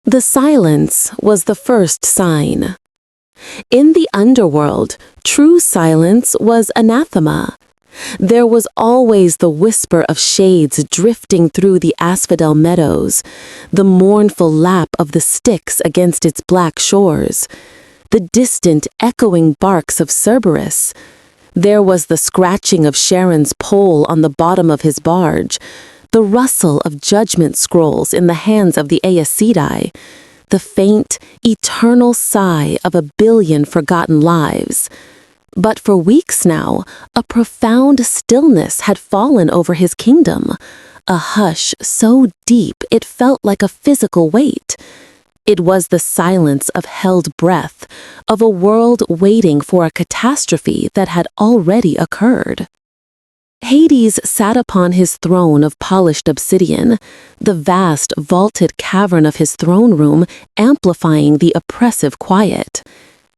The silence was the first sign. In the underworld, true silence was anathema. There was always the whisper of shades drifting through the asphodel meadows, the mournful lap of the Styx against its black shores, the distant echoing barks of Cerberus. There was the scratching of Charon's pole on the bottom of his barge, the rustle of judgment scrolls in the hands of the Aeacidae, the faint, eternal sigh of 1 billion forgotten lives. But for weeks now, a profound stillness had fallen over his kingdom, a hush so deep it felt like a physical weight. It was the silence of held breath, of a world waiting for a catastrophe that had already occurred. Hades sat upon his throne of polished obsidian, the vast vaulted cavern of his throne room amplifying the oppressive quiet.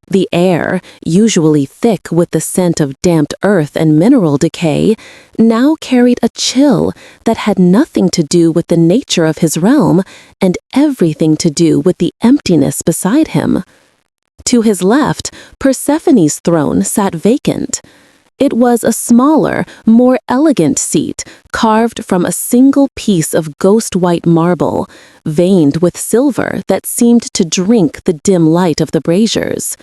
The air, usually thick with the scent of damped earth and mineral decay, now carried a chill that had nothing to do with the nature of his realm and everything to do with the emptiness beside him. To his left, Persephone's throne sat vacant. It was a smaller, more elegant seat, carved from a single piece of ghost-white marble, veined with silver that seemed to drink the dim light of the braziers.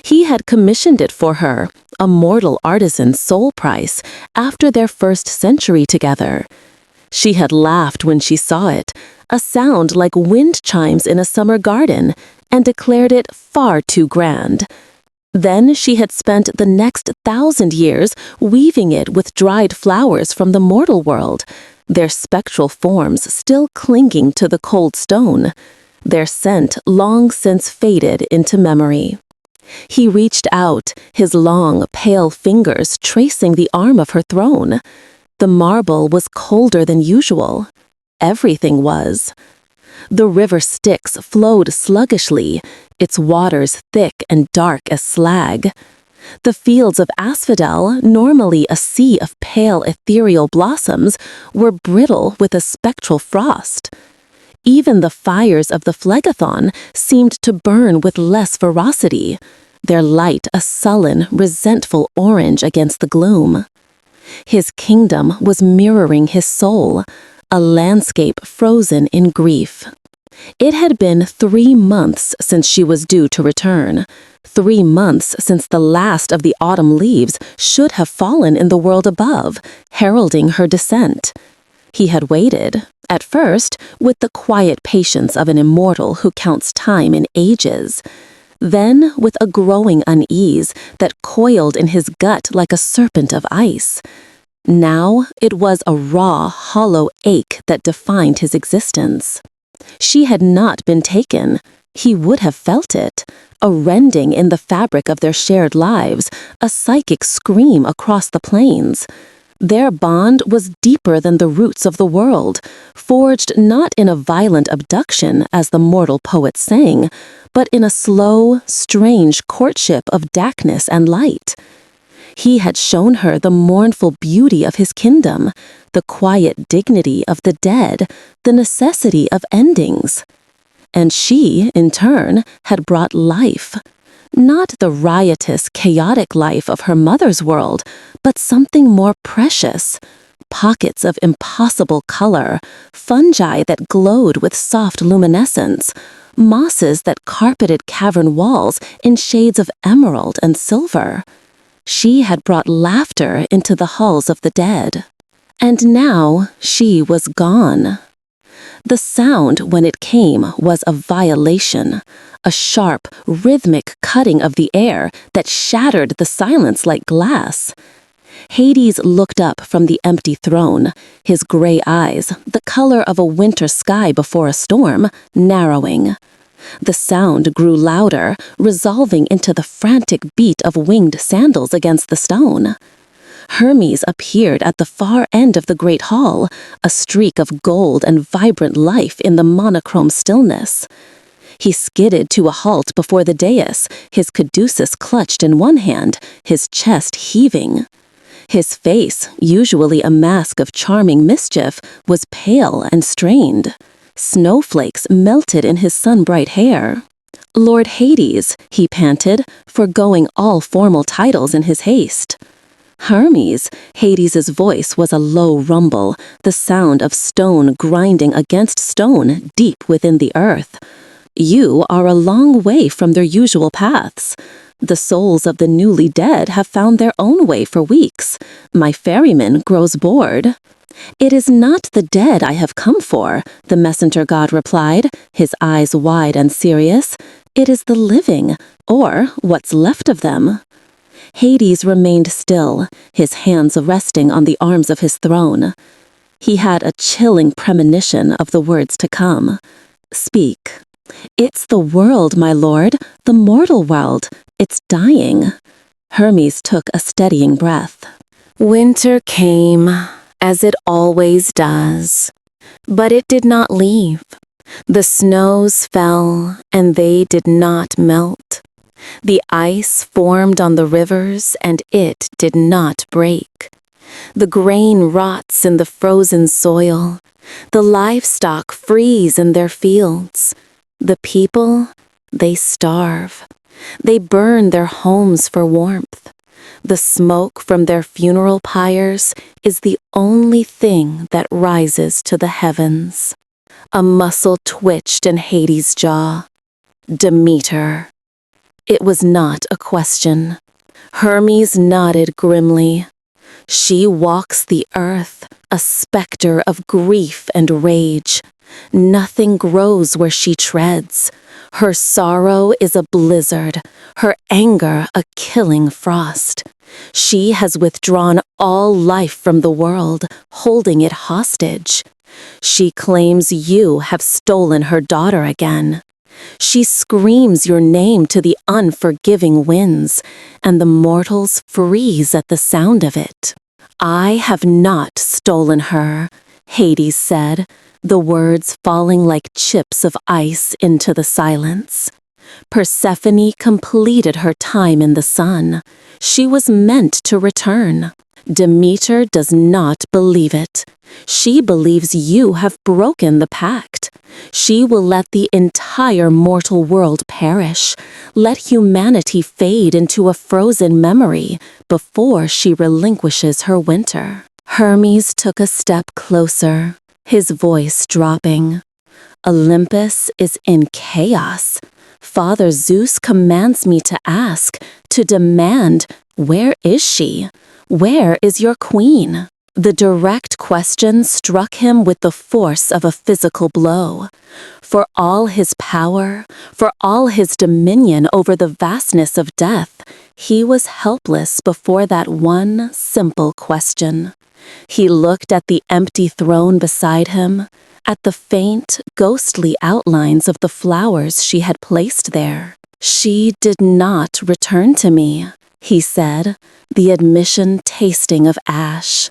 He had commissioned it for her, a mortal artisan's sole price, after their first century together. She had laughed when she saw it, a sound like wind chimes in a summer garden, and declared it far too grand. Then she had spent the next 1,000 years weaving it with dried flowers from the mortal world, their spectral forms still clinging to the cold stone, their scent long since faded into memory. He reached out, his long, pale fingers tracing the arm of her throne. The marble was colder than usual. Everything was. The River Styx flowed sluggishly, its waters thick and dark as slag. The fields of asphodel, normally a sea of pale ethereal blossoms, were brittle with a spectral frost. Even the fires of the phlegathon seemed to burn with less ferocity, their light a sullen, resentful orange against the gloom. His kingdom was mirroring his soul, a landscape frozen in grief. It had been 3 months since she was due to return, 3 months since the last of the autumn leaves should have fallen in the world above, heralding her descent. He had waited, at first, with the quiet patience of an immortal who counts time in ages, then with a growing unease that coiled in his gut like a serpent of ice. Now it was a raw, hollow ache that defined his existence. She had not been taken. He would have felt it, a rending in the fabric of their shared lives, a psychic scream across the plains. Their bond was deeper than the roots of the world, forged not in a violent abduction, as the mortal poets sang, but in a slow, strange courtship of darkness and light. He had shown her the mournful beauty of his kingdom, the quiet dignity of the dead, the necessity of endings. And she, in turn, had brought life. Not the riotous, chaotic life of her mother's world, but something more precious. Pockets of impossible color, fungi that glowed with soft luminescence, mosses that carpeted cavern walls in shades of emerald and silver. She had brought laughter into the halls of the dead. And now she was gone. The sound, when it came, was a violation, a sharp, rhythmic cutting of the air that shattered the silence like glass. Hades looked up from the empty throne, his gray eyes, the color of a winter sky before a storm, narrowing. The sound grew louder, resolving into the frantic beat of winged sandals against the stone. Hermes appeared at the far end of the great hall, a streak of gold and vibrant life in the monochrome stillness. He skidded to a halt before the dais, his caduceus clutched in one hand, his chest heaving. His face, usually a mask of charming mischief, was pale and strained. Snowflakes melted in his sun-bright hair. "Lord Hades," he panted, foregoing all formal titles in his haste. "Hermes," Hades's voice was a low rumble, the sound of stone grinding against stone deep within the earth. "You are a long way from their usual paths. The souls of the newly dead have found their own way for weeks. My ferryman grows bored." "It is not the dead I have come for," the messenger god replied, his eyes wide and serious. "It is the living, or what's left of them." Hades remained still, his hands resting on the arms of his throne. He had a chilling premonition of the words to come. "Speak." "It's the world, my lord, the mortal world. It's dying." Hermes took a steadying breath. Winter came, as it always does. But it did not leave. The snows fell, and they did not melt. The ice formed on the rivers, and it did not break. The grain rots in the frozen soil. The livestock freeze in their fields. The people, they starve. They burn their homes for warmth. The smoke from their funeral pyres is the only thing that rises to the heavens. A muscle twitched in Hades' jaw. Demeter. It was not a question. Hermes nodded grimly. She walks the earth, a specter of grief and rage. Nothing grows where she treads. Her sorrow is a blizzard, her anger a killing frost. She has withdrawn all life from the world, holding it hostage. She claims you have stolen her daughter again. She screams your name to the unforgiving winds, and the mortals freeze at the sound of it. "I have not stolen her," Hades said, the words falling like chips of ice into the silence. Persephone completed her time in the sun. She was meant to return. Demeter does not believe it. She believes you have broken the pact. She will let the entire mortal world perish, let humanity fade into a frozen memory before she relinquishes her winter. Hermes took a step closer, his voice dropping. "Olympus is in chaos. Father Zeus commands me to ask, to demand, where is she? Where is your queen?" The direct question struck him with the force of a physical blow. For all his power, for all his dominion over the vastness of death, he was helpless before that one simple question. He looked at the empty throne beside him, at the faint, ghostly outlines of the flowers she had placed there. "She did not return to me," he said, the admission tasting of ash.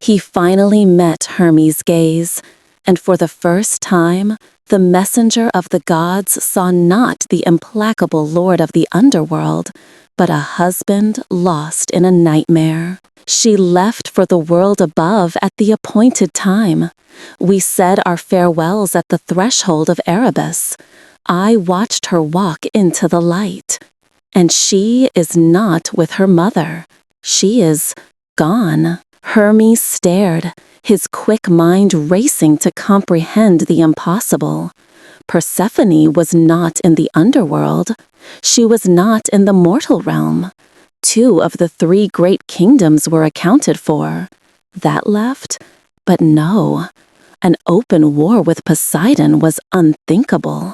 He finally met Hermes' gaze, and for the first time, the messenger of the gods saw not the implacable lord of the underworld, but a husband lost in a nightmare. "She left for the world above at the appointed time. We said our farewells at the threshold of Erebus. I watched her walk into the light. And she is not with her mother. She is gone." Hermes stared, his quick mind racing to comprehend the impossible. Persephone was not in the underworld. She was not in the mortal realm. 2 of the 3 great kingdoms were accounted for. That left? But no. An open war with Poseidon was unthinkable.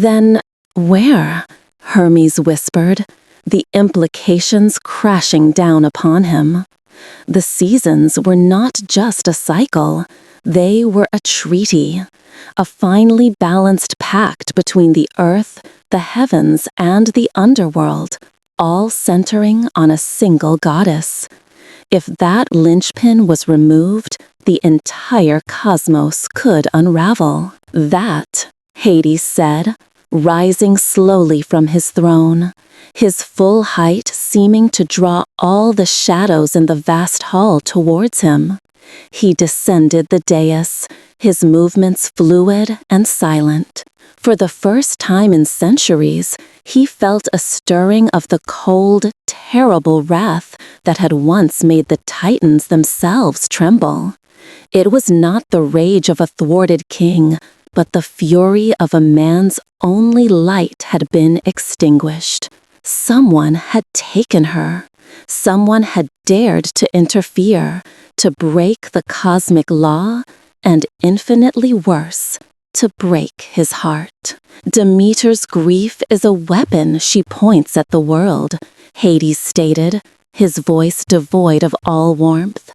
"Then where?" Hermes whispered, the implications crashing down upon him. The seasons were not just a cycle. They were a treaty, a finely balanced pact between the earth, the heavens, and the underworld, all centering on a single goddess. If that linchpin was removed, the entire cosmos could unravel. "That," Hades said, rising slowly from his throne, his full height seeming to draw all the shadows in the vast hall towards him. He descended the dais, his movements fluid and silent. For the first time in centuries, he felt a stirring of the cold, terrible wrath that had once made the Titans themselves tremble. It was not the rage of a thwarted king, but the fury of a man's only light had been extinguished. Someone had taken her. Someone had dared to interfere, to break the cosmic law, and infinitely worse, to break his heart. Demeter's grief is a weapon she points at the world, Hades stated, his voice devoid of all warmth.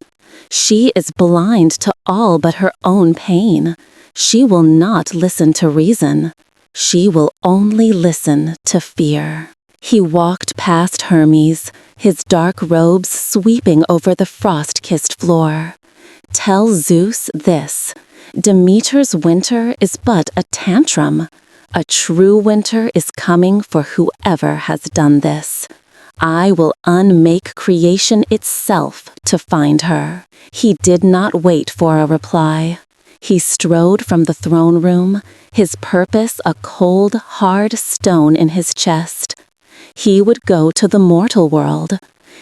She is blind to all but her own pain. She will not listen to reason. She will only listen to fear. He walked past Hermes, his dark robes sweeping over the frost-kissed floor. Tell Zeus this: Demeter's winter is but a tantrum. A true winter is coming for whoever has done this. I will unmake creation itself to find her. He did not wait for a reply. He strode from the throne room, his purpose a cold, hard stone in his chest. He would go to the mortal world.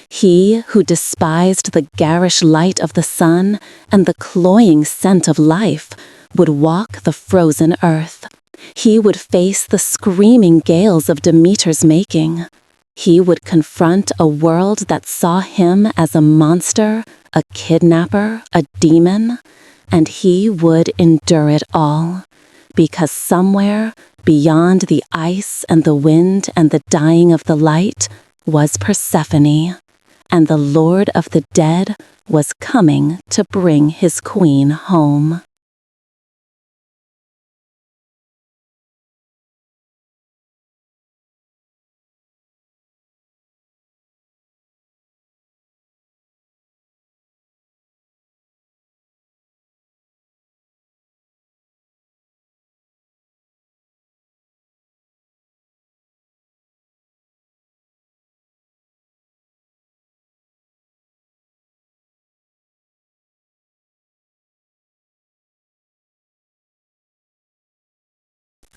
He who despised the garish light of the sun and the cloying scent of life would walk the frozen earth. He would face the screaming gales of Demeter's making. He would confront a world that saw him as a monster, a kidnapper, a demon, and he would endure it all, because somewhere beyond the ice and the wind and the dying of the light was Persephone, and the Lord of the Dead was coming to bring his queen home.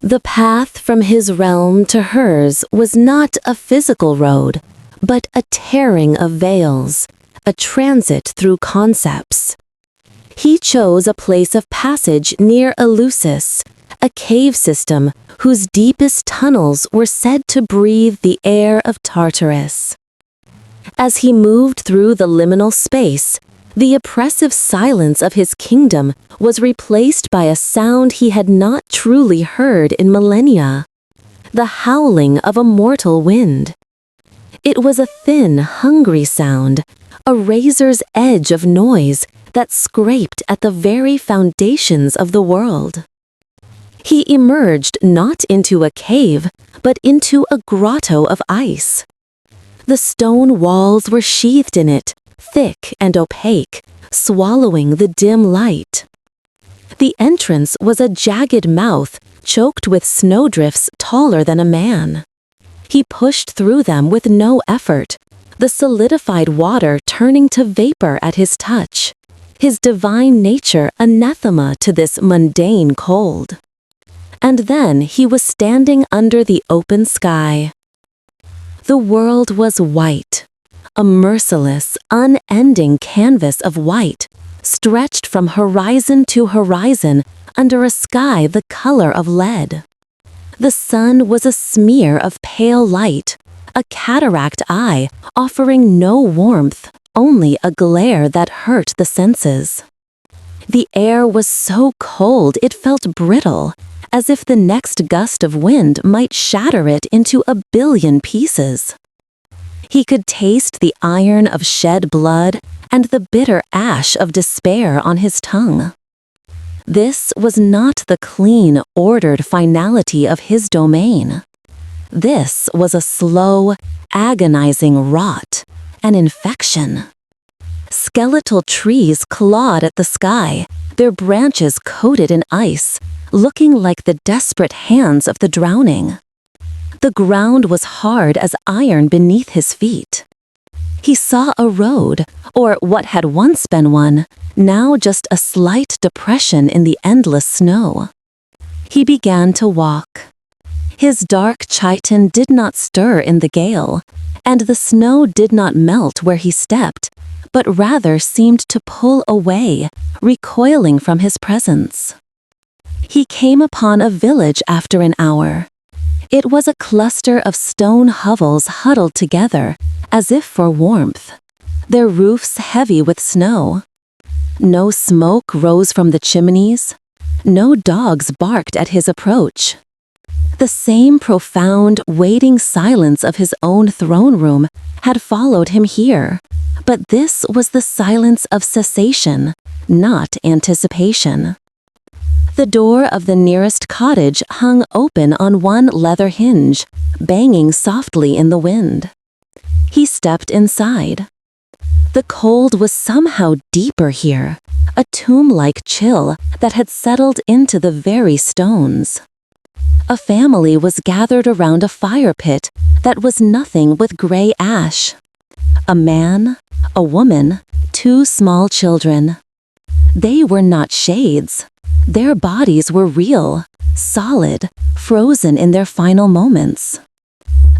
The path from his realm to hers was not a physical road, but a tearing of veils, a transit through concepts. He chose a place of passage near Eleusis, a cave system whose deepest tunnels were said to breathe the air of Tartarus. As he moved through the liminal space, the oppressive silence of his kingdom was replaced by a sound he had not truly heard in millennia: the howling of a mortal wind. It was a thin, hungry sound, a razor's edge of noise that scraped at the very foundations of the world. He emerged not into a cave, but into a grotto of ice. The stone walls were sheathed in it, thick and opaque, swallowing the dim light. The entrance was a jagged mouth choked with snowdrifts taller than a man. He pushed through them with no effort, the solidified water turning to vapor at his touch, his divine nature anathema to this mundane cold. And then he was standing under the open sky. The world was white, a merciless, unending canvas of white, stretched from horizon to horizon under a sky the color of lead. The sun was a smear of pale light, a cataract eye offering no warmth, only a glare that hurt the senses. The air was so cold it felt brittle, as if the next gust of wind might shatter it into a billion pieces. He could taste the iron of shed blood and the bitter ash of despair on his tongue. This was not the clean, ordered finality of his domain. This was a slow, agonizing rot, an infection. Skeletal trees clawed at the sky, their branches coated in ice, looking like the desperate hands of the drowning. The ground was hard as iron beneath his feet. He saw a road, or what had once been one, now just a slight depression in the endless snow. He began to walk. His dark chiton did not stir in the gale, and the snow did not melt where he stepped, but rather seemed to pull away, recoiling from his presence. He came upon a village after an hour. It was a cluster of stone hovels huddled together, as if for warmth, their roofs heavy with snow. No smoke rose from the chimneys. No dogs barked at his approach. The same profound, waiting silence of his own throne room had followed him here, but this was the silence of cessation, not anticipation. The door of the nearest cottage hung open on one leather hinge, banging softly in the wind. He stepped inside. The cold was somehow deeper here, a tomb-like chill that had settled into the very stones. A family was gathered around a fire pit that was nothing but gray ash. A man, a woman, 2 small children. They were not shades. Their bodies were real, solid, frozen in their final moments.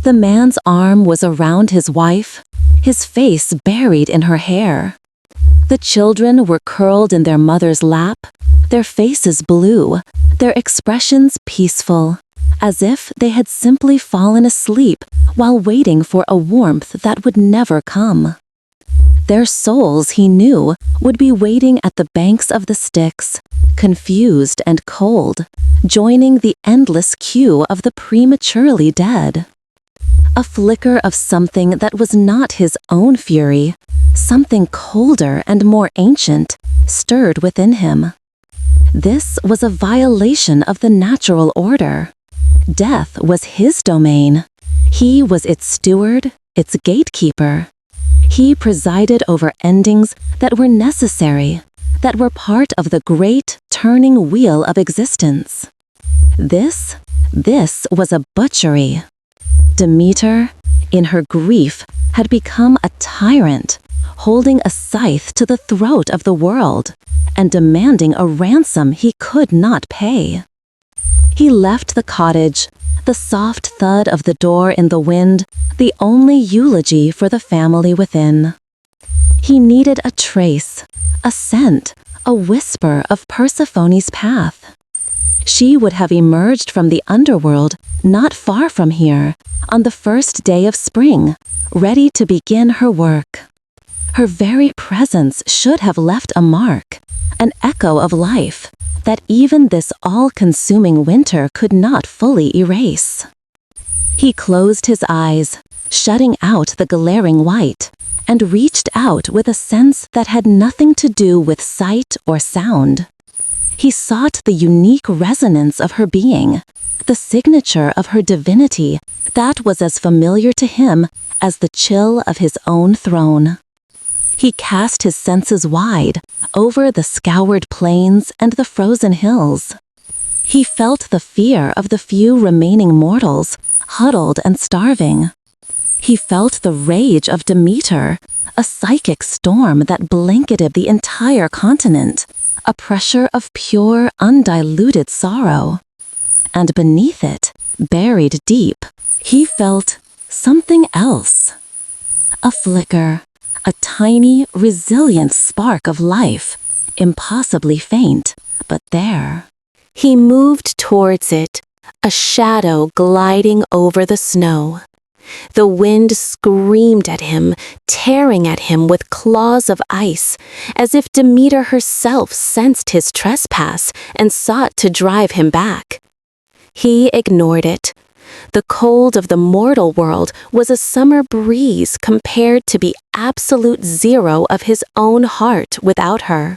The man's arm was around his wife, his face buried in her hair. The children were curled in their mother's lap, their faces blue, their expressions peaceful, as if they had simply fallen asleep while waiting for a warmth that would never come. Their souls, he knew, would be waiting at the banks of the Styx, confused and cold, joining the endless queue of the prematurely dead. A flicker of something that was not his own fury, something colder and more ancient, stirred within him. This was a violation of the natural order. Death was his domain. He was its steward, its gatekeeper. He presided over endings that were necessary, that were part of the great turning wheel of existence. This was a butchery. Demeter, in her grief, had become a tyrant, holding a scythe to the throat of the world, and demanding a ransom he could not pay. He left the cottage, the soft thud of the door in the wind, the only eulogy for the family within. He needed a trace, a scent, a whisper of Persephone's path. She would have emerged from the underworld not far from here, on the first day of spring, ready to begin her work. Her very presence should have left a mark, an echo of life, that even this all-consuming winter could not fully erase. He closed his eyes, shutting out the glaring white, and reached out with a sense that had nothing to do with sight or sound. He sought the unique resonance of her being, the signature of her divinity that was as familiar to him as the chill of his own throne. He cast his senses wide, over the scoured plains and the frozen hills. He felt the fear of the few remaining mortals, huddled and starving. He felt the rage of Demeter, a psychic storm that blanketed the entire continent, a pressure of pure, undiluted sorrow. And beneath it, buried deep, he felt something else. A flicker, a tiny, resilient spark of life, impossibly faint, but there. He moved towards it, a shadow gliding over the snow. The wind screamed at him, tearing at him with claws of ice, as if Demeter herself sensed his trespass and sought to drive him back. He ignored it. The cold of the mortal world was a summer breeze compared to the absolute zero of his own heart without her.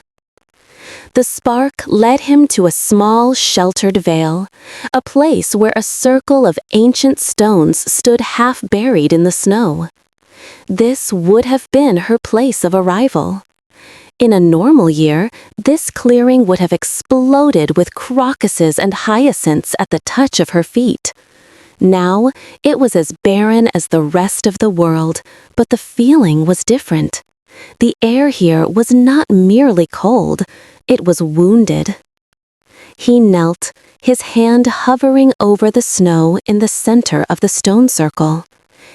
The spark led him to a small, sheltered vale, a place where a circle of ancient stones stood half buried in the snow. This would have been her place of arrival. In a normal year, this clearing would have exploded with crocuses and hyacinths at the touch of her feet. Now, it was as barren as the rest of the world, but the feeling was different. The air here was not merely cold, it was wounded. He knelt, his hand hovering over the snow in the center of the stone circle.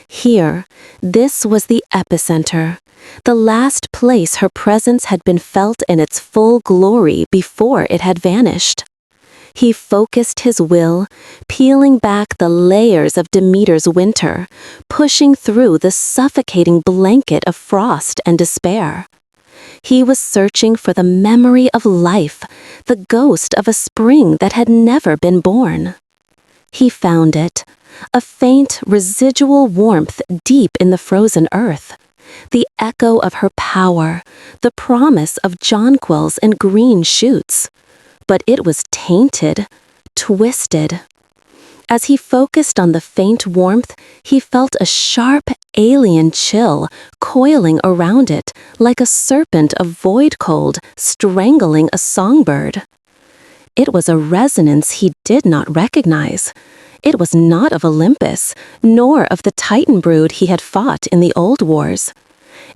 Here, this was the epicenter, the last place her presence had been felt in its full glory before it had vanished. He focused his will, peeling back the layers of Demeter's winter, pushing through the suffocating blanket of frost and despair. He was searching for the memory of life, the ghost of a spring that had never been born. He found it, a faint, residual warmth deep in the frozen earth, the echo of her power, the promise of jonquils and green shoots. But it was tainted, twisted. As he focused on the faint warmth, he felt a sharp, alien chill coiling around it like a serpent of void cold strangling a songbird. It was a resonance he did not recognize. It was not of Olympus, nor of the Titan brood he had fought in the old wars.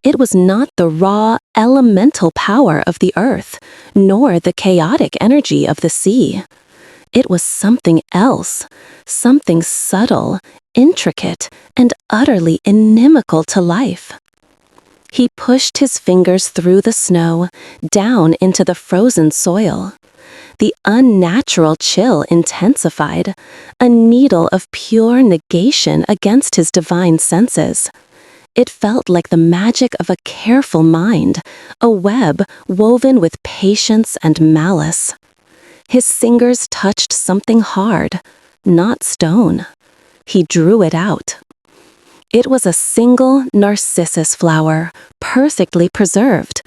It was not the raw, elemental power of the earth, nor the chaotic energy of the sea. It was something else, something subtle, intricate, and utterly inimical to life. He pushed his fingers through the snow, down into the frozen soil. The unnatural chill intensified, a needle of pure negation against his divine senses. It felt like the magic of a careful mind, a web woven with patience and malice. His fingers touched something hard, not stone. He drew it out. It was a single narcissus flower, perfectly preserved.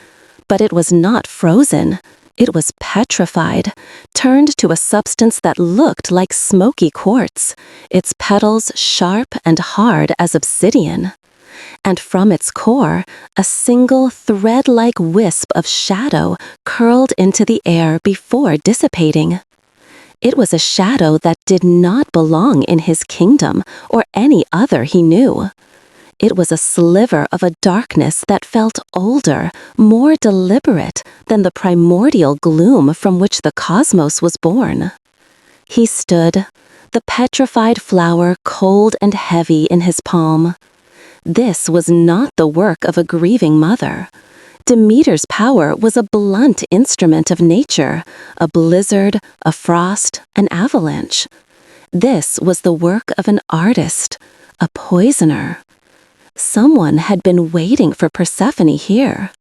But it was not frozen. It was petrified, turned to a substance that looked like smoky quartz, its petals sharp and hard as obsidian. And from its core, a single thread-like wisp of shadow curled into the air before dissipating. It was a shadow that did not belong in his kingdom or any other he knew. It was a sliver of a darkness that felt older, more deliberate than the primordial gloom from which the cosmos was born. He stood, the petrified flower cold and heavy in his palm. This was not the work of a grieving mother. Demeter's power was a blunt instrument of nature, a blizzard, a frost, an avalanche. This was the work of an artist, a poisoner. Someone had been waiting for Persephone here.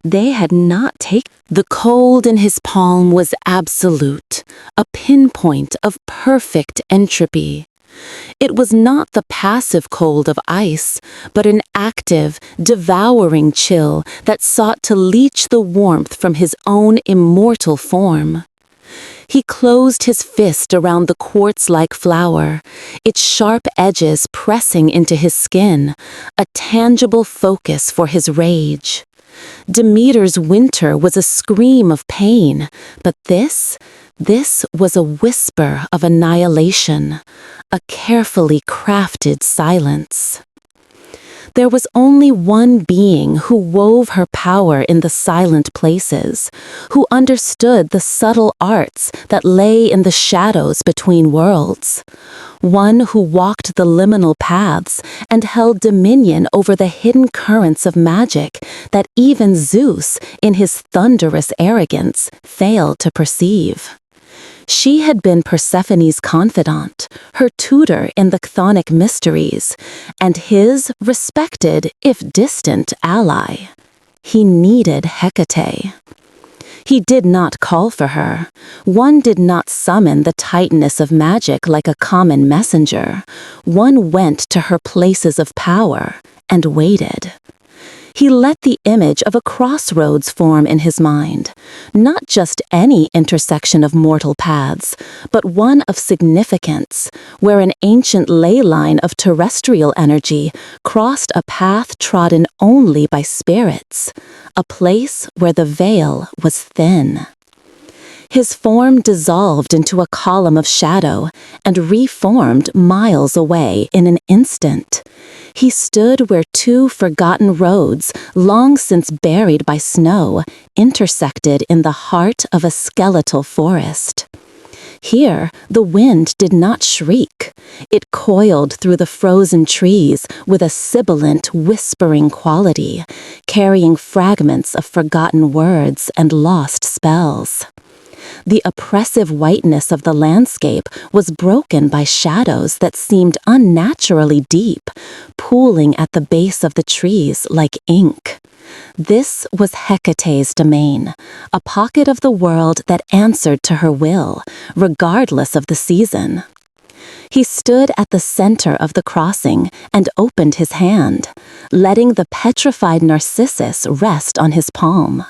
They had not taken. The cold in his palm was absolute, a pinpoint of perfect entropy. It was not the passive cold of ice, but an active, devouring chill that sought to leach the warmth from his own immortal form. He closed his fist around the quartz-like flower, its sharp edges pressing into his skin, a tangible focus for his rage. Demeter's winter was a scream of pain, but this was a whisper of annihilation, a carefully crafted silence. There was only one being who wove her power in the silent places, who understood the subtle arts that lay in the shadows between worlds. One who walked the liminal paths and held dominion over the hidden currents of magic that even Zeus, in his thunderous arrogance, failed to perceive. She had been Persephone's confidant, her tutor in the chthonic mysteries, and his respected, if distant, ally. He needed Hecate. He did not call for her. One did not summon the titaness of magic like a common messenger. One went to her places of power and waited. He let the image of a crossroads form in his mind, not just any intersection of mortal paths, but one of significance, where an ancient ley line of terrestrial energy crossed a path trodden only by spirits, a place where the veil was thin. His form dissolved into a column of shadow and reformed miles away in an instant. He stood where two forgotten roads, long since buried by snow, intersected in the heart of a skeletal forest. Here, the wind did not shriek. It coiled through the frozen trees with a sibilant, whispering quality, carrying fragments of forgotten words and lost spells. The oppressive whiteness of the landscape was broken by shadows that seemed unnaturally deep, pooling at the base of the trees like ink. This was Hecate's domain, a pocket of the world that answered to her will, regardless of the season. He stood at the center of the crossing and opened his hand, letting the petrified Narcissus rest on his palm.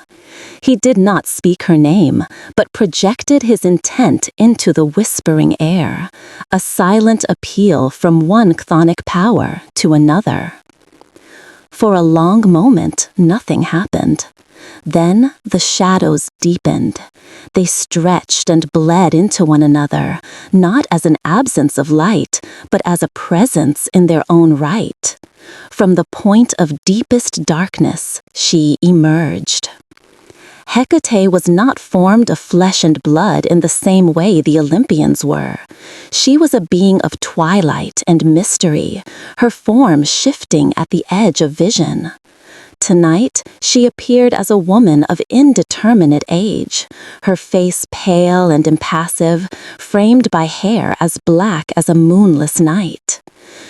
He did not speak her name, but projected his intent into the whispering air, a silent appeal from one chthonic power to another. For a long moment, nothing happened. Then the shadows deepened. They stretched and bled into one another, not as an absence of light, but as a presence in their own right. From the point of deepest darkness, she emerged. Hecate was not formed of flesh and blood in the same way the Olympians were. She was a being of twilight and mystery, her form shifting at the edge of vision. Tonight, she appeared as a woman of indeterminate age, her face pale and impassive, framed by hair as black as a moonless night.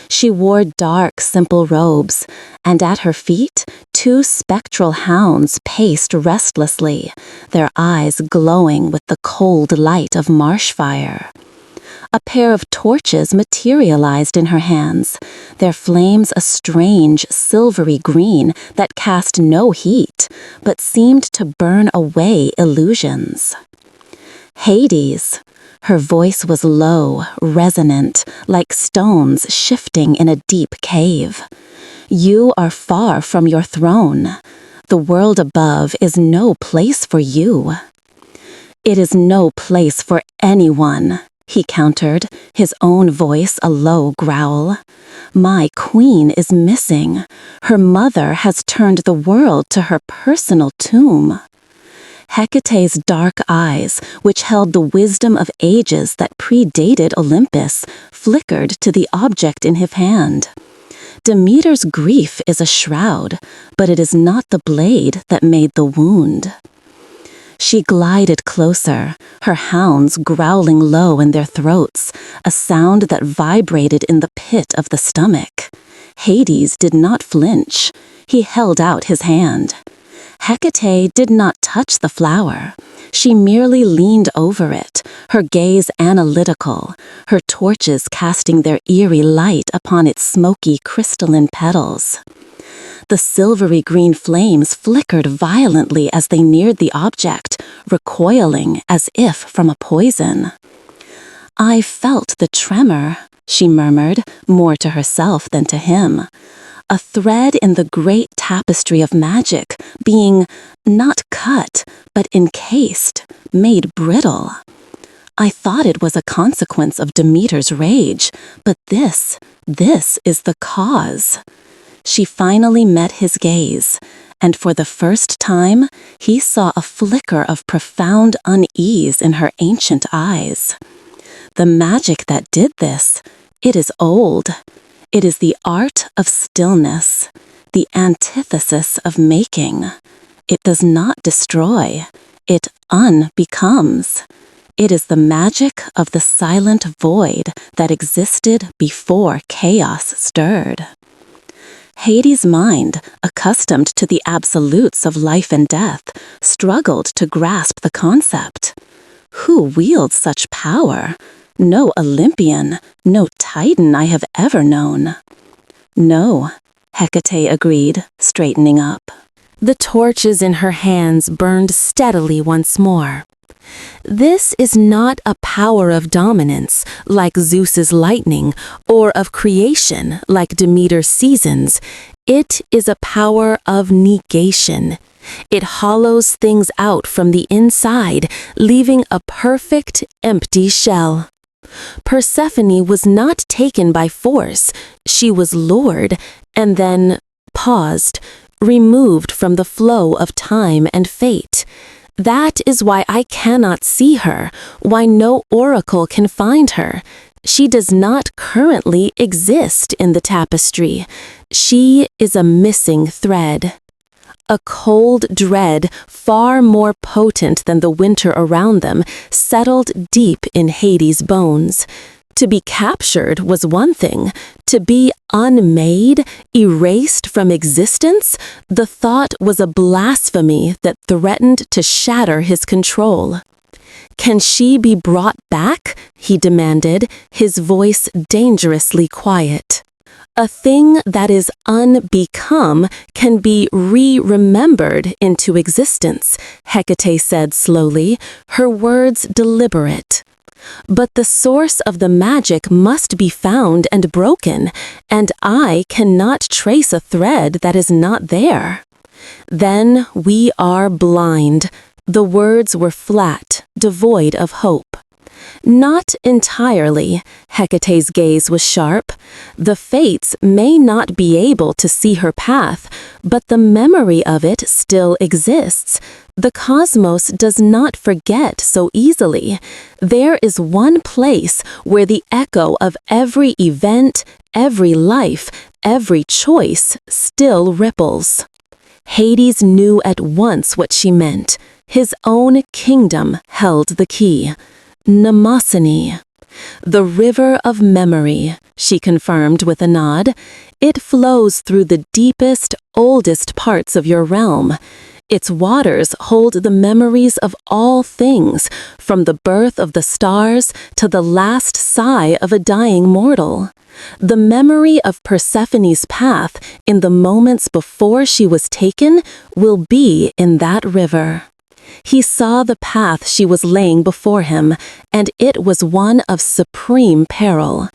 She wore dark, simple robes, and at her feet, two spectral hounds paced restlessly, their eyes glowing with the cold light of marsh fire. A pair of torches materialized in her hands, their flames a strange, silvery green that cast no heat, but seemed to burn away illusions. Hades. Her voice was low, resonant, like stones shifting in a deep cave. You are far from your throne. The world above is no place for you. It is no place for anyone, he countered, his own voice a low growl. My queen is missing. Her mother has turned the world to her personal tomb. Hecate's dark eyes, which held the wisdom of ages that predated Olympus, flickered to the object in his hand. Demeter's grief is a shroud, but it is not the blade that made the wound. She glided closer, her hounds growling low in their throats, a sound that vibrated in the pit of the stomach. Hades did not flinch. He held out his hand. Hecate did not touch the flower. She merely leaned over it, her gaze analytical, her torches casting their eerie light upon its smoky crystalline petals. The silvery green flames flickered violently as they neared the object, recoiling as if from a poison. I felt the tremor, she murmured, more to herself than to him. A thread in the great tapestry of magic, being not cut, but encased, made brittle. I thought it was a consequence of Demeter's rage, but this is the cause. She finally met his gaze, and for the first time, he saw a flicker of profound unease in her ancient eyes. The magic that did this, it is old. It is the art of stillness, the antithesis of making. It does not destroy, it unbecomes. It is the magic of the silent void that existed before chaos stirred. Hades' mind, accustomed to the absolutes of life and death, struggled to grasp the concept. Who wields such power? No Olympian, no Titan I have ever known. No, Hecate agreed, straightening up. The torches in her hands burned steadily once more. This is not a power of dominance, like Zeus's lightning, or of creation, like Demeter's seasons. It is a power of negation, It hollows things out from the inside, leaving a perfect, empty shell. Persephone was not taken by force. She was lured, and then paused, removed from the flow of time and fate. That is why I cannot see her, why no oracle can find her. She does not currently exist in the tapestry. She is a missing thread. A cold dread, far more potent than the winter around them, settled deep in Hades' bones. To be captured was one thing. To be unmade, erased from existence, the thought was a blasphemy that threatened to shatter his control. "Can she be brought back?" he demanded, his voice dangerously quiet. "A thing that is unbecome can be re-remembered into existence," Hecate said slowly, her words deliberate. "But the source of the magic must be found and broken, and I cannot trace a thread that is not there." "Then we are blind." The words were flat, devoid of hope. "Not entirely." Hecate's gaze was sharp. "The fates may not be able to see her path, but the memory of it still exists. The cosmos does not forget so easily. There is one place where the echo of every event, every life, every choice still ripples." Hades knew at once what she meant. His own kingdom held the key. Mnemosyne. "The river of memory," she confirmed with a nod. "It flows through the deepest, oldest parts of your realm. Its waters hold the memories of all things, from the birth of the stars to the last sigh of a dying mortal. The memory of Persephone's path in the moments before she was taken will be in that river." He saw the path she was laying before him, and it was one of supreme peril.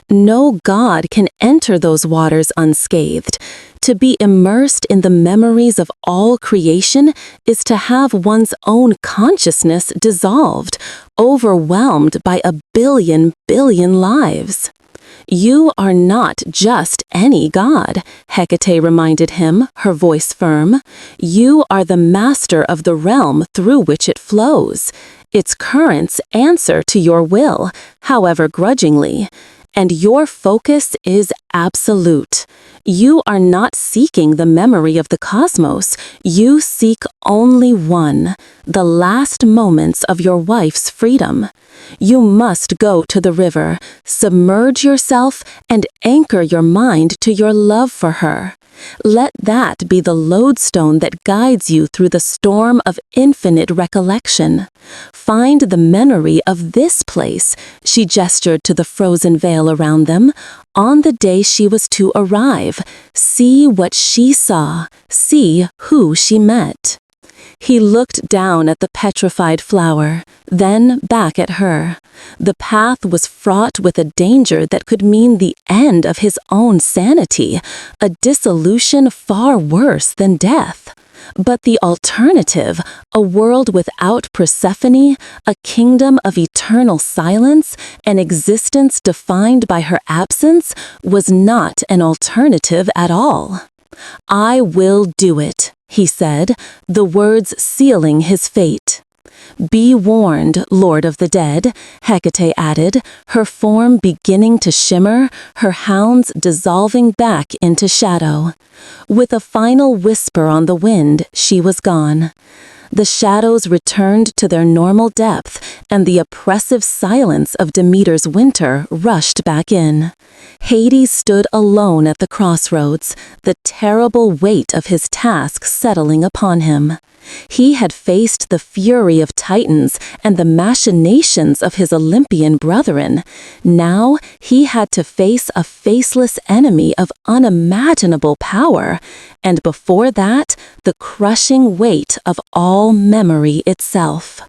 No god can enter those waters unscathed. To be immersed in the memories of all creation is to have one's own consciousness dissolved, overwhelmed by a billion lives. "You are not just any god," Hecate reminded him, her voice firm. "You are the master of the realm through which it flows. Its currents answer to your will, however grudgingly. And your focus is absolute. You are not seeking the memory of the cosmos. You seek only one, the last moments of your wife's freedom. You must go to the river, submerge yourself, and anchor your mind to your love for her. Let that be the lodestone that guides you through the storm of infinite recollection. Find the memory of this place," she gestured to the frozen veil around them, "on the day she was to arrive. See what she saw. See who she met." He looked down at the petrified flower, then back at her. The path was fraught with a danger that could mean the end of his own sanity, a dissolution far worse than death. But the alternative, a world without Persephone, a kingdom of eternal silence, an existence defined by her absence, was not an alternative at all. "I will do it," he said, the words sealing his fate. "Be warned, Lord of the Dead," Hecate added, her form beginning to shimmer, her hounds dissolving back into shadow. With a final whisper on the wind, she was gone. The shadows returned to their normal depth, and the oppressive silence of Demeter's winter rushed back in. Hades stood alone at the crossroads, the terrible weight of his task settling upon him. He had faced the fury of Titans and the machinations of his Olympian brethren. Now he had to face a faceless enemy of unimaginable power, and before that, the crushing weight of all memory itself.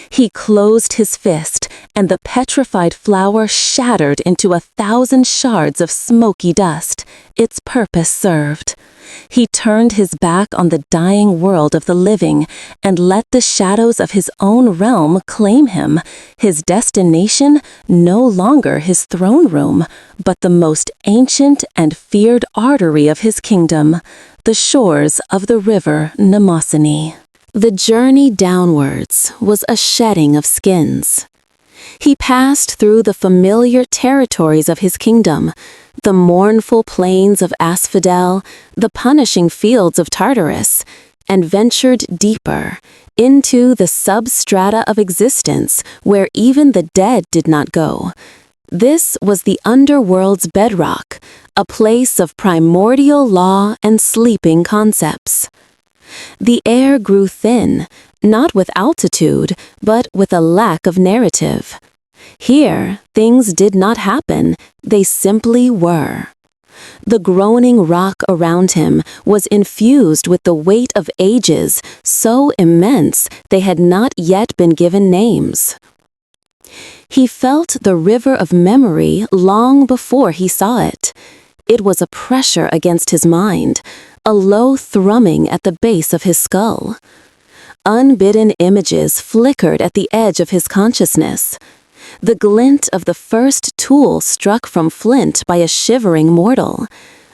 He closed his fist, and the petrified flower shattered into 1,000 shards of smoky dust. Its purpose served. He turned his back on the dying world of the living and let the shadows of his own realm claim him, his destination no longer his throne room, but the most ancient and feared artery of his kingdom, the shores of the river Mnemosyne. The journey downwards was a shedding of skins. He passed through the familiar territories of his kingdom, the mournful plains of Asphodel, the punishing fields of Tartarus, and ventured deeper into the substrata of existence where even the dead did not go. This was the Underworld's bedrock, a place of primordial law and sleeping concepts. The air grew thin, not with altitude, but with a lack of narrative. Here, things did not happen, they simply were. The groaning rock around him was infused with the weight of ages so immense they had not yet been given names. He felt the river of memory long before he saw it. It was a pressure against his mind, a low thrumming at the base of his skull. Unbidden images flickered at the edge of his consciousness. The glint of the first tool struck from flint by a shivering mortal,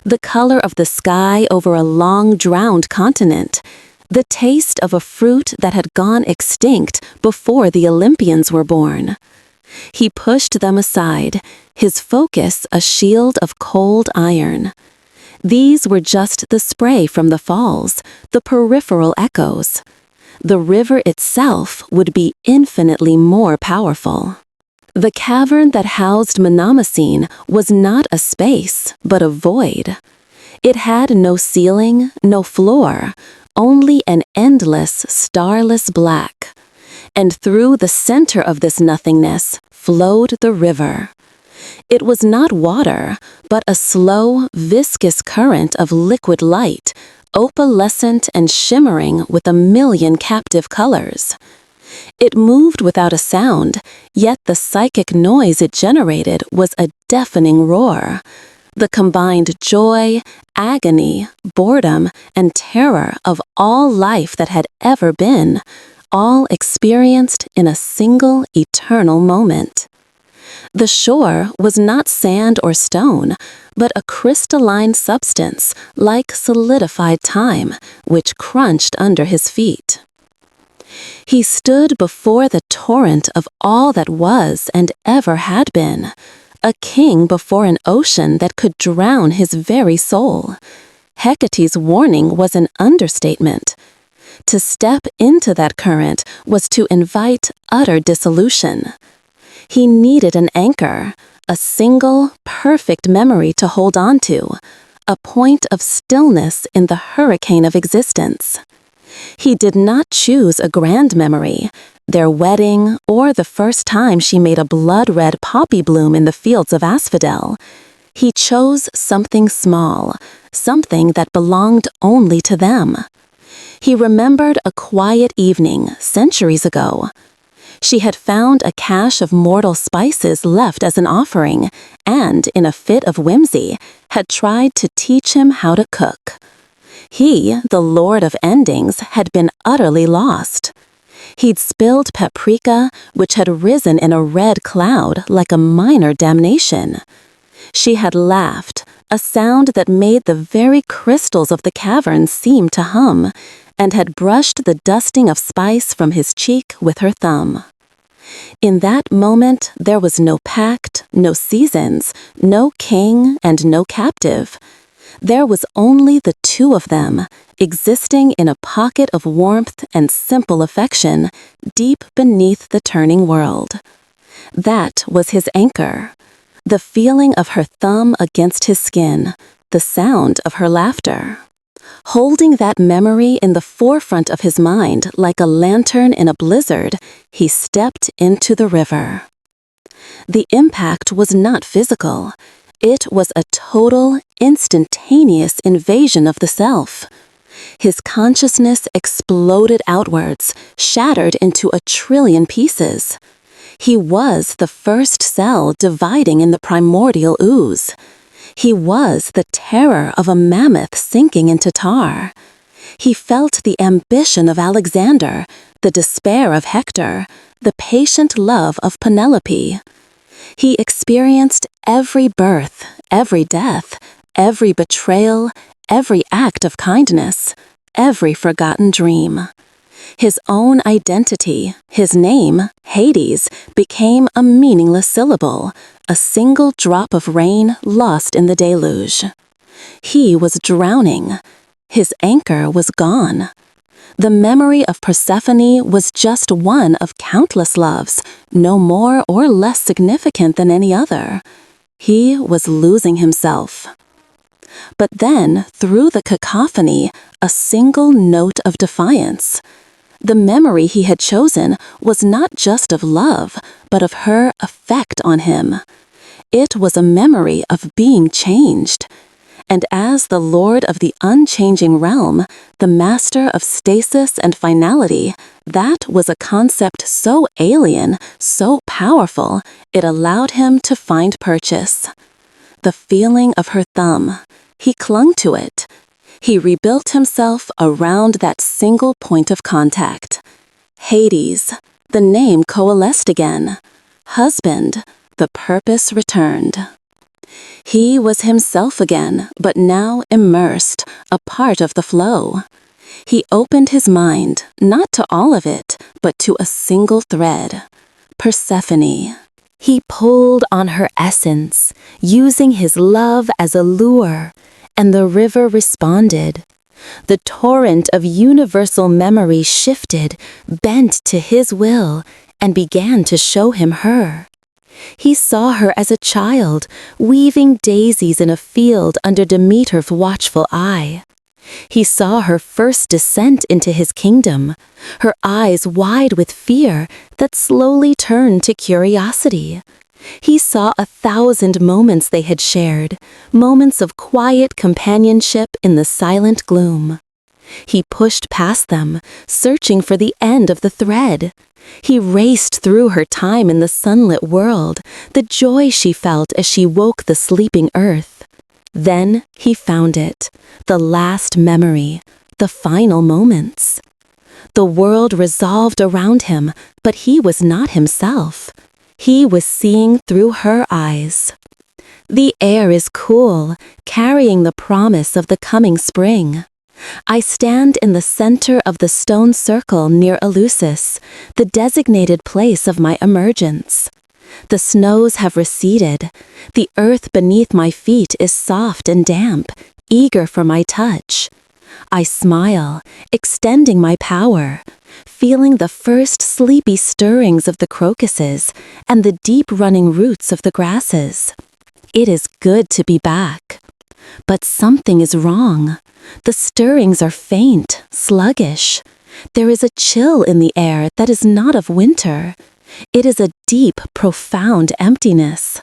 the color of the sky over a long-drowned continent, the taste of a fruit that had gone extinct before the Olympians were born. He pushed them aside, his focus a shield of cold iron. These were just the spray from the falls, the peripheral echoes. The river itself would be infinitely more powerful. The cavern that housed Mnemosyne was not a space, but a void. It had no ceiling, no floor, only an endless, starless black. And through the center of this nothingness flowed the river. It was not water, but a slow, viscous current of liquid light, opalescent and shimmering with a million captive colors. It moved without a sound, yet the psychic noise it generated was a deafening roar. The combined joy, agony, boredom, and terror of all life that had ever been, all experienced in a single eternal moment. The shore was not sand or stone, but a crystalline substance like solidified time, which crunched under his feet. He stood before the torrent of all that was and ever had been, a king before an ocean that could drown his very soul. Hecate's warning was an understatement. To step into that current was to invite utter dissolution. He needed an anchor, a single, perfect memory to hold on to, a point of stillness in the hurricane of existence. He did not choose a grand memory, their wedding, or the first time she made a blood-red poppy bloom in the fields of Asphodel. He chose something small, something that belonged only to them. He remembered a quiet evening centuries ago. She had found a cache of mortal spices left as an offering, and, in a fit of whimsy, had tried to teach him how to cook. He, the Lord of Endings, had been utterly lost. He'd spilled paprika, which had risen in a red cloud like a minor damnation. She had laughed, a sound that made the very crystals of the cavern seem to hum, and had brushed the dusting of spice from his cheek with her thumb. In that moment there was no pact, no seasons, no king, and no captive. There was only the two of them, existing in a pocket of warmth and simple affection, deep beneath the turning world. That was his anchor. The feeling of her thumb against his skin, the sound of her laughter. Holding that memory in the forefront of his mind like a lantern in a blizzard, he stepped into the river. The impact was not physical. It was a total, instantaneous invasion of the self. His consciousness exploded outwards, shattered into 1,000,000,000,000 pieces. He was the first cell dividing in the primordial ooze. He was the terror of a mammoth sinking into tar. He felt the ambition of Alexander, the despair of Hector, the patient love of Penelope. He experienced every birth, every death, every betrayal, every act of kindness, every forgotten dream. His own identity, his name, Hades, became a meaningless syllable, a single drop of rain lost in the deluge. He was drowning. His anchor was gone. The memory of Persephone was just one of countless loves, no more or less significant than any other. He was losing himself. But then, through the cacophony, a single note of defiance. The memory he had chosen was not just of love, but of her effect on him. It was a memory of being changed. And as the lord of the unchanging realm, the master of stasis and finality, that was a concept so alien, so powerful, it allowed him to find purchase. The feeling of her thumb. He clung to it. He rebuilt himself around that single point of contact. Hades, the name coalesced again. Husband, the purpose returned. He was himself again, but now immersed, a part of the flow. He opened his mind, not to all of it, but to a single thread. Persephone. He pulled on her essence, using his love as a lure, and the river responded. The torrent of universal memory shifted, bent to his will, and began to show him her. He saw her as a child, weaving daisies in a field under Demeter's watchful eye. He saw her first descent into his kingdom, her eyes wide with fear that slowly turned to curiosity. He saw 1,000 moments they had shared, moments of quiet companionship in the silent gloom. He pushed past them, searching for the end of the thread. He raced through her time in the sunlit world, the joy she felt as she woke the sleeping earth. Then he found it, the last memory, the final moments. The world resolved around him, but he was not himself. He was seeing through her eyes. The air is cool, carrying the promise of the coming spring. I stand in the center of the stone circle near Eleusis, the designated place of my emergence. The snows have receded. The earth beneath my feet is soft and damp, eager for my touch. I smile, extending my power, feeling the first sleepy stirrings of the crocuses and the deep-running roots of the grasses. It is good to be back. But something is wrong. The stirrings are faint, sluggish. There is a chill in the air that is not of winter. It is a deep, profound emptiness.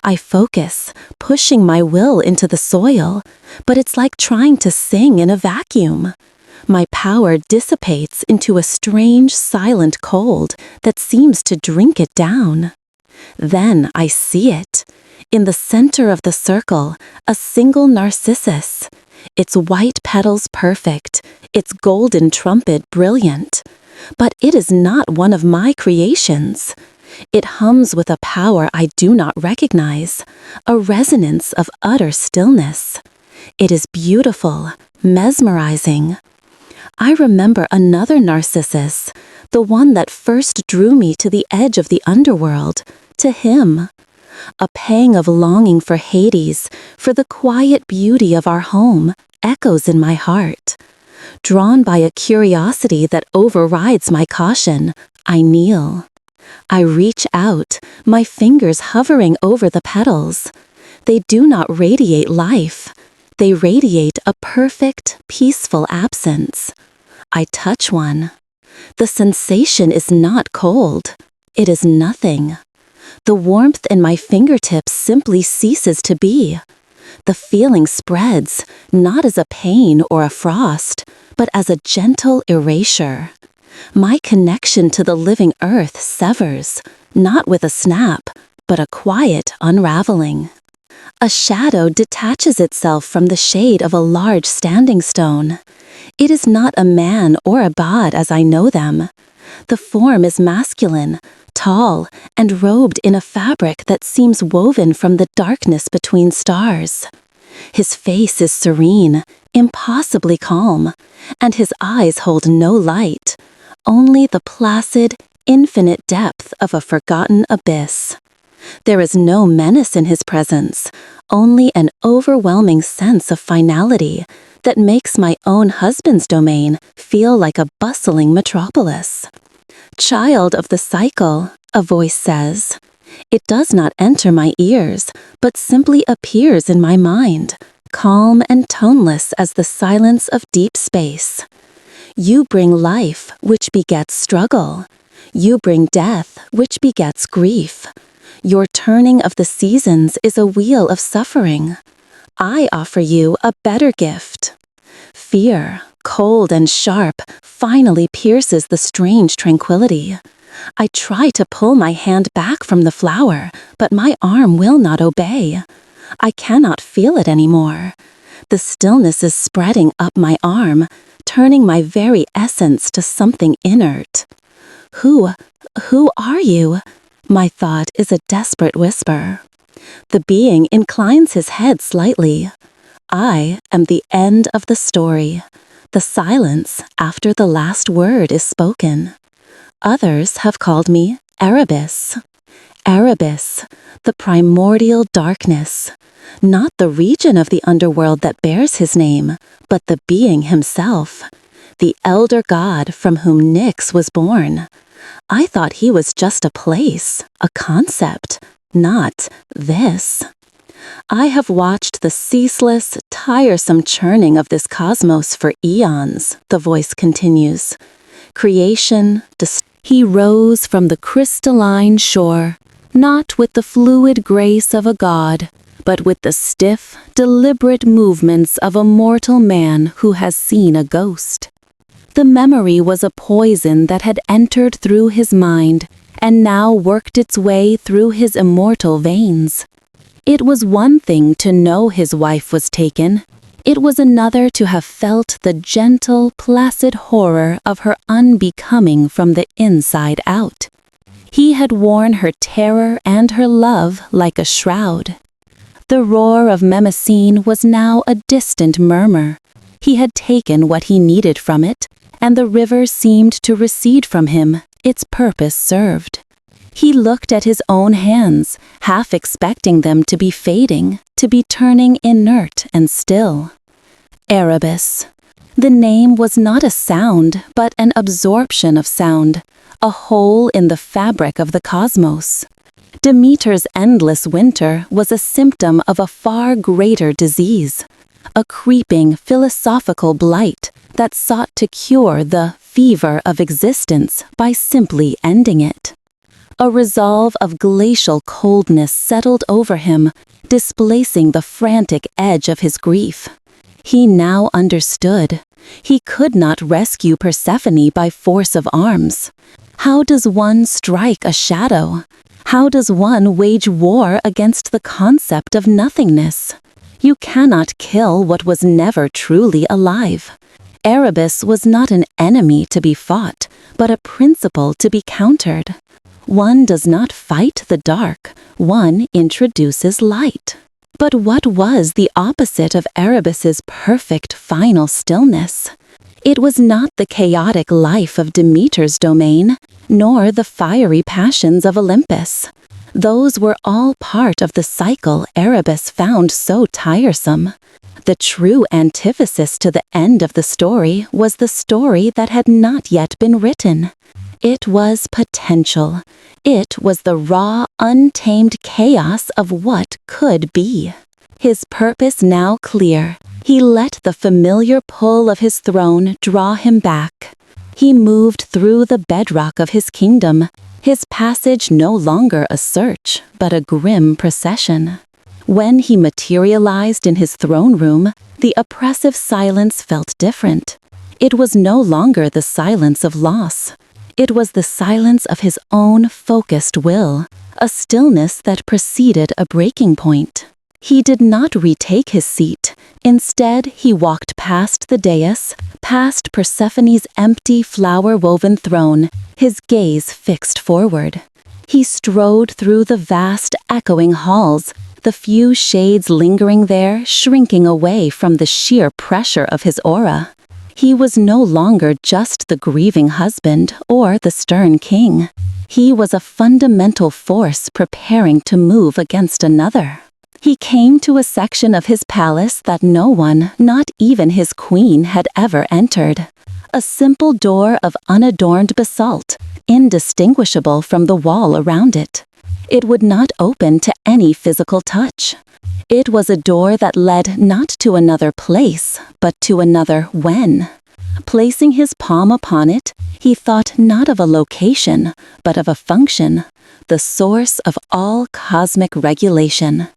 I focus, pushing my will into the soil, but it's like trying to sing in a vacuum. My power dissipates into a strange, silent cold that seems to drink it down. Then I see it. In the center of the circle, a single narcissus. Its white petals perfect, its golden trumpet brilliant. But it is not one of my creations. It hums with a power I do not recognize, a resonance of utter stillness. It is beautiful, mesmerizing. I remember another narcissus, the one that first drew me to the edge of the underworld, to him. A pang of longing for Hades, for the quiet beauty of our home, echoes in my heart. Drawn by a curiosity that overrides my caution, I kneel. I reach out, my fingers hovering over the petals. They do not radiate life. They radiate a perfect, peaceful absence. I touch one. The sensation is not cold. It is nothing. The warmth in my fingertips simply ceases to be. The feeling spreads, not as a pain or a frost, but as a gentle erasure. My connection to the living earth severs, not with a snap, but a quiet unraveling. A shadow detaches itself from the shade of a large standing stone. It is not a man or a god as I know them. The form is masculine, tall, and robed in a fabric that seems woven from the darkness between stars. His face is serene, impossibly calm, and his eyes hold no light, only the placid, infinite depth of a forgotten abyss. There is no menace in his presence, only an overwhelming sense of finality that makes my own husband's domain feel like a bustling metropolis. Child of the cycle, a voice says. It does not enter my ears, but simply appears in my mind, calm and toneless as the silence of deep space. You bring life, which begets struggle. You bring death, which begets grief. Your turning of the seasons is a wheel of suffering. I offer you a better gift. Fear, cold and sharp, finally pierces the strange tranquility. I try to pull my hand back from the flower, but my arm will not obey. I cannot feel it anymore. The stillness is spreading up my arm, turning my very essence to something inert. Who are you? My thought is a desperate whisper. The being inclines his head slightly. I am the end of the story, the silence after the last word is spoken. Others have called me Erebus. Erebus, the primordial darkness. Not the region of the underworld that bears his name, but the being himself. The elder god from whom Nyx was born. I thought he was just a place, a concept, not this. I have watched the ceaseless, tiresome churning of this cosmos for eons, the voice continues. Creation, He rose from the crystalline shore, not with the fluid grace of a god, but with the stiff, deliberate movements of a mortal man who has seen a ghost. The memory was a poison that had entered through his mind and now worked its way through his immortal veins. It was one thing to know his wife was taken. It was another to have felt the gentle, placid horror of her unbecoming from the inside out. He had worn her terror and her love like a shroud. The roar of Mnemosyne was now a distant murmur. He had taken what he needed from it, and the river seemed to recede from him, its purpose served. He looked at his own hands, half expecting them to be fading, to be turning inert and still. Erebus. The name was not a sound, but an absorption of sound, a hole in the fabric of the cosmos. Demeter's endless winter was a symptom of a far greater disease, a creeping philosophical blight that sought to cure the fever of existence by simply ending it. A resolve of glacial coldness settled over him, displacing the frantic edge of his grief. He now understood. He could not rescue Persephone by force of arms. How does one strike a shadow? How does one wage war against the concept of nothingness? You cannot kill what was never truly alive. Erebus was not an enemy to be fought, but a principle to be countered. One does not fight the dark, one introduces light. But what was the opposite of Erebus's perfect final stillness? It was not the chaotic life of Demeter's domain, nor the fiery passions of Olympus. Those were all part of the cycle Erebus found so tiresome. The true antithesis to the end of the story was the story that had not yet been written. It was potential. It was the raw, untamed chaos of what could be. His purpose now clear, he let the familiar pull of his throne draw him back. He moved through the bedrock of his kingdom, his passage no longer a search, but a grim procession. When he materialized in his throne room, the oppressive silence felt different. It was no longer the silence of loss. It was the silence of his own focused will, a stillness that preceded a breaking point. He did not retake his seat. Instead, he walked past the dais, past Persephone's empty flower-woven throne, his gaze fixed forward. He strode through the vast, echoing halls, the few shades lingering there, shrinking away from the sheer pressure of his aura. He was no longer just the grieving husband or the stern king. He was a fundamental force preparing to move against another. He came to a section of his palace that no one, not even his queen, had ever entered. A simple door of unadorned basalt, indistinguishable from the wall around it. It would not open to any physical touch. It was a door that led not to another place, but to another when. Placing his palm upon it, he thought not of a location, but of a function, the source of all cosmic regulation.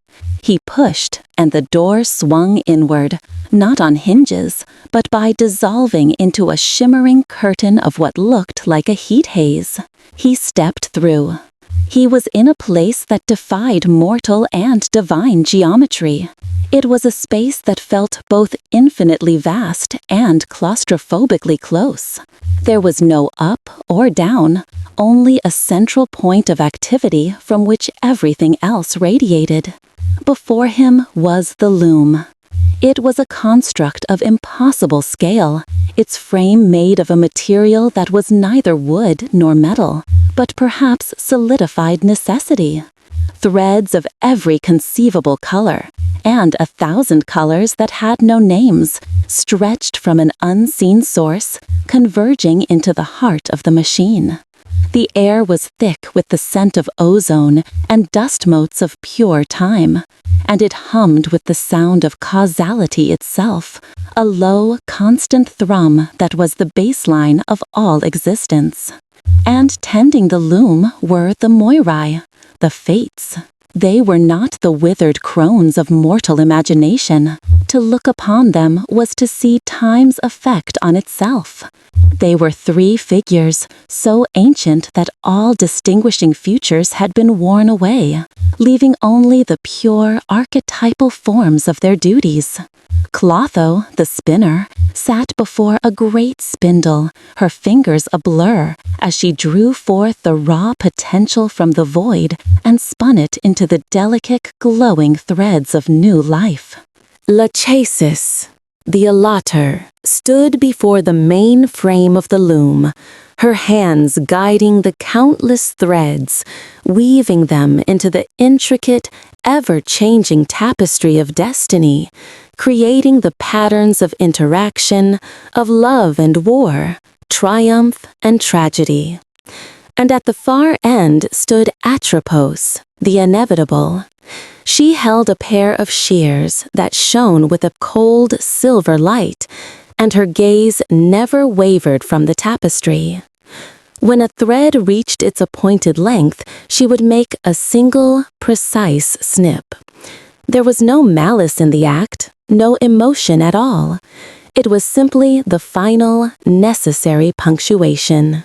He pushed, and the door swung inward, not on hinges, but by dissolving into a shimmering curtain of what looked like a heat haze. He stepped through. He was in a place that defied mortal and divine geometry. It was a space that felt both infinitely vast and claustrophobically close. There was no up or down, only a central point of activity from which everything else radiated. Before him was the loom. It was a construct of impossible scale, its frame made of a material that was neither wood nor metal, but perhaps solidified necessity. Threads of every conceivable color, and 1,000 colors that had no names, stretched from an unseen source, converging into the heart of the machine. The air was thick with the scent of ozone and dust motes of pure time, and it hummed with the sound of causality itself, a low, constant thrum that was the baseline of all existence. And tending the loom were the Moirai, the Fates. They were not the withered crones of mortal imagination. To look upon them was to see time's effect on itself. They were 3 figures, so ancient that all distinguishing features had been worn away, leaving only the pure archetypal forms of their duties. Clotho, the spinner, sat before a great spindle, her fingers a blur, as she drew forth the raw potential from the void and spun it into the delicate, glowing threads of new life. Lachesis, the Allator, stood before the main frame of the loom, her hands guiding the countless threads, weaving them into the intricate, ever-changing tapestry of destiny, creating the patterns of interaction, of love and war, triumph and tragedy. And at the far end stood Atropos, the inevitable. She held a pair of shears that shone with a cold silver light, and her gaze never wavered from the tapestry. When a thread reached its appointed length, she would make a single, precise snip. There was no malice in the act, no emotion at all. It was simply the final, necessary punctuation.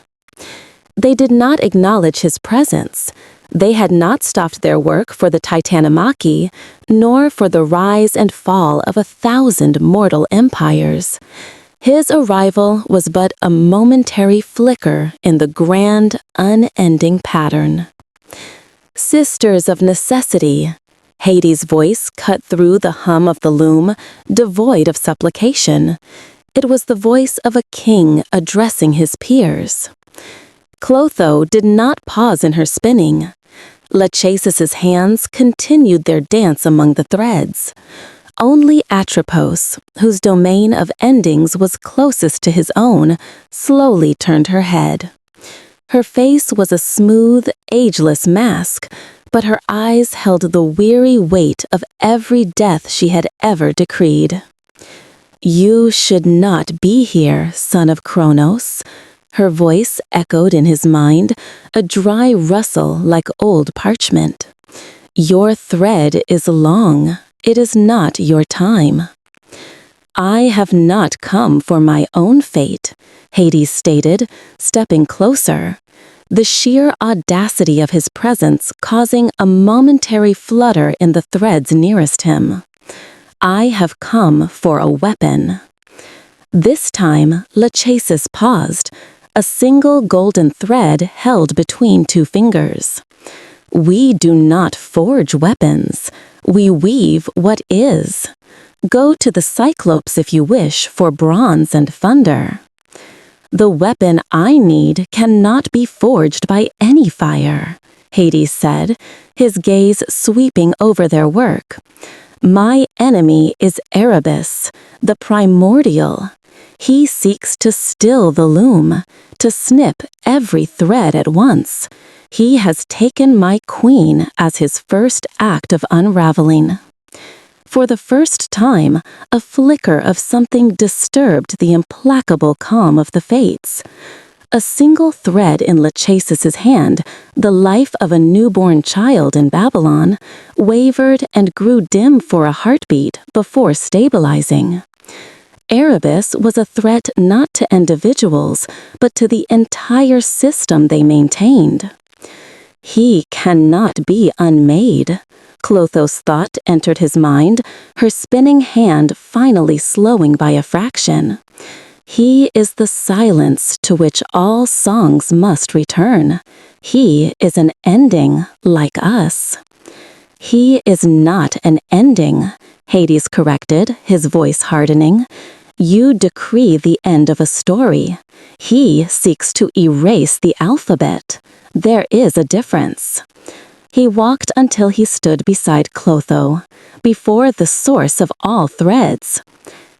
They did not acknowledge his presence. They had not stopped their work for the Titanomachy, nor for the rise and fall of 1,000 mortal empires. His arrival was but a momentary flicker in the grand, unending pattern. Sisters of necessity, Hades' voice cut through the hum of the loom, devoid of supplication. It was the voice of a king addressing his peers. Clotho did not pause in her spinning. Lachesis' hands continued their dance among the threads. Only Atropos, whose domain of endings was closest to his own, slowly turned her head. Her face was a smooth, ageless mask, but her eyes held the weary weight of every death she had ever decreed. "You should not be here, son of Kronos," her voice echoed in his mind, a dry rustle like old parchment. "Your thread is long. It is not your time." "I have not come for my own fate," Hades stated, stepping closer. the sheer audacity of his presence causing a momentary flutter in the threads nearest him. I have come for a weapon. This time, Lachesis paused, a single golden thread held between two fingers. We do not forge weapons. We weave what is. Go to the Cyclopes if you wish for bronze and thunder. The weapon I need cannot be forged by any fire, Hades said, his gaze sweeping over their work. My enemy is Erebus, the Primordial. He seeks to still the loom, to snip every thread at once. He has taken my queen as his first act of unraveling. For the first time, a flicker of something disturbed the implacable calm of the fates. A single thread in Lachesis's hand, the life of a newborn child in Babylon, wavered and grew dim for a heartbeat before stabilizing. Erebus was a threat not to individuals, but to the entire system they maintained. He cannot be unmade. Clotho's thought entered his mind, her spinning hand finally slowing by a fraction. He is the silence to which all songs must return. He is an ending like us. He is not an ending, Hades corrected, his voice hardening. You decree the end of a story. He seeks to erase the alphabet. There is a difference. He walked until he stood beside Clotho, before the source of all threads.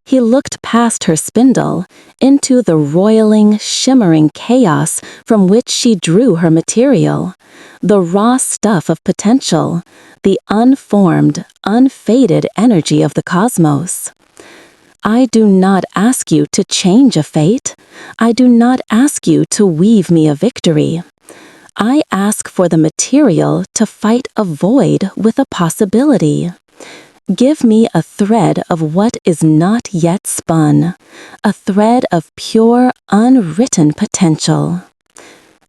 He looked past her spindle, into the roiling, shimmering chaos from which she drew her material, the raw stuff of potential, the unformed, unfaded energy of the cosmos. I do not ask you to change a fate. I do not ask you to weave me a victory. I ask for the material to fight a void with a possibility. Give me a thread of what is not yet spun, a thread of pure, unwritten potential.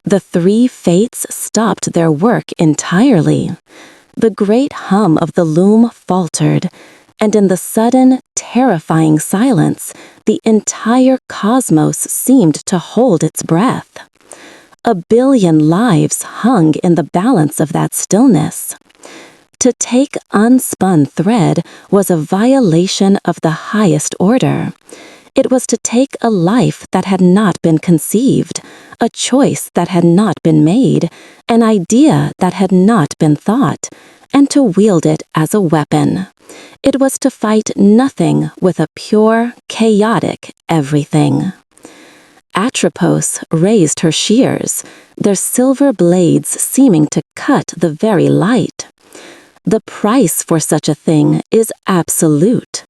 The three fates stopped their work entirely. The great hum of the loom faltered, and in the sudden, terrifying silence, the entire cosmos seemed to hold its breath. 1 billion lives hung in the balance of that stillness. To take unspun thread was a violation of the highest order. It was to take a life that had not been conceived, a choice that had not been made, an idea that had not been thought, and to wield it as a weapon. It was to fight nothing with a pure, chaotic everything. Atropos raised her shears, their silver blades seeming to cut the very light. The price for such a thing is absolute.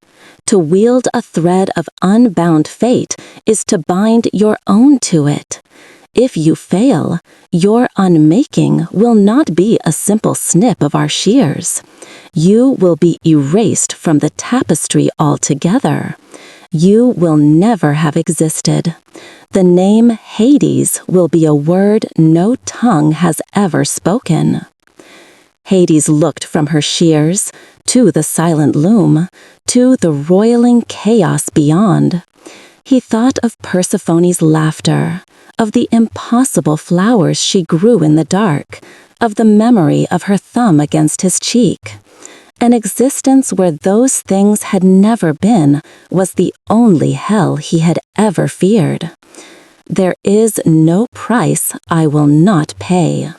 To wield a thread of unbound fate is to bind your own to it. If you fail, your unmaking will not be a simple snip of our shears. You will be erased from the tapestry altogether. You will never have existed. The name Hades will be a word no tongue has ever spoken. Hades looked from her shears, to the silent loom, to the roiling chaos beyond. He thought of Persephone's laughter, of the impossible flowers she grew in the dark, of the memory of her thumb against his cheek. An existence where those things had never been was the only hell he had ever feared. There is no price I will not pay,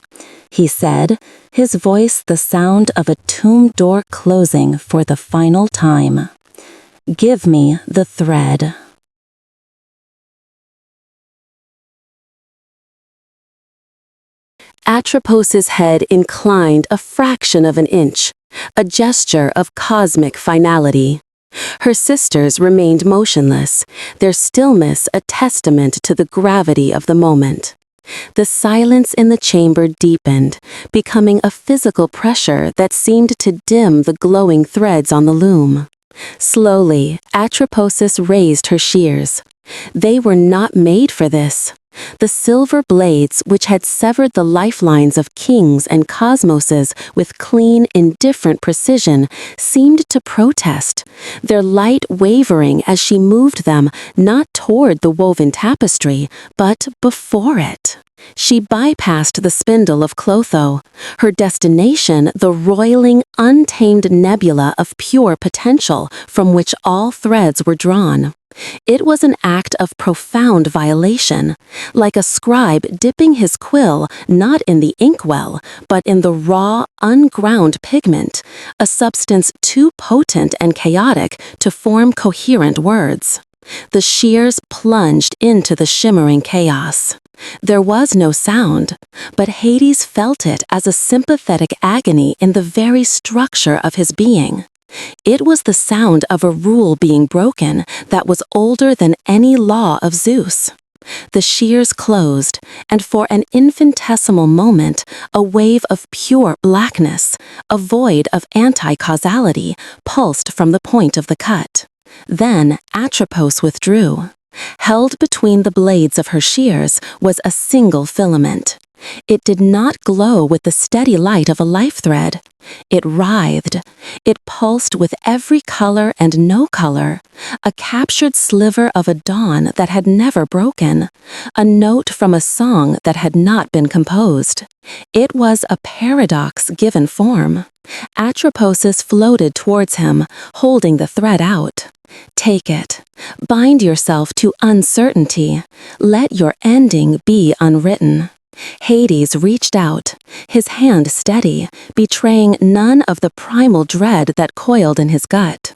he said, his voice the sound of a tomb door closing for the final time. Give me the thread. Atropos's head inclined a fraction of an inch, a gesture of cosmic finality. Her sisters remained motionless, their stillness a testament to the gravity of the moment. The silence in the chamber deepened, becoming a physical pressure that seemed to dim the glowing threads on the loom. Slowly, Atroposis raised her shears. They were not made for this. The silver blades, which had severed the lifelines of kings and cosmoses with clean, indifferent precision, seemed to protest, their light wavering as she moved them not toward the woven tapestry, but before it. She bypassed the spindle of Clotho, her destination the roiling, untamed nebula of pure potential from which all threads were drawn. It was an act of profound violation, like a scribe dipping his quill not in the inkwell, but in the raw, unground pigment, a substance too potent and chaotic to form coherent words. The shears plunged into the shimmering chaos. There was no sound, but Hades felt it as a sympathetic agony in the very structure of his being. It was the sound of a rule being broken that was older than any law of Zeus. The shears closed, and for an infinitesimal moment, a wave of pure blackness, a void of anti-causality, pulsed from the point of the cut. Then Atropos withdrew. Held between the blades of her shears was a single filament. It did not glow with the steady light of a life thread. It writhed. It pulsed with every color and no color, a captured sliver of a dawn that had never broken, a note from a song that had not been composed. It was a paradox given form. Atropos floated towards him, holding the thread out. Take it. Bind yourself to uncertainty. Let your ending be unwritten. Hades reached out, his hand steady, betraying none of the primal dread that coiled in his gut.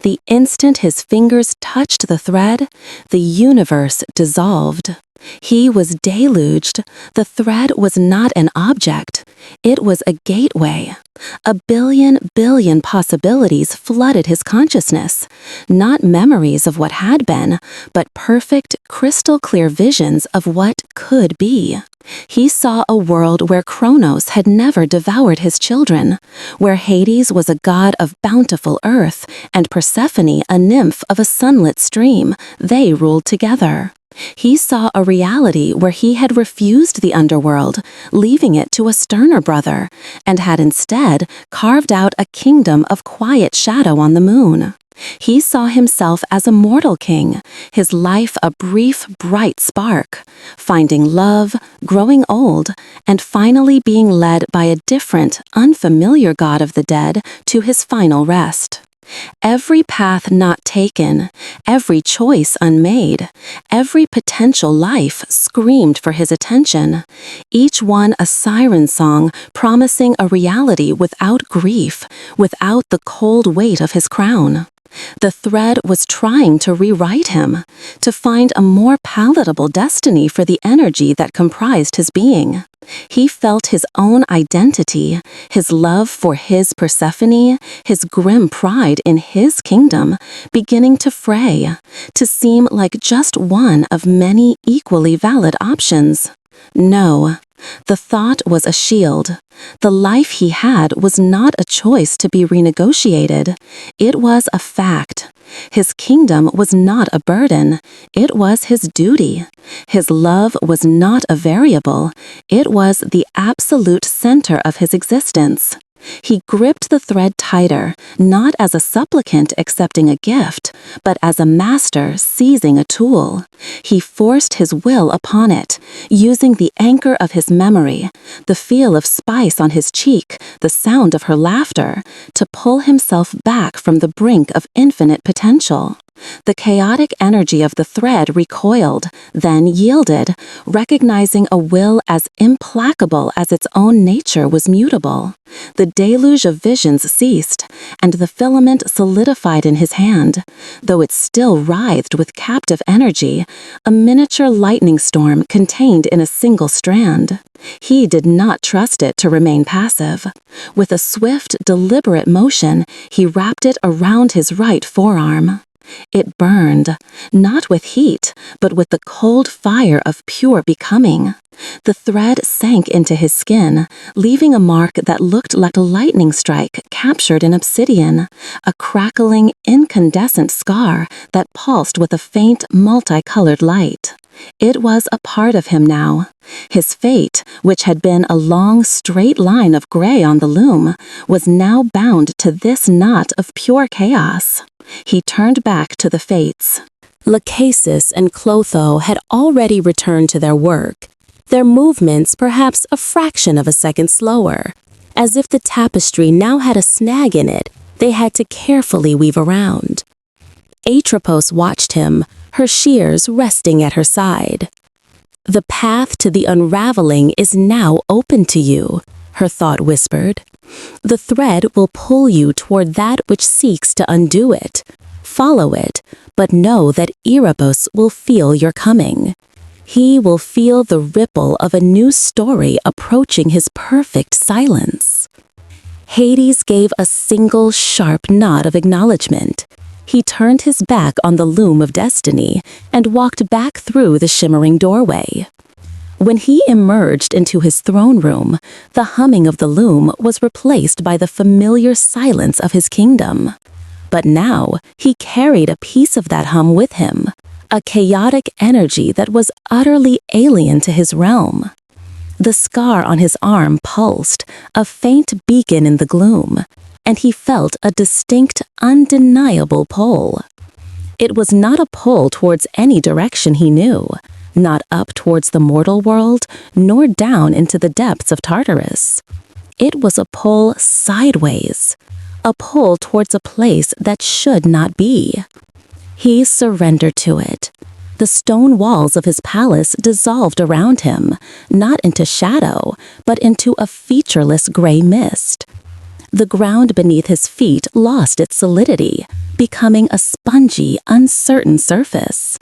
The instant his fingers touched the thread, the universe dissolved. He was deluged. The thread was not an object. It was a gateway. A billion possibilities flooded his consciousness. Not memories of what had been, but perfect, crystal-clear visions of what could be. He saw a world where Kronos had never devoured his children, where Hades was a god of bountiful earth and Persephone a nymph of a sunlit stream. They ruled together. He saw a reality where he had refused the underworld, leaving it to a sterner brother, and had instead carved out a kingdom of quiet shadow on the moon. He saw himself as a mortal king, his life a brief, bright spark, finding love, growing old, and finally being led by a different, unfamiliar god of the dead to his final rest. Every path not taken, every choice unmade, every potential life screamed for his attention, each one a siren song promising a reality without grief, without the cold weight of his crown. The thread was trying to rewrite him, to find a more palatable destiny for the energy that comprised his being. He felt his own identity, his love for his Persephone, his grim pride in his kingdom, beginning to fray, to seem like just one of many equally valid options. No. The thought was a shield. The life he had was not a choice to be renegotiated. It was a fact. His kingdom was not a burden. It was his duty. His love was not a variable. It was the absolute center of his existence. He gripped the thread tighter, not as a supplicant accepting a gift, but as a master seizing a tool. He forced his will upon it, using the anchor of his memory, the feel of spice on his cheek, the sound of her laughter, to pull himself back from the brink of infinite potential. The chaotic energy of the thread recoiled, then yielded, recognizing a will as implacable as its own nature was mutable. The deluge of visions ceased, and the filament solidified in his hand, though it still writhed with captive energy, a miniature lightning storm contained in a single strand. He did not trust it to remain passive. With a swift, deliberate motion, he wrapped it around his right forearm. It burned, not with heat, but with the cold fire of pure becoming. The thread sank into his skin, leaving a mark that looked like a lightning strike captured in obsidian, a crackling, incandescent scar that pulsed with a faint, multicolored light. It was a part of him now. His fate, which had been a long, straight line of gray on the loom, was now bound to this knot of pure chaos. He turned back to the fates. Lachesis and Clotho had already returned to their work, their movements perhaps a fraction of a second slower. As if the tapestry now had a snag in it they had to carefully weave around. Atropos watched him, her shears resting at her side. The path to the unraveling is now open to you, her thought whispered. The thread will pull you toward that which seeks to undo it. Follow it, but know that Erebus will feel your coming. He will feel the ripple of a new story approaching his perfect silence. Hades gave a single sharp nod of acknowledgement. He turned his back on the loom of destiny and walked back through the shimmering doorway. When he emerged into his throne room, the humming of the loom was replaced by the familiar silence of his kingdom. But now he carried a piece of that hum with him, a chaotic energy that was utterly alien to his realm. The scar on his arm pulsed, a faint beacon in the gloom, and he felt a distinct, undeniable pull. It was not a pull towards any direction he knew, not up towards the mortal world, nor down into the depths of Tartarus. It was a pull sideways, a pull towards a place that should not be. He surrendered to it. The stone walls of his palace dissolved around him, not into shadow, but into a featureless gray mist. The ground beneath his feet lost its solidity, becoming a spongy, uncertain surface.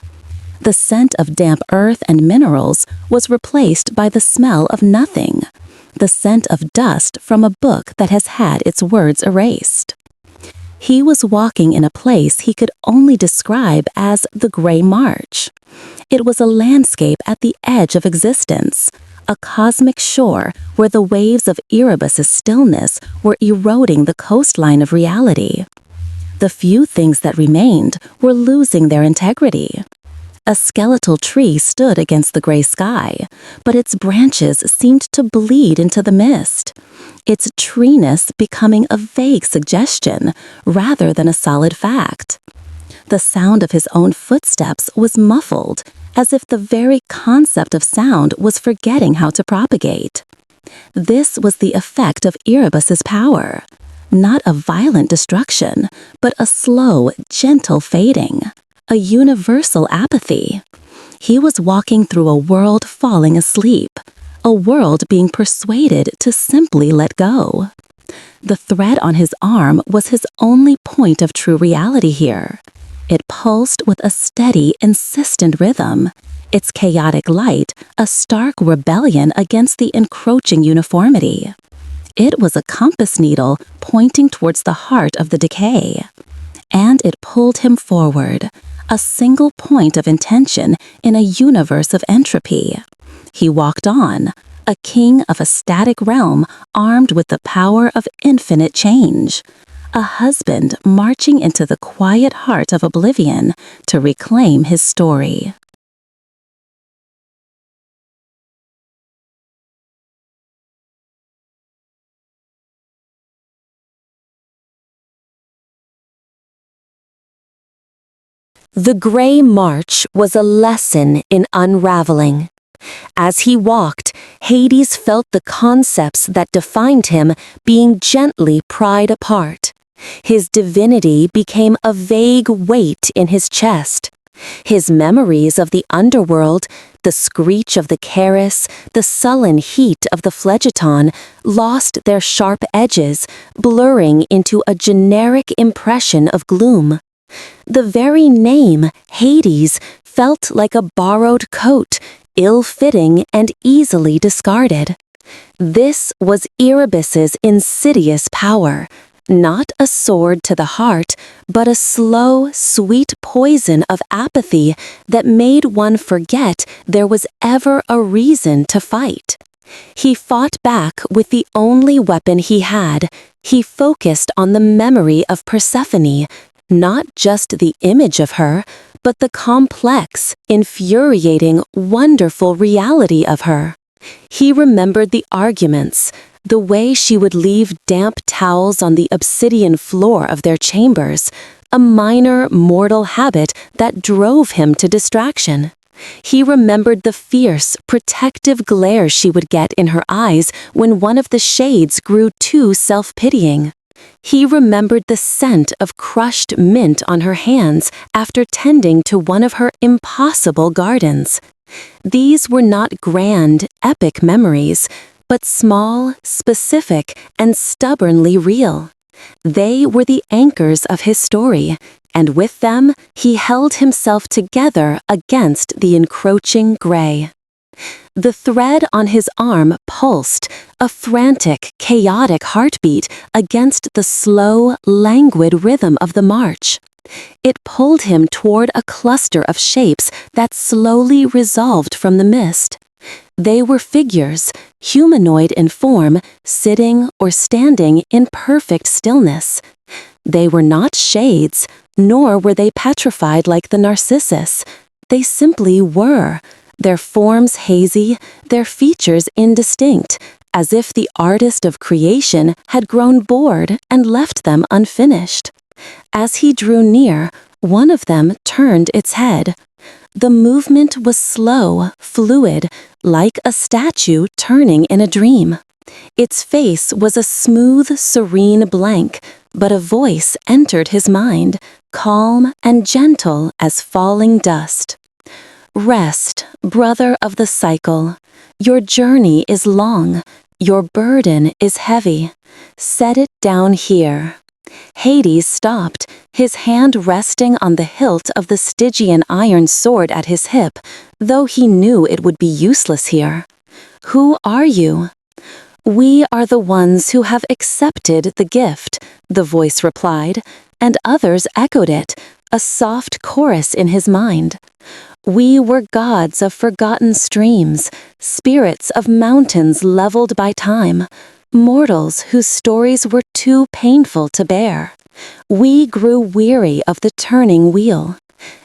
The scent of damp earth and minerals was replaced by the smell of nothing, the scent of dust from a book that has had its words erased. He was walking in a place he could only describe as the Gray March. It was a landscape at the edge of existence, a cosmic shore where the waves of Erebus's stillness were eroding the coastline of reality. The few things that remained were losing their integrity. A skeletal tree stood against the gray sky, but its branches seemed to bleed into the mist, its treeness becoming a vague suggestion rather than a solid fact. The sound of his own footsteps was muffled, as if the very concept of sound was forgetting how to propagate. This was the effect of Erebus's power, not a violent destruction, but a slow, gentle fading. A universal apathy. He was walking through a world falling asleep, a world being persuaded to simply let go. The thread on his arm was his only point of true reality here. It pulsed with a steady, insistent rhythm, its chaotic light a stark rebellion against the encroaching uniformity. It was a compass needle pointing towards the heart of the decay. And it pulled him forward, a single point of intention in a universe of entropy. He walked on, a king of a static realm armed with the power of infinite change, a husband marching into the quiet heart of oblivion to reclaim his story. The Gray March was a lesson in unraveling. As he walked, Hades felt the concepts that defined him being gently pried apart. His divinity became a vague weight in his chest. His memories of the underworld, the screech of the Charis, the sullen heat of the Phlegeton, lost their sharp edges, blurring into a generic impression of gloom. The very name, Hades, felt like a borrowed coat, ill-fitting and easily discarded. This was Erebus's insidious power, Not a sword to the heart, but a slow, sweet poison of apathy that made one forget there was ever a reason to fight. He fought back with the only weapon he had. He focused on the memory of Persephone, not just the image of her, but the complex, infuriating, wonderful reality of her. He remembered the arguments, the way she would leave damp towels on the obsidian floor of their chambers, a minor mortal habit that drove him to distraction. He remembered the fierce, protective glare she would get in her eyes when one of the shades grew too self-pitying. He remembered the scent of crushed mint on her hands after tending to one of her impossible gardens. These were not grand, epic memories, but small, specific, and stubbornly real. They were the anchors of his story, and with them he held himself together against the encroaching gray. The thread on his arm pulsed, a frantic, chaotic heartbeat against the slow, languid rhythm of the march. It pulled him toward a cluster of shapes that slowly resolved from the mist. They were figures, humanoid in form, sitting or standing in perfect stillness. They were not shades, nor were they petrified like the narcissus. They simply were, their forms hazy, their features indistinct, as if the artist of creation had grown bored and left them unfinished. As he drew near, one of them turned its head. The movement was slow, fluid, like a statue turning in a dream. Its face was a smooth, serene blank, but a voice entered his mind, calm and gentle as falling dust. Rest, brother of the cycle. Your journey is long. Your burden is heavy. Set it down here. Hades stopped, his hand resting on the hilt of the Stygian iron sword at his hip, though he knew it would be useless here. Who are you? We are the ones who have accepted the gift, the voice replied, and others echoed it, a soft chorus in his mind. We were gods of forgotten streams, spirits of mountains leveled by time, mortals whose stories were too painful to bear. We grew weary of the turning wheel.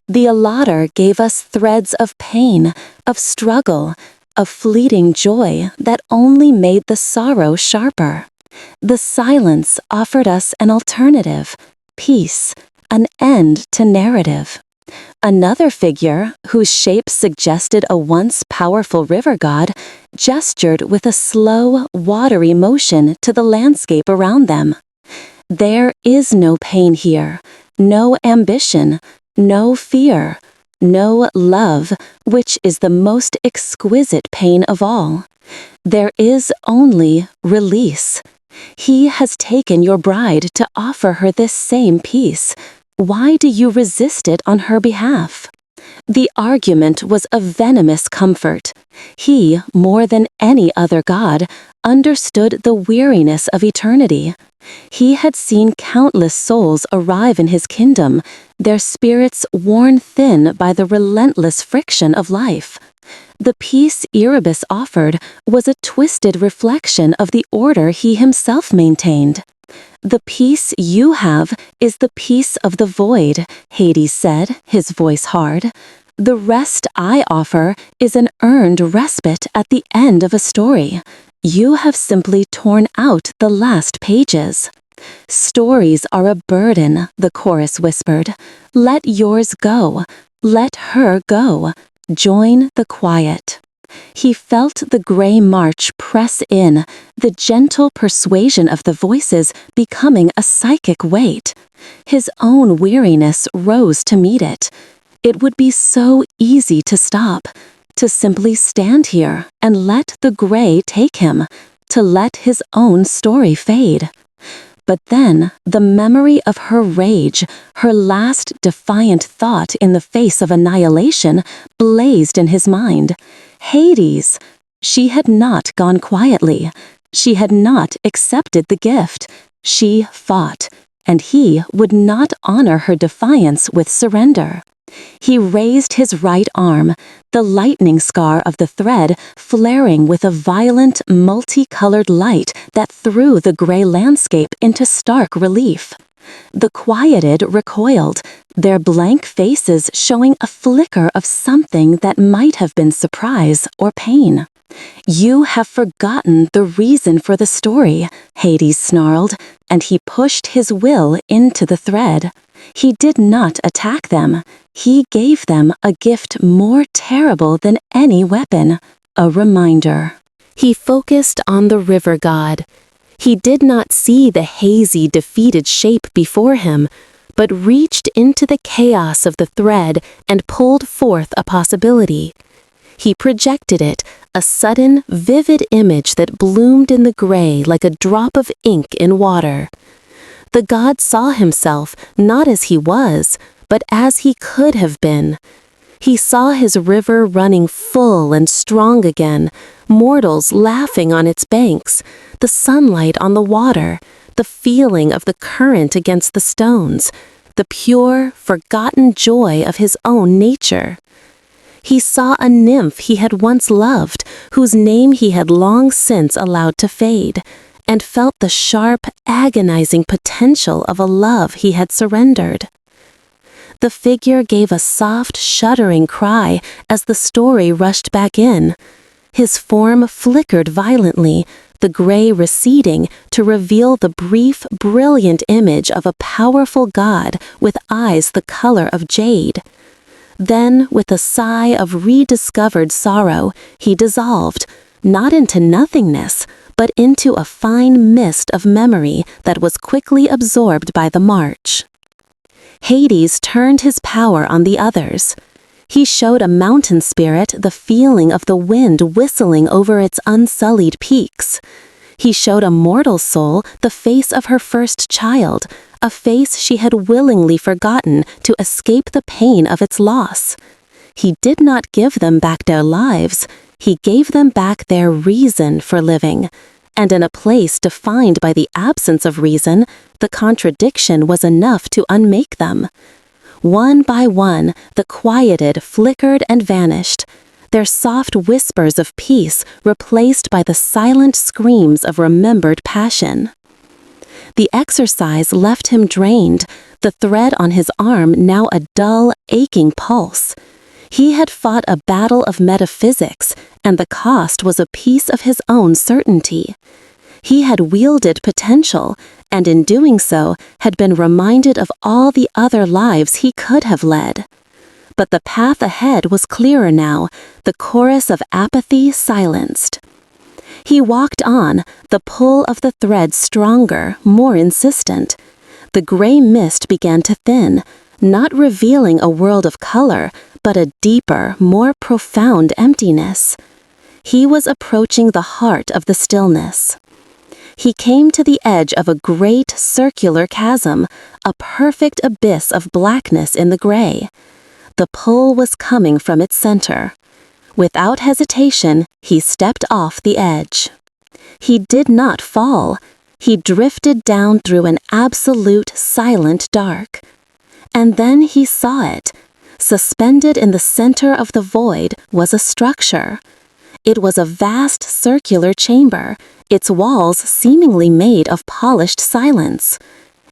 The Allottor gave us threads of pain, of struggle, of fleeting joy that only made the sorrow sharper. The silence offered us an alternative, peace, an end to narrative. Another figure, whose shape suggested a once powerful river god, gestured with a slow, watery motion to the landscape around them. There is no pain here, no ambition, no fear, no love, which is the most exquisite pain of all. There is only release. He has taken your bride to offer her this same peace. Why do you resist it on her behalf? The argument was a venomous comfort. He, more than any other god, understood the weariness of eternity. He had seen countless souls arrive in his kingdom, their spirits worn thin by the relentless friction of life. The peace Erebus offered was a twisted reflection of the order he himself maintained. The peace you have is the peace of the void, Hades said, his voice hard. The rest I offer is an earned respite at the end of a story. You have simply torn out the last pages. Stories are a burden, the chorus whispered. Let yours go. Let her go. Join the quiet. He felt the gray march press in, the gentle persuasion of the voices becoming a psychic weight. His own weariness rose to meet it. It would be so easy to stop, to simply stand here and let the gray take him, to let his own story fade. But then, the memory of her rage, her last defiant thought in the face of annihilation, blazed in his mind. Hades! She had not gone quietly. She had not accepted the gift. She fought, and he would not honor her defiance with surrender. He raised his right arm, the lightning scar of the thread flaring with a violent, multicolored light that threw the gray landscape into stark relief. The quieted recoiled, their blank faces showing a flicker of something that might have been surprise or pain. "You have forgotten the reason for the story," Hades snarled, and he pushed his will into the thread. He did not attack them. He gave them a gift more terrible than any weapon, a reminder. He focused on the river god. He did not see the hazy, defeated shape before him, but reached into the chaos of the thread and pulled forth a possibility. He projected it, a sudden, vivid image that bloomed in the gray like a drop of ink in water. The god saw himself not as he was, but as he could have been. He saw his river running full and strong again, mortals laughing on its banks, the sunlight on the water, the feeling of the current against the stones, the pure, forgotten joy of his own nature. He saw a nymph he had once loved, whose name he had long since allowed to fade, and felt the sharp, agonizing potential of a love he had surrendered. The figure gave a soft, shuddering cry as the story rushed back in. His form flickered violently, the gray receding to reveal the brief, brilliant image of a powerful god with eyes the color of jade. Then, with a sigh of rediscovered sorrow, he dissolved, not into nothingness, but into a fine mist of memory that was quickly absorbed by the march. Hades turned his power on the others. He showed a mountain spirit the feeling of the wind whistling over its unsullied peaks. He showed a mortal soul the face of her first child, a face she had willingly forgotten to escape the pain of its loss. He did not give them back their lives, he gave them back their reason for living. And in a place defined by the absence of reason, the contradiction was enough to unmake them. One by one, the quieted flickered and vanished, their soft whispers of peace replaced by the silent screams of remembered passion. The exercise left him drained, the thread on his arm now a dull, aching pulse. He had fought a battle of metaphysics, and the cost was a piece of his own certainty. He had wielded potential, and in doing so had been reminded of all the other lives he could have led. But the path ahead was clearer now, the chorus of apathy silenced. He walked on, the pull of the thread stronger, more insistent. The gray mist began to thin, not revealing a world of color, but a deeper, more profound emptiness. He was approaching the heart of the stillness. He came to the edge of a great circular chasm, a perfect abyss of blackness in the gray. The pull was coming from its center. Without hesitation, he stepped off the edge. He did not fall. He drifted down through an absolute silent dark. And then he saw it. Suspended in the center of the void was a structure. It was a vast circular chamber, its walls seemingly made of polished silence.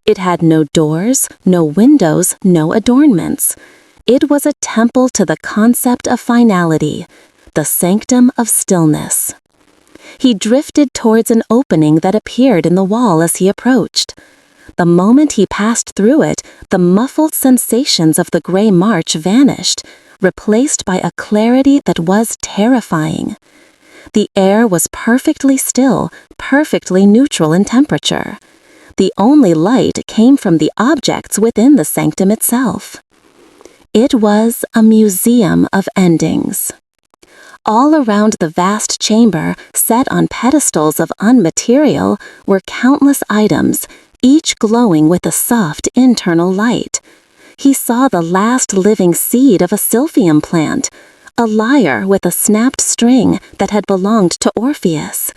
It had no doors, no windows, no adornments. It was a temple to the concept of finality, the Sanctum of Stillness. He drifted towards an opening that appeared in the wall as he approached. The moment he passed through it, the muffled sensations of the gray march vanished, replaced by a clarity that was terrifying. The air was perfectly still, perfectly neutral in temperature. The only light came from the objects within the sanctum itself. It was a museum of endings. All around the vast chamber, set on pedestals of unmaterial, were countless items, each glowing with a soft internal light. He saw the last living seed of a silphium plant, a lyre with a snapped string that had belonged to Orpheus,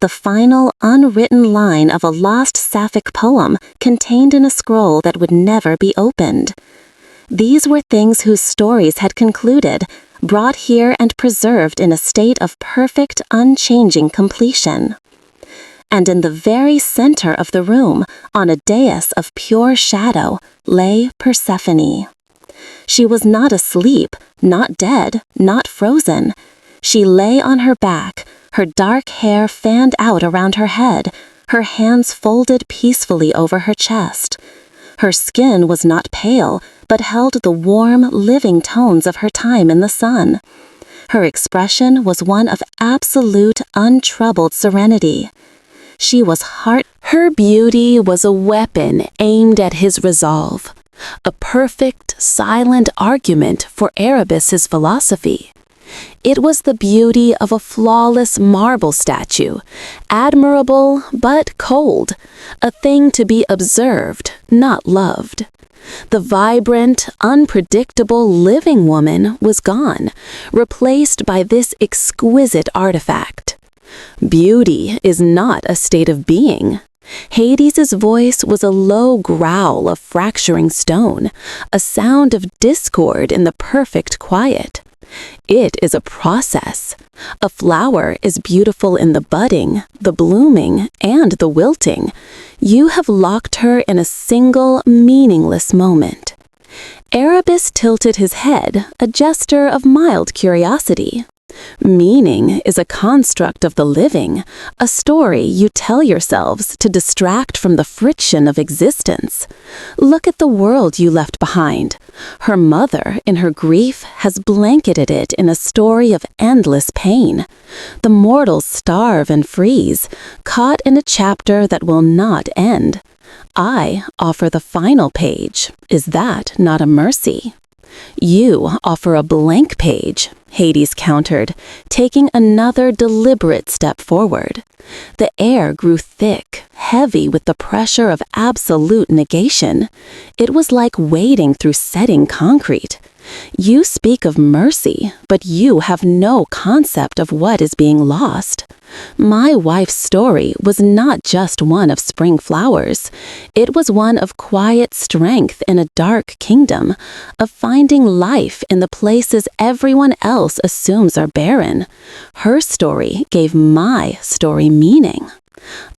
the final unwritten line of a lost sapphic poem contained in a scroll that would never be opened. These were things whose stories had concluded, brought here and preserved in a state of perfect, unchanging completion. And in the very center of the room, on a dais of pure shadow, lay Persephone. She was not asleep, not dead, not frozen. She lay on her back, her dark hair fanned out around her head, her hands folded peacefully over her chest. Her skin was not pale, but held the warm, living tones of her time in the sun. Her expression was one of absolute, untroubled serenity. She was Her beauty was a weapon aimed at his resolve, a perfect, silent argument for Erebus's philosophy. It was the beauty of a flawless marble statue, admirable but cold, a thing to be observed, not loved. The vibrant, unpredictable living woman was gone, replaced by this exquisite artifact. Beauty is not a state of being. Hades's voice was a low growl of fracturing stone, a sound of discord in the perfect quiet. It is a process. A flower is beautiful in the budding, the blooming, and the wilting. You have locked her in a single, meaningless moment. Erebus tilted his head, a gesture of mild curiosity. Meaning is a construct of the living, a story you tell yourselves to distract from the friction of existence. Look at the world you left behind. Her mother, in her grief, has blanketed it in a story of endless pain. The mortals starve and freeze, caught in a chapter that will not end. I offer the final page. Is that not a mercy? You offer a blank page, Hades countered, taking another deliberate step forward. The air grew thick, heavy with the pressure of absolute negation. It was like wading through setting concrete. You speak of mercy, but you have no concept of what is being lost. My wife's story was not just one of spring flowers. It was one of quiet strength in a dark kingdom, of finding life in the places everyone else assumes are barren. Her story gave my story meaning.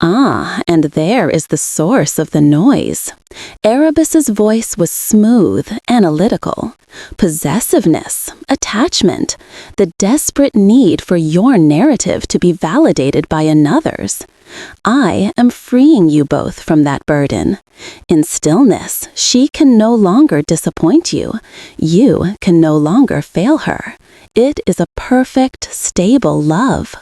Ah, and there is the source of the noise. Erebus's voice was smooth, analytical. Possessiveness, attachment, the desperate need for your narrative to be validated by another's. I am freeing you both from that burden. In stillness, she can no longer disappoint you. You can no longer fail her. It is a perfect, stable love.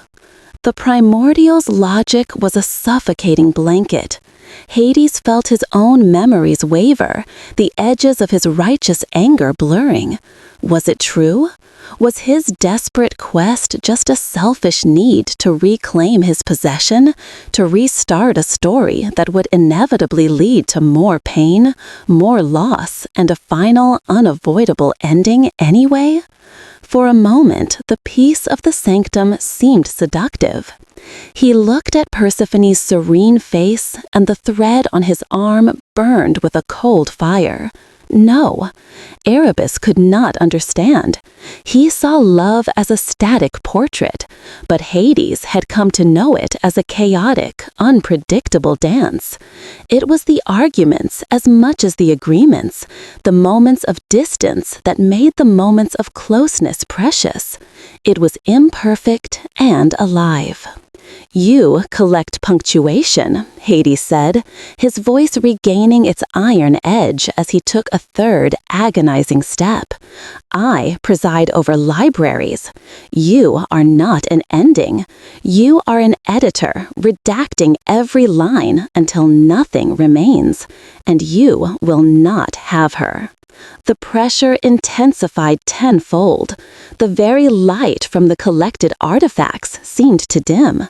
The Primordial's logic was a suffocating blanket. Hades felt his own memories waver, the edges of his righteous anger blurring. Was it true? Was his desperate quest just a selfish need to reclaim his possession, to restart a story that would inevitably lead to more pain, more loss, and a final, unavoidable ending anyway? For a moment, the peace of the sanctum seemed seductive. He looked at Persephone's serene face, and the thread on his arm burned with a cold fire. No, Erebus could not understand. He saw love as a static portrait, but Hades had come to know it as a chaotic, unpredictable dance. It was the arguments as much as the agreements, the moments of distance that made the moments of closeness precious. It was imperfect and alive. You collect punctuation, Hades said, his voice regaining its iron edge as he took a third agonizing step. I preside over libraries. You are not an ending. You are an editor, redacting every line until nothing remains, and you will not have her. The pressure intensified tenfold. The very light from the collected artifacts seemed to dim.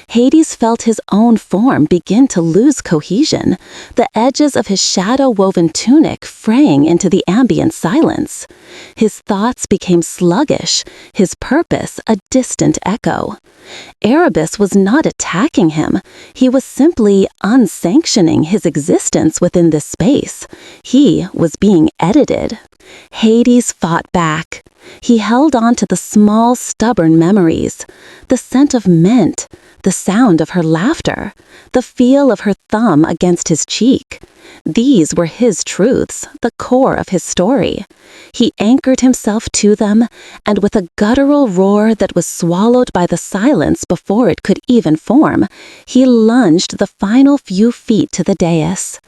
Hades felt his own form begin to lose cohesion, the edges of his shadow-woven tunic fraying into the ambient silence. His thoughts became sluggish, his purpose a distant echo. Erebus was not attacking him. He was simply unsanctioning his existence within this space. He was being edited. Hades fought back. He held on to the small, stubborn memories, the scent of mint, the sound of her laughter, the feel of her thumb against his cheek. These were his truths, the core of his story. He anchored himself to them, and with a guttural roar that was swallowed by the silence before it could even form, he lunged the final few feet to the dais.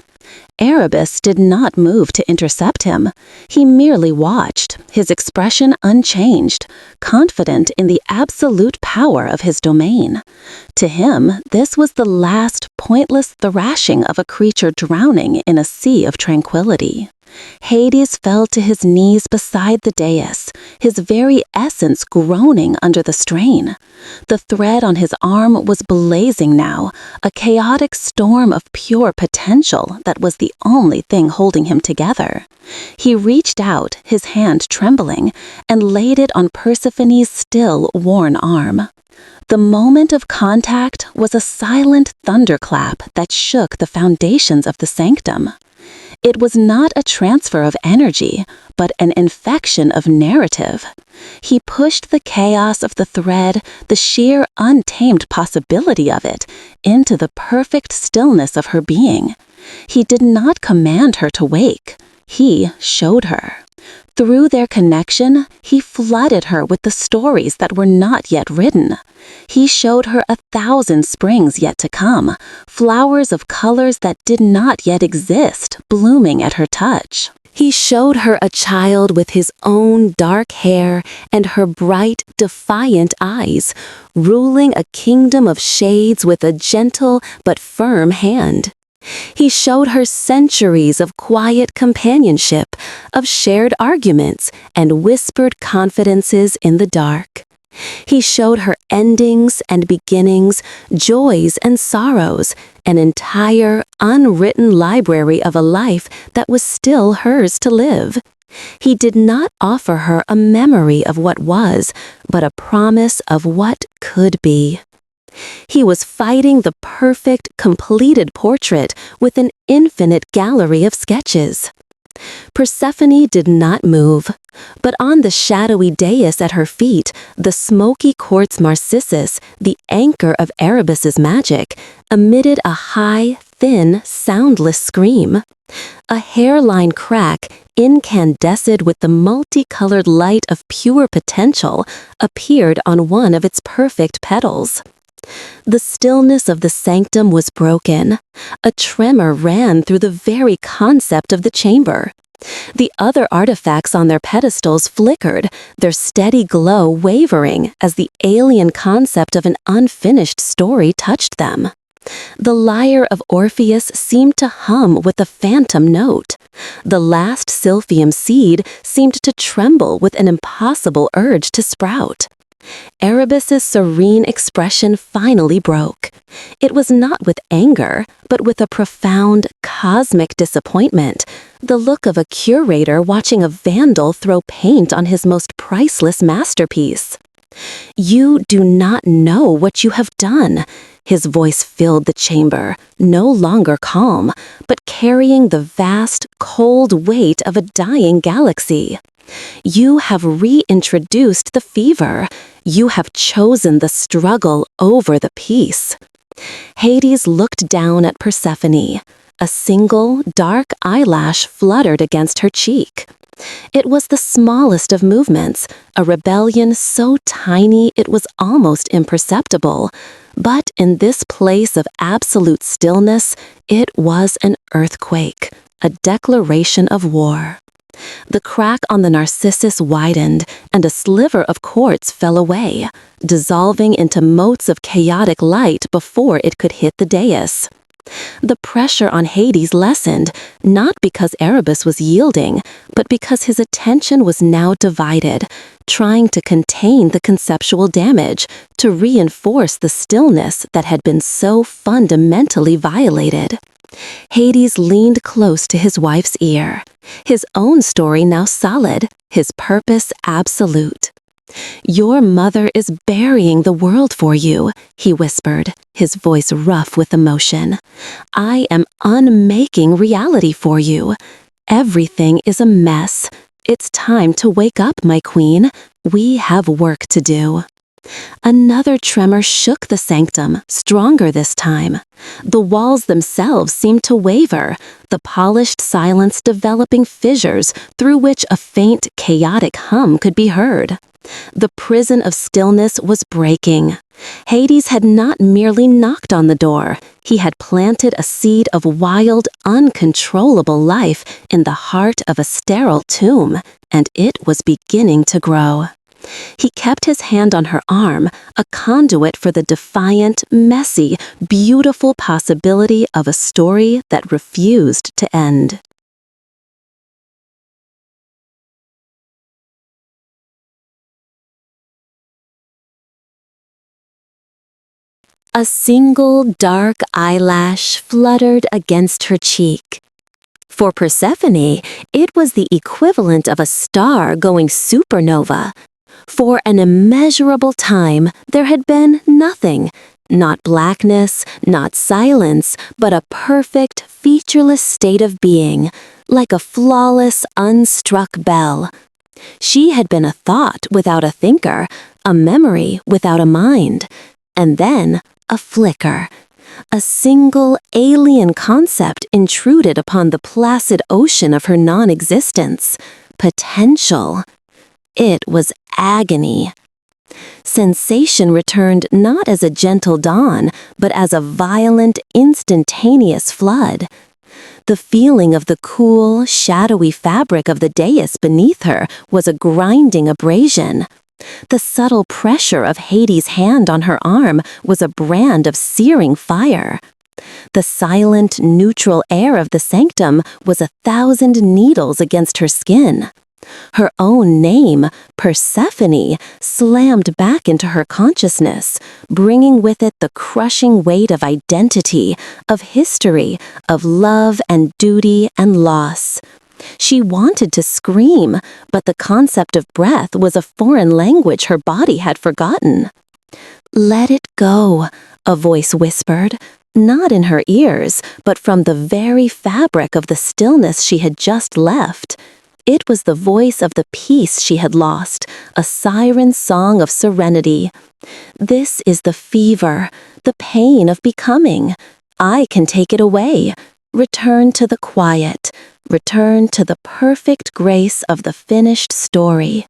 Erebus did not move to intercept him. He merely watched, his expression unchanged, confident in the absolute power of his domain. To him, this was the last pointless thrashing of a creature drowning in a sea of tranquility. Hades fell to his knees beside the dais, his very essence groaning under the strain. The thread on his arm was blazing now, a chaotic storm of pure potential that was the only thing holding him together. He reached out, his hand trembling, and laid it on Persephone's still worn arm. The moment of contact was a silent thunderclap that shook the foundations of the sanctum. It was not a transfer of energy, but an infection of narrative. He pushed the chaos of the thread, the sheer untamed possibility of it, into the perfect stillness of her being. He did not command her to wake. He showed her. Through their connection, he flooded her with the stories that were not yet written. He showed her 1,000 springs yet to come, flowers of colors that did not yet exist, blooming at her touch. He showed her a child with his own dark hair and her bright, defiant eyes, ruling a kingdom of shades with a gentle but firm hand. He showed her centuries of quiet companionship, of shared arguments and whispered confidences in the dark. He showed her endings and beginnings, joys and sorrows, an entire, unwritten library of a life that was still hers to live. He did not offer her a memory of what was, but a promise of what could be. He was fighting the perfect, completed portrait with an infinite gallery of sketches. Persephone did not move, but on the shadowy dais at her feet, the smoky quartz Narcissus, the anchor of Erebus's magic, emitted a high, thin, soundless scream. A hairline crack, incandescent with the multicolored light of pure potential, appeared on one of its perfect petals. The stillness of the sanctum was broken. A tremor ran through the very concept of the chamber. The other artifacts on their pedestals flickered, their steady glow wavering as the alien concept of an unfinished story touched them. The lyre of Orpheus seemed to hum with a phantom note. The last silphium seed seemed to tremble with an impossible urge to sprout. Erebus's serene expression finally broke. It was not with anger, but with a profound, cosmic disappointment, the look of a curator watching a vandal throw paint on his most priceless masterpiece. "You do not know what you have done." His voice filled the chamber, no longer calm, but carrying the vast, cold weight of a dying galaxy. "You have reintroduced the fever. You have chosen the struggle over the peace." Hades looked down at Persephone. A single, dark eyelash fluttered against her cheek. It was the smallest of movements, a rebellion so tiny it was almost imperceptible. But in this place of absolute stillness, it was an earthquake, a declaration of war. The crack on the Narcissus widened, and a sliver of quartz fell away, dissolving into motes of chaotic light before it could hit the dais. The pressure on Hades lessened, not because Erebus was yielding, but because his attention was now divided, trying to contain the conceptual damage, to reinforce the stillness that had been so fundamentally violated. Hades leaned close to his wife's ear, his own story now solid, his purpose absolute. "Your mother is burying the world for you," he whispered, his voice rough with emotion. "I am unmaking reality for you. Everything is a mess. It's time to wake up, my queen. We have work to do." Another tremor shook the sanctum, stronger this time. The walls themselves seemed to waver, the polished silence developing fissures through which a faint, chaotic hum could be heard. The prison of stillness was breaking. Hades had not merely knocked on the door, he had planted a seed of wild, uncontrollable life in the heart of a sterile tomb, and it was beginning to grow. He kept his hand on her arm, a conduit for the defiant, messy, beautiful possibility of a story that refused to end. A single dark eyelash fluttered against her cheek. For Persephone, it was the equivalent of a star going supernova. For an immeasurable time, there had been nothing. Not blackness, not silence, but a perfect, featureless state of being, like a flawless, unstruck bell. She had been a thought without a thinker, a memory without a mind, and then a flicker. A single alien concept intruded upon the placid ocean of her non-existence. Potential. It was agony. Sensation returned not as a gentle dawn, but as a violent, instantaneous flood. The feeling of the cool, shadowy fabric of the dais beneath her was a grinding abrasion. The subtle pressure of Hades' hand on her arm was a brand of searing fire. The silent, neutral air of the sanctum was 1,000 needles against her skin. Her own name, Persephone, slammed back into her consciousness, bringing with it the crushing weight of identity, of history, of love and duty and loss. She wanted to scream, but the concept of breath was a foreign language her body had forgotten. "Let it go," a voice whispered, not in her ears, but from the very fabric of the stillness she had just left. It was the voice of the peace she had lost, a siren song of serenity. "This is the fever, the pain of becoming. I can take it away. Return to the quiet. Return to the perfect grace of the finished story."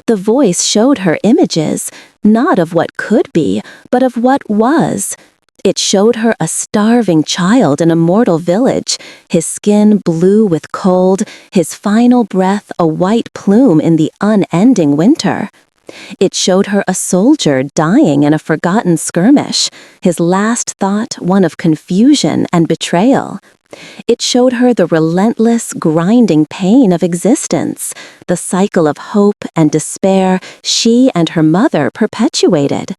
The voice showed her images, not of what could be, but of what was. It showed her a starving child in a mortal village, his skin blue with cold, his final breath a white plume in the unending winter. It showed her a soldier dying in a forgotten skirmish, his last thought one of confusion and betrayal. It showed her the relentless, grinding pain of existence, the cycle of hope and despair she and her mother perpetuated.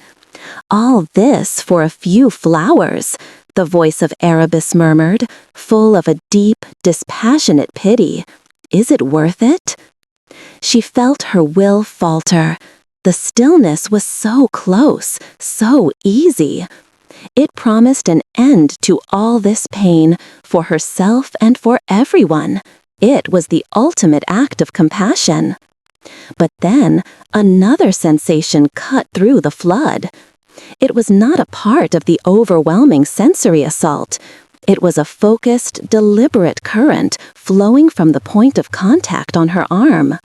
"All this for a few flowers," the voice of Erebus murmured, full of a deep, dispassionate pity. "Is it worth it?" She felt her will falter. The stillness was so close, so easy. It promised an end to all this pain, for herself and for everyone. It was the ultimate act of compassion. But then, another sensation cut through the flood. It was not a part of the overwhelming sensory assault. It was a focused, deliberate current flowing from the point of contact on her arm.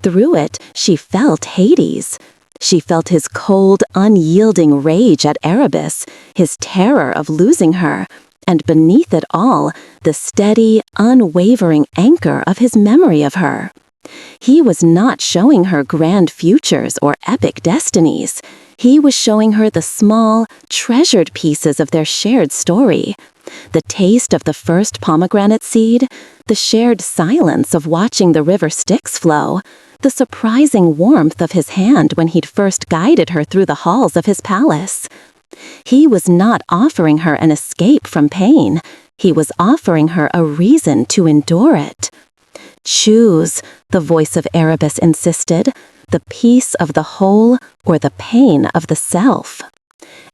Through it, she felt Hades. She felt his cold, unyielding rage at Erebus, his terror of losing her, and beneath it all, the steady, unwavering anchor of his memory of her. He was not showing her grand futures or epic destinies. He was showing her the small, treasured pieces of their shared story. The taste of the first pomegranate seed, the shared silence of watching the River Styx flow, the surprising warmth of his hand when he'd first guided her through the halls of his palace. He was not offering her an escape from pain. He was offering her a reason to endure it. Choose, the voice of Erebus insisted, the peace of the whole or the pain of the self.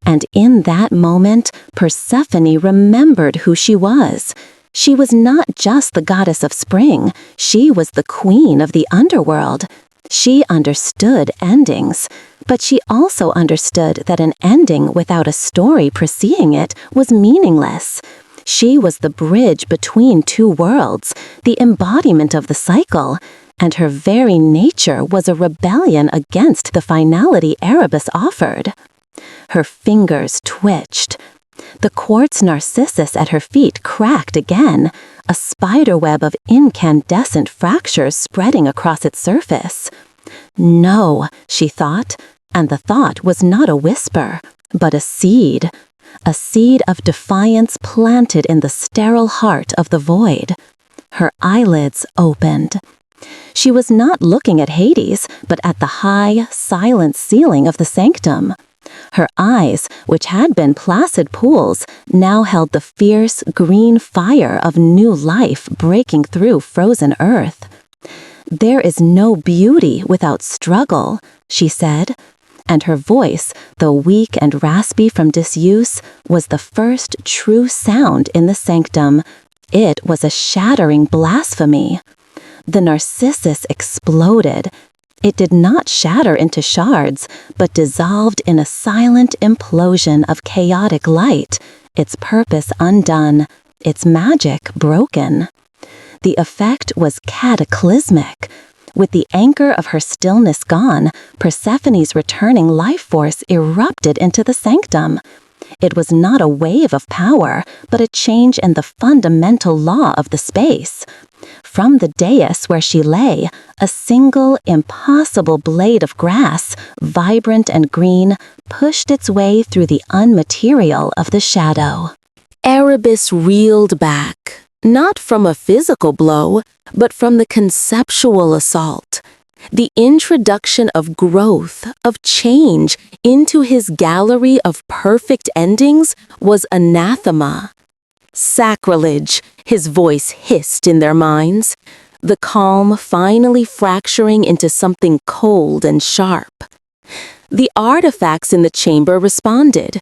And in that moment, Persephone remembered who she was. She was not just the goddess of spring, she was the queen of the underworld. She understood endings, but she also understood that an ending without a story preceding it was meaningless. She was the bridge between two worlds, the embodiment of the cycle, and her very nature was a rebellion against the finality Erebus offered. Her fingers twitched. The quartz narcissus at her feet cracked again, a spiderweb of incandescent fractures spreading across its surface. No, she thought, and the thought was not a whisper, but a seed of defiance planted in the sterile heart of the void. Her eyelids opened. She was not looking at Hades, but at the high, silent ceiling of the sanctum. Her eyes, which had been placid pools, now held the fierce, green fire of new life breaking through frozen earth. "There is no beauty without struggle," she said, and her voice, though weak and raspy from disuse, was the first true sound in the sanctum. It was a shattering blasphemy. The narcissus exploded. It did not shatter into shards, but dissolved in a silent implosion of chaotic light, its purpose undone, its magic broken. The effect was cataclysmic. With the anchor of her stillness gone, Persephone's returning life force erupted into the sanctum. It was not a wave of power, but a change in the fundamental law of the space. From the dais where she lay, a single, impossible blade of grass, vibrant and green, pushed its way through the unmaterial of the shadow. Erebus reeled back, not from a physical blow, but from the conceptual assault. The introduction of growth, of change, into his gallery of perfect endings was anathema. Sacrilege, his voice hissed in their minds, the calm finally fracturing into something cold and sharp. The artifacts in the chamber responded.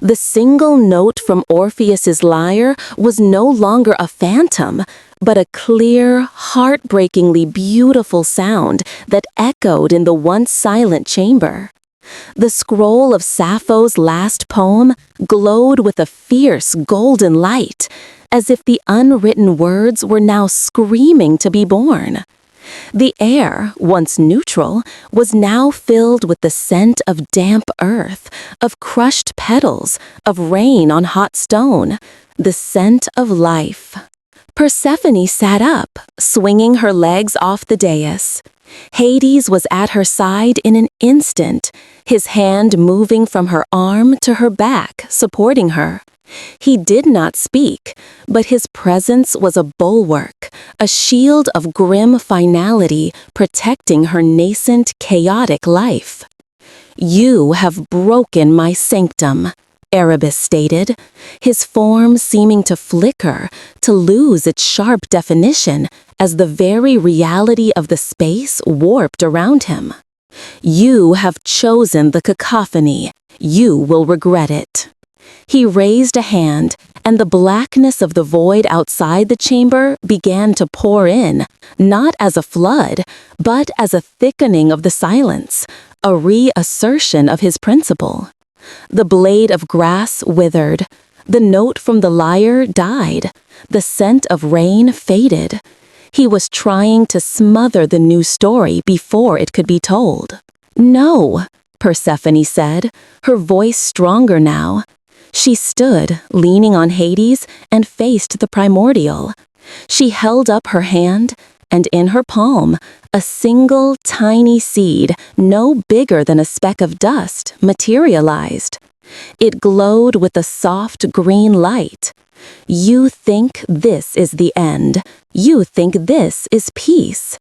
The single note from Orpheus's lyre was no longer a phantom, but a clear, heartbreakingly beautiful sound that echoed in the once silent chamber. The scroll of Sappho's last poem glowed with a fierce golden light, as if the unwritten words were now screaming to be born. The air, once neutral, was now filled with the scent of damp earth, of crushed petals, of rain on hot stone, the scent of life. Persephone sat up, swinging her legs off the dais. Hades was at her side in an instant, his hand moving from her arm to her back, supporting her. He did not speak, but his presence was a bulwark, a shield of grim finality protecting her nascent, chaotic life. "You have broken my sanctum," Erebus stated, his form seeming to flicker, to lose its sharp definition as the very reality of the space warped around him. "You have chosen the cacophony. You will regret it." He raised a hand, and the blackness of the void outside the chamber began to pour in, not as a flood, but as a thickening of the silence, a reassertion of his principle. The blade of grass withered, the note from the lyre died, the scent of rain faded. He was trying to smother the new story before it could be told. "No," Persephone said, her voice stronger now. She stood, leaning on Hades, and faced the Primordial. She held up her hand, and in her palm, a single tiny seed, no bigger than a speck of dust, materialized. It glowed with a soft green light. You think this is the end. You think this is peace.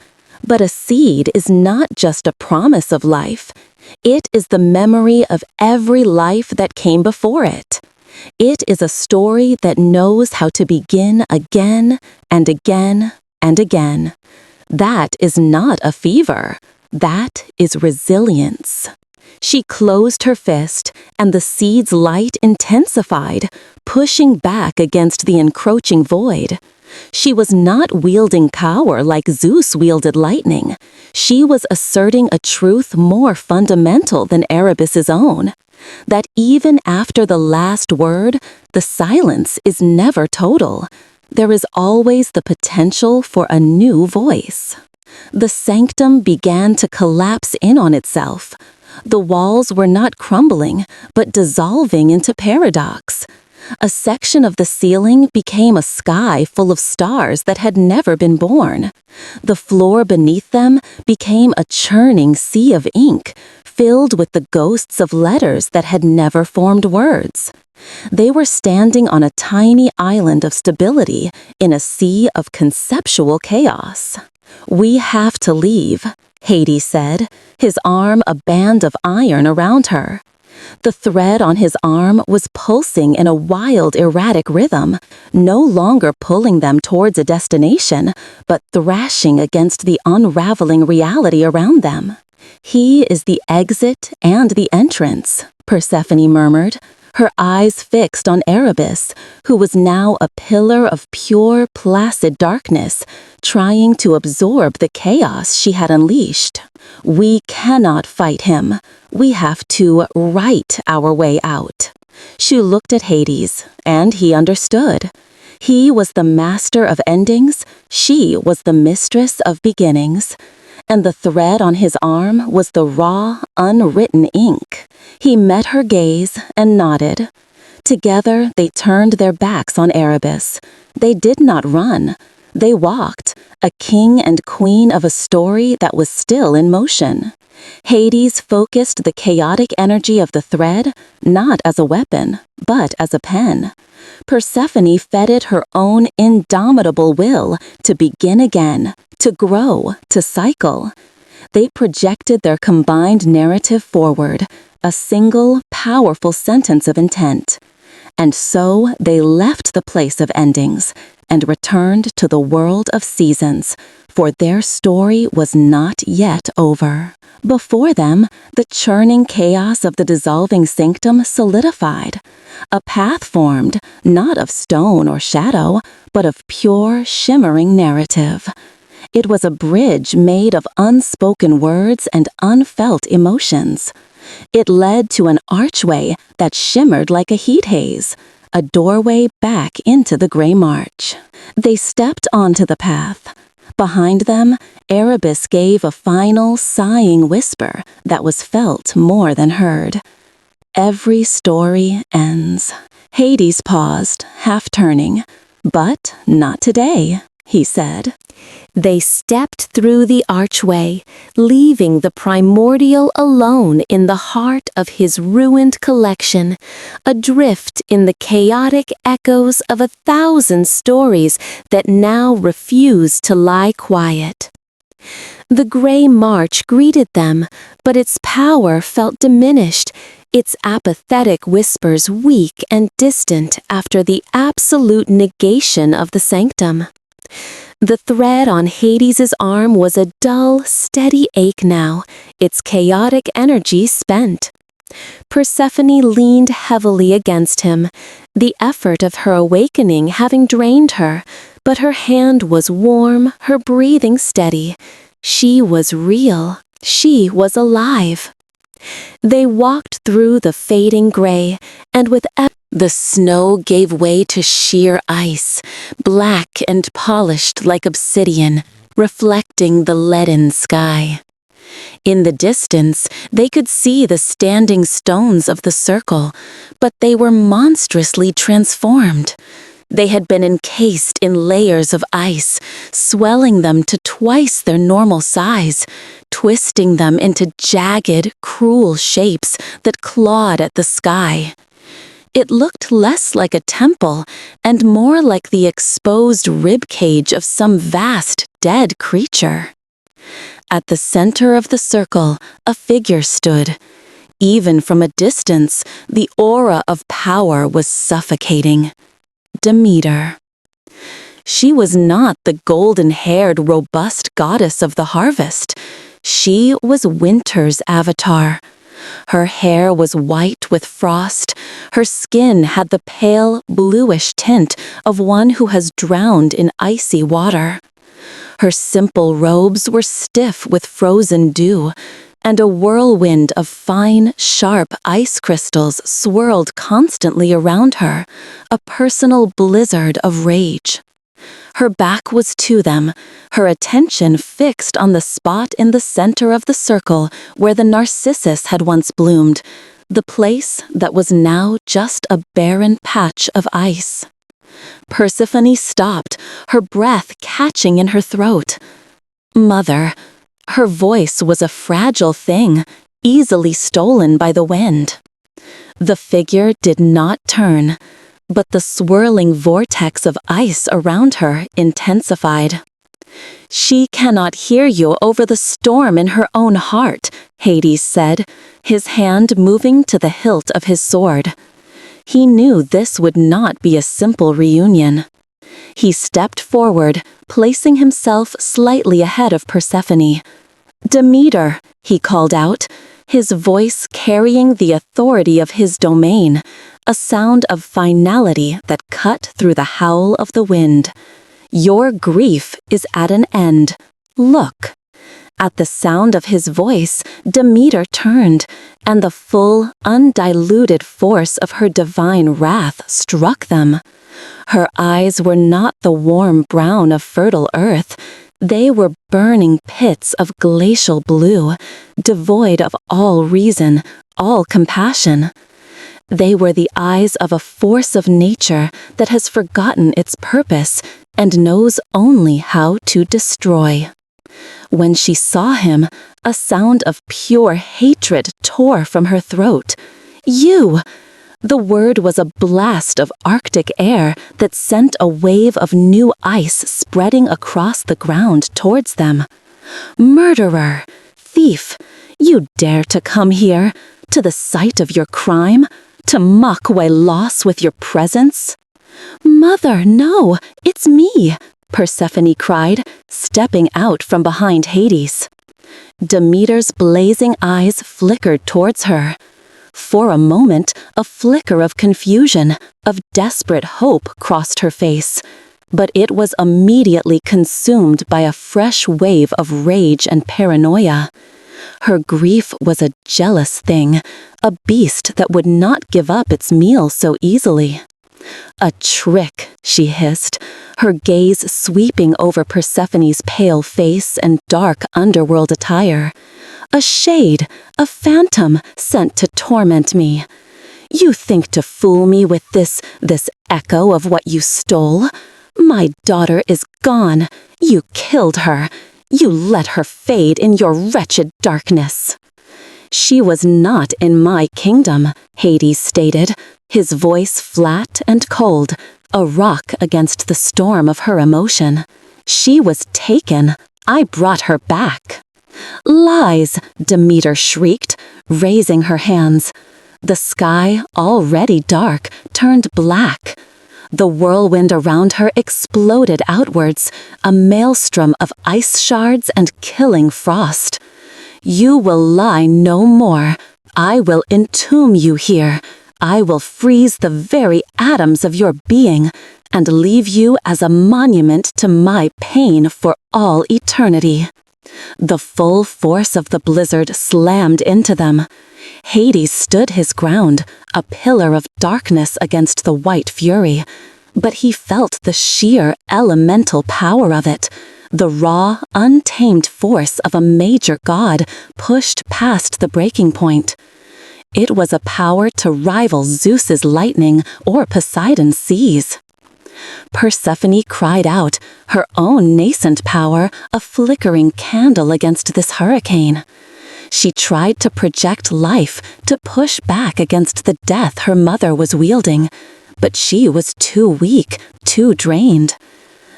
But a seed is not just a promise of life. It is the memory of every life that came before it. It is a story that knows how to begin again and again and again. That is not a fever. That is resilience. She closed her fist, and the seed's light intensified, pushing back against the encroaching void. She was not wielding power like Zeus wielded lightning. She was asserting a truth more fundamental than Erebus's own. That even after the last word, the silence is never total. There is always the potential for a new voice. The sanctum began to collapse in on itself. The walls were not crumbling, but dissolving into paradox. A section of the ceiling became a sky full of stars that had never been born. The floor beneath them became a churning sea of ink, filled with the ghosts of letters that had never formed words. They were standing on a tiny island of stability in a sea of conceptual chaos. "We have to leave," Hades said, his arm a band of iron around her. The thread on his arm was pulsing in a wild, erratic rhythm, no longer pulling them towards a destination, but thrashing against the unraveling reality around them. "He is the exit and the entrance," Persephone murmured, her eyes fixed on Erebus, who was now a pillar of pure, placid darkness, trying to absorb the chaos she had unleashed. "We cannot fight him. We have to write our way out." She looked at Hades, and he understood. He was the master of endings, she was the mistress of beginnings. And the thread on his arm was the raw, unwritten ink. He met her gaze and nodded. Together they turned their backs on Erebus. They did not run. They walked, a king and queen of a story that was still in motion. Hades focused the chaotic energy of the thread, not as a weapon, but as a pen. Persephone fed it her own indomitable will to begin again, to grow, to cycle. They projected their combined narrative forward, a single, powerful sentence of intent. And so they left the place of endings and returned to the world of seasons, for their story was not yet over. Before them, the churning chaos of the dissolving sanctum solidified. A path formed, not of stone or shadow, but of pure, shimmering narrative. It was a bridge made of unspoken words and unfelt emotions. It led to an archway that shimmered like a heat haze, a doorway back into the gray march. They stepped onto the path. Behind them, Erebus gave a final, sighing whisper that was felt more than heard. "Every story ends." Hades paused, half turning. "But not today," he said. They stepped through the archway, leaving the Primordial alone in the heart of his ruined collection, adrift in the chaotic echoes of 1,000 stories that now refused to lie quiet. The gray march greeted them, but its power felt diminished, its apathetic whispers weak and distant after the absolute negation of the sanctum. The thread on Hades's arm was a dull, steady ache now, its chaotic energy spent. Persephone leaned heavily against him, the effort of her awakening having drained her, but her hand was warm, her breathing steady. She was real. She was alive. They walked through the fading gray, and with the snow gave way to sheer ice, black and polished like obsidian, reflecting the leaden sky. In the distance, they could see the standing stones of the circle, but they were monstrously transformed. They had been encased in layers of ice, swelling them to twice their normal size, twisting them into jagged, cruel shapes that clawed at the sky. It looked less like a temple and more like the exposed ribcage of some vast, dead creature. At the center of the circle, a figure stood. Even from a distance, the aura of power was suffocating. Demeter. She was not the golden-haired, robust goddess of the harvest. She was winter's avatar. Her hair was white with frost. Her skin had the pale, bluish tint of one who has drowned in icy water. Her simple robes were stiff with frozen dew, and a whirlwind of fine, sharp ice crystals swirled constantly around her, a personal blizzard of rage. Her back was to them, her attention fixed on the spot in the center of the circle where the narcissus had once bloomed, the place that was now just a barren patch of ice. Persephone stopped, her breath catching in her throat. Mother. Her voice was a fragile thing, easily stolen by the wind. The figure did not turn, but the swirling vortex of ice around her intensified. She cannot hear you over the storm in her own heart, Hades said, his hand moving to the hilt of his sword. He knew this would not be a simple reunion. He stepped forward, placing himself slightly ahead of Persephone. Demeter, he called out, his voice carrying the authority of his domain, a sound of finality that cut through the howl of the wind. Your grief is at an end. Look. At the sound of his voice, Demeter turned, and the full, undiluted force of her divine wrath struck them. Her eyes were not the warm brown of fertile earth. They were burning pits of glacial blue, devoid of all reason, all compassion. They were the eyes of a force of nature that has forgotten its purpose and knows only how to destroy. When she saw him, a sound of pure hatred tore from her throat. You! The word was a blast of Arctic air that sent a wave of new ice spreading across the ground towards them. Murderer! Thief! You dare to come here, to the site of your crime, to mock Loss with your presence? Mother, no, it's me, Persephone cried, stepping out from behind Hades. Demeter's blazing eyes flickered towards her. For a moment, a flicker of confusion, of desperate hope crossed her face, but it was immediately consumed by a fresh wave of rage and paranoia. Her grief was a jealous thing, a beast that would not give up its meal so easily. A trick, she hissed, her gaze sweeping over Persephone's pale face and dark underworld attire. A shade, a phantom sent to torment me. You think to fool me with this echo of what you stole? My daughter is gone. You killed her. You let her fade in your wretched darkness. She was not in my kingdom, Hades stated, his voice flat and cold, a rock against the storm of her emotion. She was taken. I brought her back. Lies, Demeter shrieked, raising her hands. The sky, already dark, turned black. The whirlwind around her exploded outwards, a maelstrom of ice shards and killing frost. You will lie no more. I will entomb you here. I will freeze the very atoms of your being and leave you as a monument to my pain for all eternity. The full force of the blizzard slammed into them. Hades stood his ground, a pillar of darkness against the white fury, but he felt the sheer elemental power of it, the raw, untamed force of a major god pushed past the breaking point. It was a power to rival Zeus's lightning or Poseidon's seas. Persephone cried out, her own nascent power a flickering candle against this hurricane. She tried to project life, to push back against the death her mother was wielding, but she was too weak, too drained.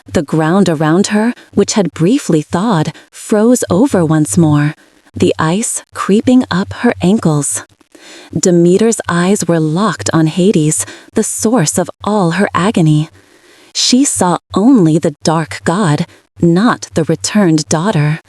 The ground around her, which had briefly thawed, froze over once more, the ice creeping up her ankles. Demeter's eyes were locked on Hades, the source of all her agony. She saw only the dark god, not the returned daughter.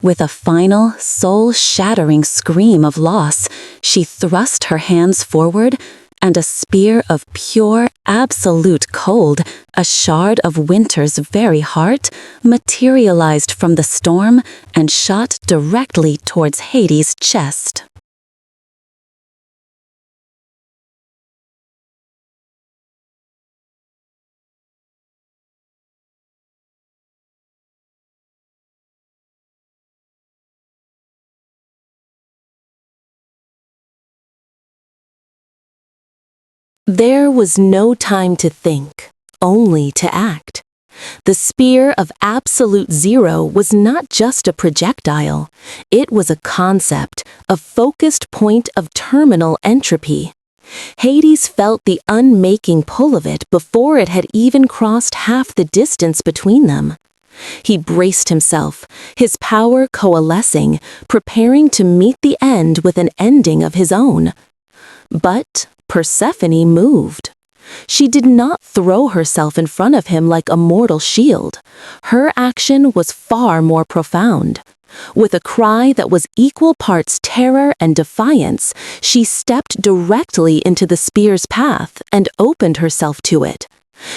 With a final, soul-shattering scream of loss, she thrust her hands forward, and a spear of pure, absolute cold, a shard of winter's very heart, materialized from the storm and shot directly towards Hades' chest. There was no time to think, only to act. The spear of absolute zero was not just a projectile. It was a concept, a focused point of terminal entropy. Hades felt the unmaking pull of it before it had even crossed half the distance between them. He braced himself, his power coalescing, preparing to meet the end with an ending of his own. But Persephone moved. She did not throw herself in front of him like a mortal shield. Her action was far more profound. With a cry that was equal parts terror and defiance, she stepped directly into the spear's path and opened herself to it.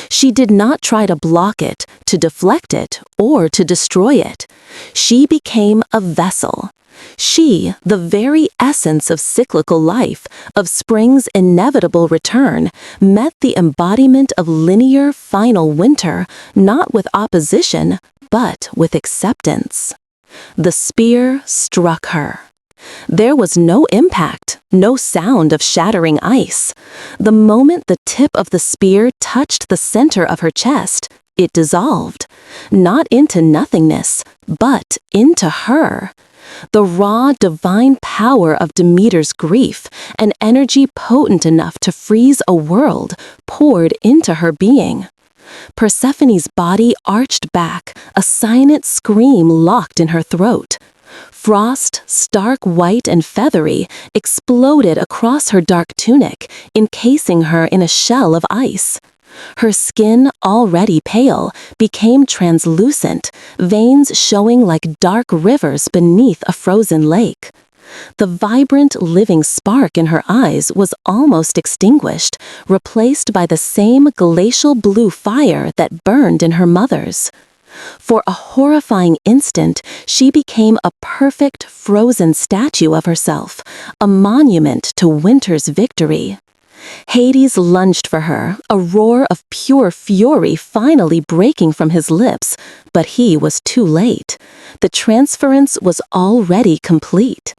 She did not try to block it, to deflect it, or to destroy it. She became a vessel. She, the very essence of cyclical life, of spring's inevitable return, met the embodiment of linear, final winter, not with opposition, but with acceptance. The spear struck her. There was no impact, no sound of shattering ice. The moment the tip of the spear touched the center of her chest, it dissolved, not into nothingness, but into her. The raw, divine power of Demeter's grief, an energy potent enough to freeze a world, poured into her being. Persephone's body arched back, a silent scream locked in her throat. Frost, stark white and feathery, exploded across her dark tunic, encasing her in a shell of ice. Her skin, already pale, became translucent, veins showing like dark rivers beneath a frozen lake. The vibrant, living spark in her eyes was almost extinguished, replaced by the same glacial blue fire that burned in her mother's. For a horrifying instant, she became a perfect, frozen statue of herself, a monument to winter's victory. Hades lunged for her, a roar of pure fury finally breaking from his lips, but he was too late. The transference was already complete.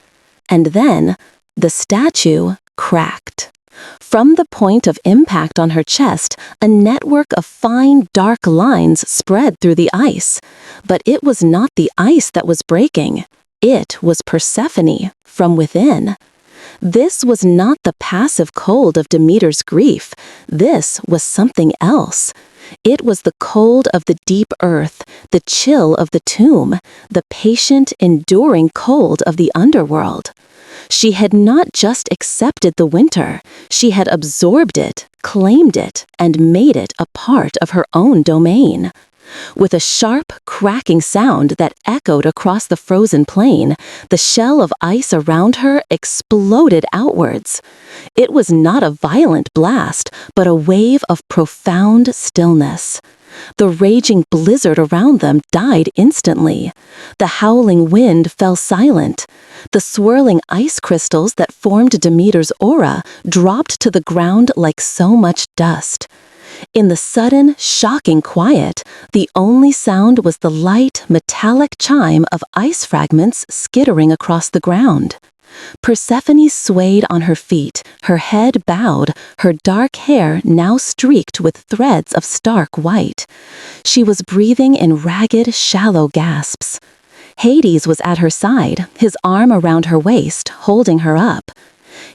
And then, the statue cracked. From the point of impact on her chest, a network of fine, dark lines spread through the ice. But it was not the ice that was breaking. It was Persephone, from within. This was not the passive cold of Demeter's grief. This was something else. It was the cold of the deep earth, the chill of the tomb, the patient, enduring cold of the underworld. She had not just accepted the winter, she had absorbed it, claimed it, and made it a part of her own domain. With a sharp, cracking sound that echoed across the frozen plain, the shell of ice around her exploded outwards. It was not a violent blast, but a wave of profound stillness. The raging blizzard around them died instantly. The howling wind fell silent. The swirling ice crystals that formed Demeter's aura dropped to the ground like so much dust. In the sudden, shocking quiet, the only sound was the light, metallic chime of ice fragments skittering across the ground. Persephone swayed on her feet, her head bowed, her dark hair now streaked with threads of stark white. She was breathing in ragged, shallow gasps. Hades was at her side, his arm around her waist, holding her up.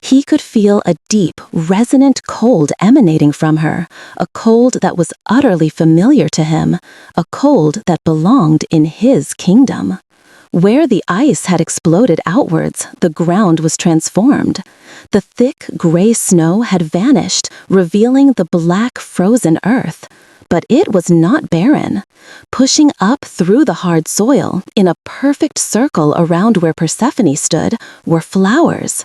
He could feel a deep, resonant cold emanating from her, a cold that was utterly familiar to him, a cold that belonged in his kingdom. Where the ice had exploded outwards, the ground was transformed. The thick, gray snow had vanished, revealing the black, frozen earth. But it was not barren. Pushing up through the hard soil, in a perfect circle around where Persephone stood, were flowers.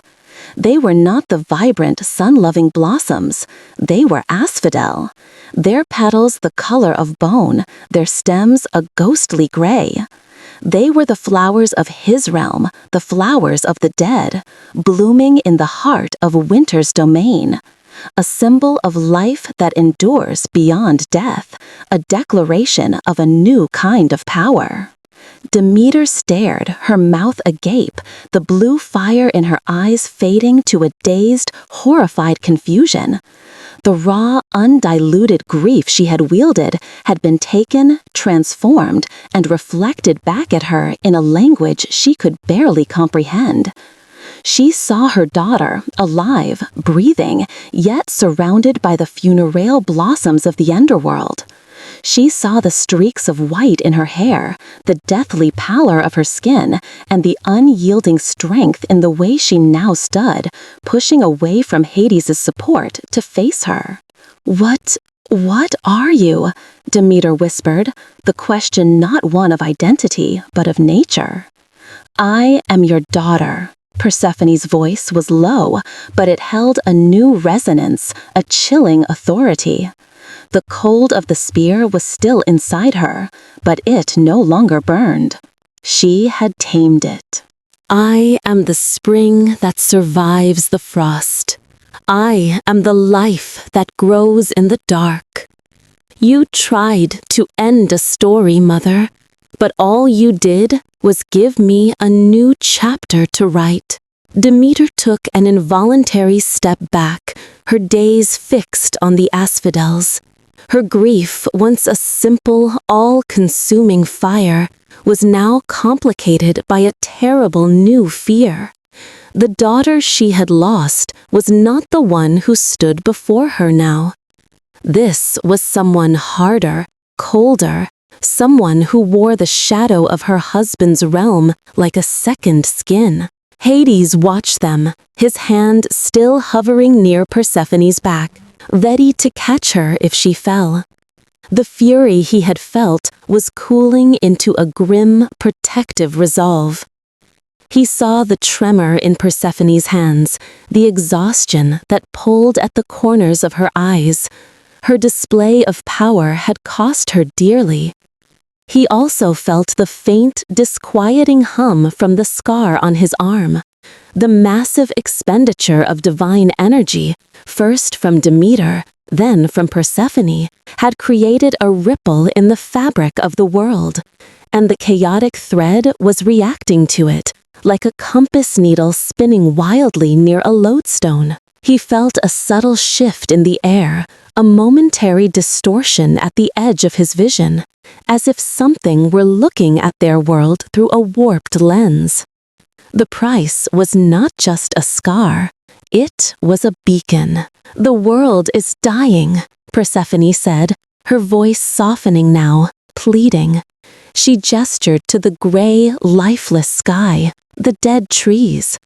They were not the vibrant, sun-loving blossoms. They were asphodel. Their petals the color of bone, their stems a ghostly gray. They were the flowers of his realm, the flowers of the dead, blooming in the heart of winter's domain. A symbol of life that endures beyond death, a declaration of a new kind of power. Demeter stared, her mouth agape, the blue fire in her eyes fading to a dazed, horrified confusion. The raw, undiluted grief she had wielded had been taken, transformed, and reflected back at her in a language she could barely comprehend. She saw her daughter, alive, breathing, yet surrounded by the funereal blossoms of the underworld. She saw the streaks of white in her hair, the deathly pallor of her skin, and the unyielding strength in the way she now stood, pushing away from Hades' support to face her. What are you?" Demeter whispered, the question not one of identity, but of nature. "I am your daughter." Persephone's voice was low, but it held a new resonance, a chilling authority. The cold of the spear was still inside her, but it no longer burned. She had tamed it. I am the spring that survives the frost. I am the life that grows in the dark. You tried to end a story, Mother, but all you did was give me a new chapter to write. Demeter took an involuntary step back, her gaze fixed on the asphodels. Her grief, once a simple, all-consuming fire, was now complicated by a terrible new fear. The daughter she had lost was not the one who stood before her now. This was someone harder, colder, someone who wore the shadow of her husband's realm like a second skin. Hades watched them, his hand still hovering near Persephone's back, ready to catch her if she fell. The fury he had felt was cooling into a grim, protective resolve. He saw the tremor in Persephone's hands, the exhaustion that pulled at the corners of her eyes. Her display of power had cost her dearly. He also felt the faint, disquieting hum from the scar on his arm. The massive expenditure of divine energy, first from Demeter, then from Persephone, had created a ripple in the fabric of the world, and the chaotic thread was reacting to it, like a compass needle spinning wildly near a lodestone. He felt a subtle shift in the air, a momentary distortion at the edge of his vision, as if something were looking at their world through a warped lens. The price was not just a scar, it was a beacon. "The world is dying," Persephone said, her voice softening now, pleading. She gestured to the gray, lifeless sky, the dead trees.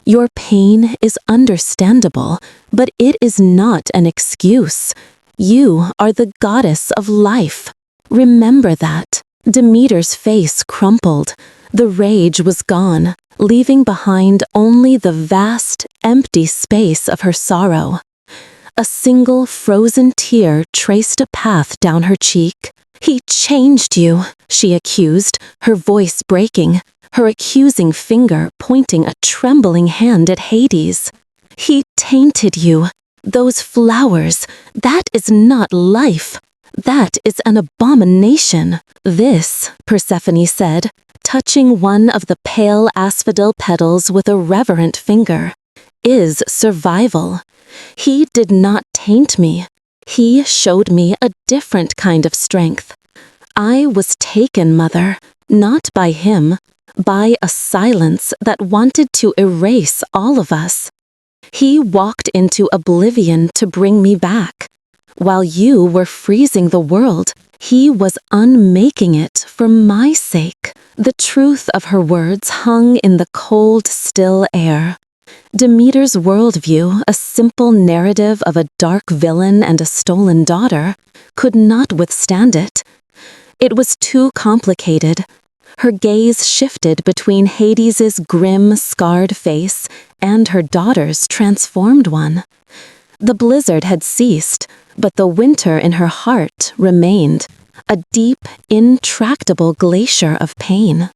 "Your pain is understandable, but it is not an excuse. You are the goddess of life. Remember that." Demeter's face crumpled. The rage was gone, leaving behind only the vast, empty space of her sorrow. A single frozen tear traced a path down her cheek. "He changed you," she accused, her voice breaking, her accusing finger pointing a trembling hand at Hades. "He tainted you. Those flowers, that is not life. That is an abomination." "This," Persephone said, touching one of the pale asphodel petals with a reverent finger, "is survival. He did not taint me. He showed me a different kind of strength. I was taken, Mother, not by him, by a silence that wanted to erase all of us. He walked into oblivion to bring me back. While you were freezing the world, he was unmaking it for my sake. The truth of her words hung in the cold, still air. Demeter's worldview, a simple narrative of a dark villain and a stolen daughter, could not withstand it. It was too complicated. Her gaze shifted between Hades's grim, scarred face and her daughter's transformed one. The blizzard had ceased, but the winter in her heart remained, a deep, intractable glacier of pain.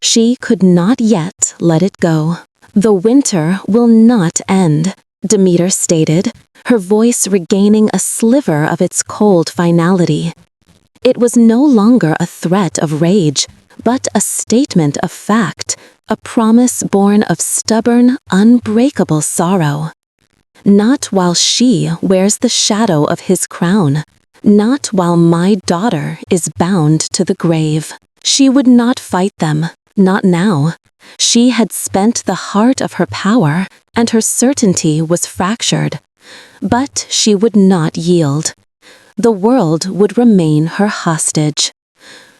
She could not yet let it go. The winter will not end, Demeter stated, her voice regaining a sliver of its cold finality. It was no longer a threat of rage, but a statement of fact, a promise born of stubborn, unbreakable sorrow. Not while she wears the shadow of his crown, not while my daughter is bound to the grave. She would not fight them, not now. She had spent the heart of her power, and her certainty was fractured. But she would not yield. The world would remain her hostage.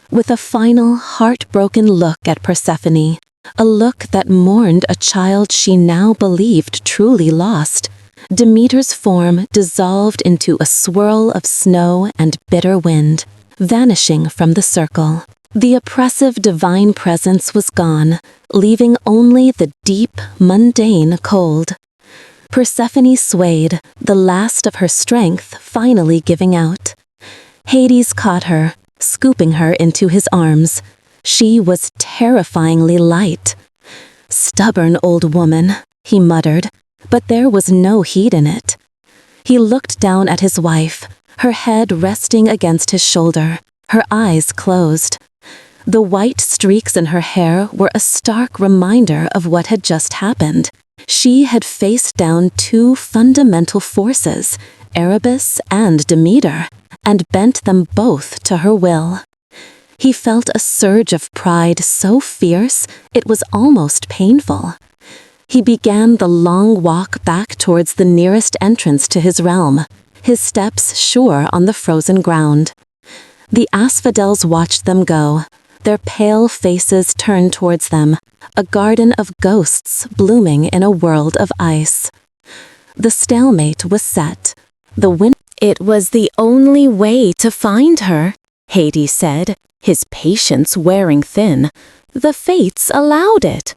With a final, heartbroken look at Persephone, a look that mourned a child she now believed truly lost, Demeter's form dissolved into a swirl of snow and bitter wind, vanishing from the circle. The oppressive divine presence was gone, leaving only the deep, mundane cold. Persephone swayed, the last of her strength finally giving out. Hades caught her, scooping her into his arms. She was terrifyingly light. "Stubborn old woman," he muttered, but there was no heat in it. He looked down at his wife, her head resting against his shoulder, her eyes closed. The white streaks in her hair were a stark reminder of what had just happened. She had faced down two fundamental forces, Erebus and Demeter, and bent them both to her will. He felt a surge of pride so fierce it was almost painful. He began the long walk back towards the nearest entrance to his realm, his steps sure on the frozen ground. The asphodels watched them go, their pale faces turned towards them, a garden of ghosts blooming in a world of ice. The stalemate was set. It was the only way to find her, Hades said, his patience wearing thin. The fates allowed it.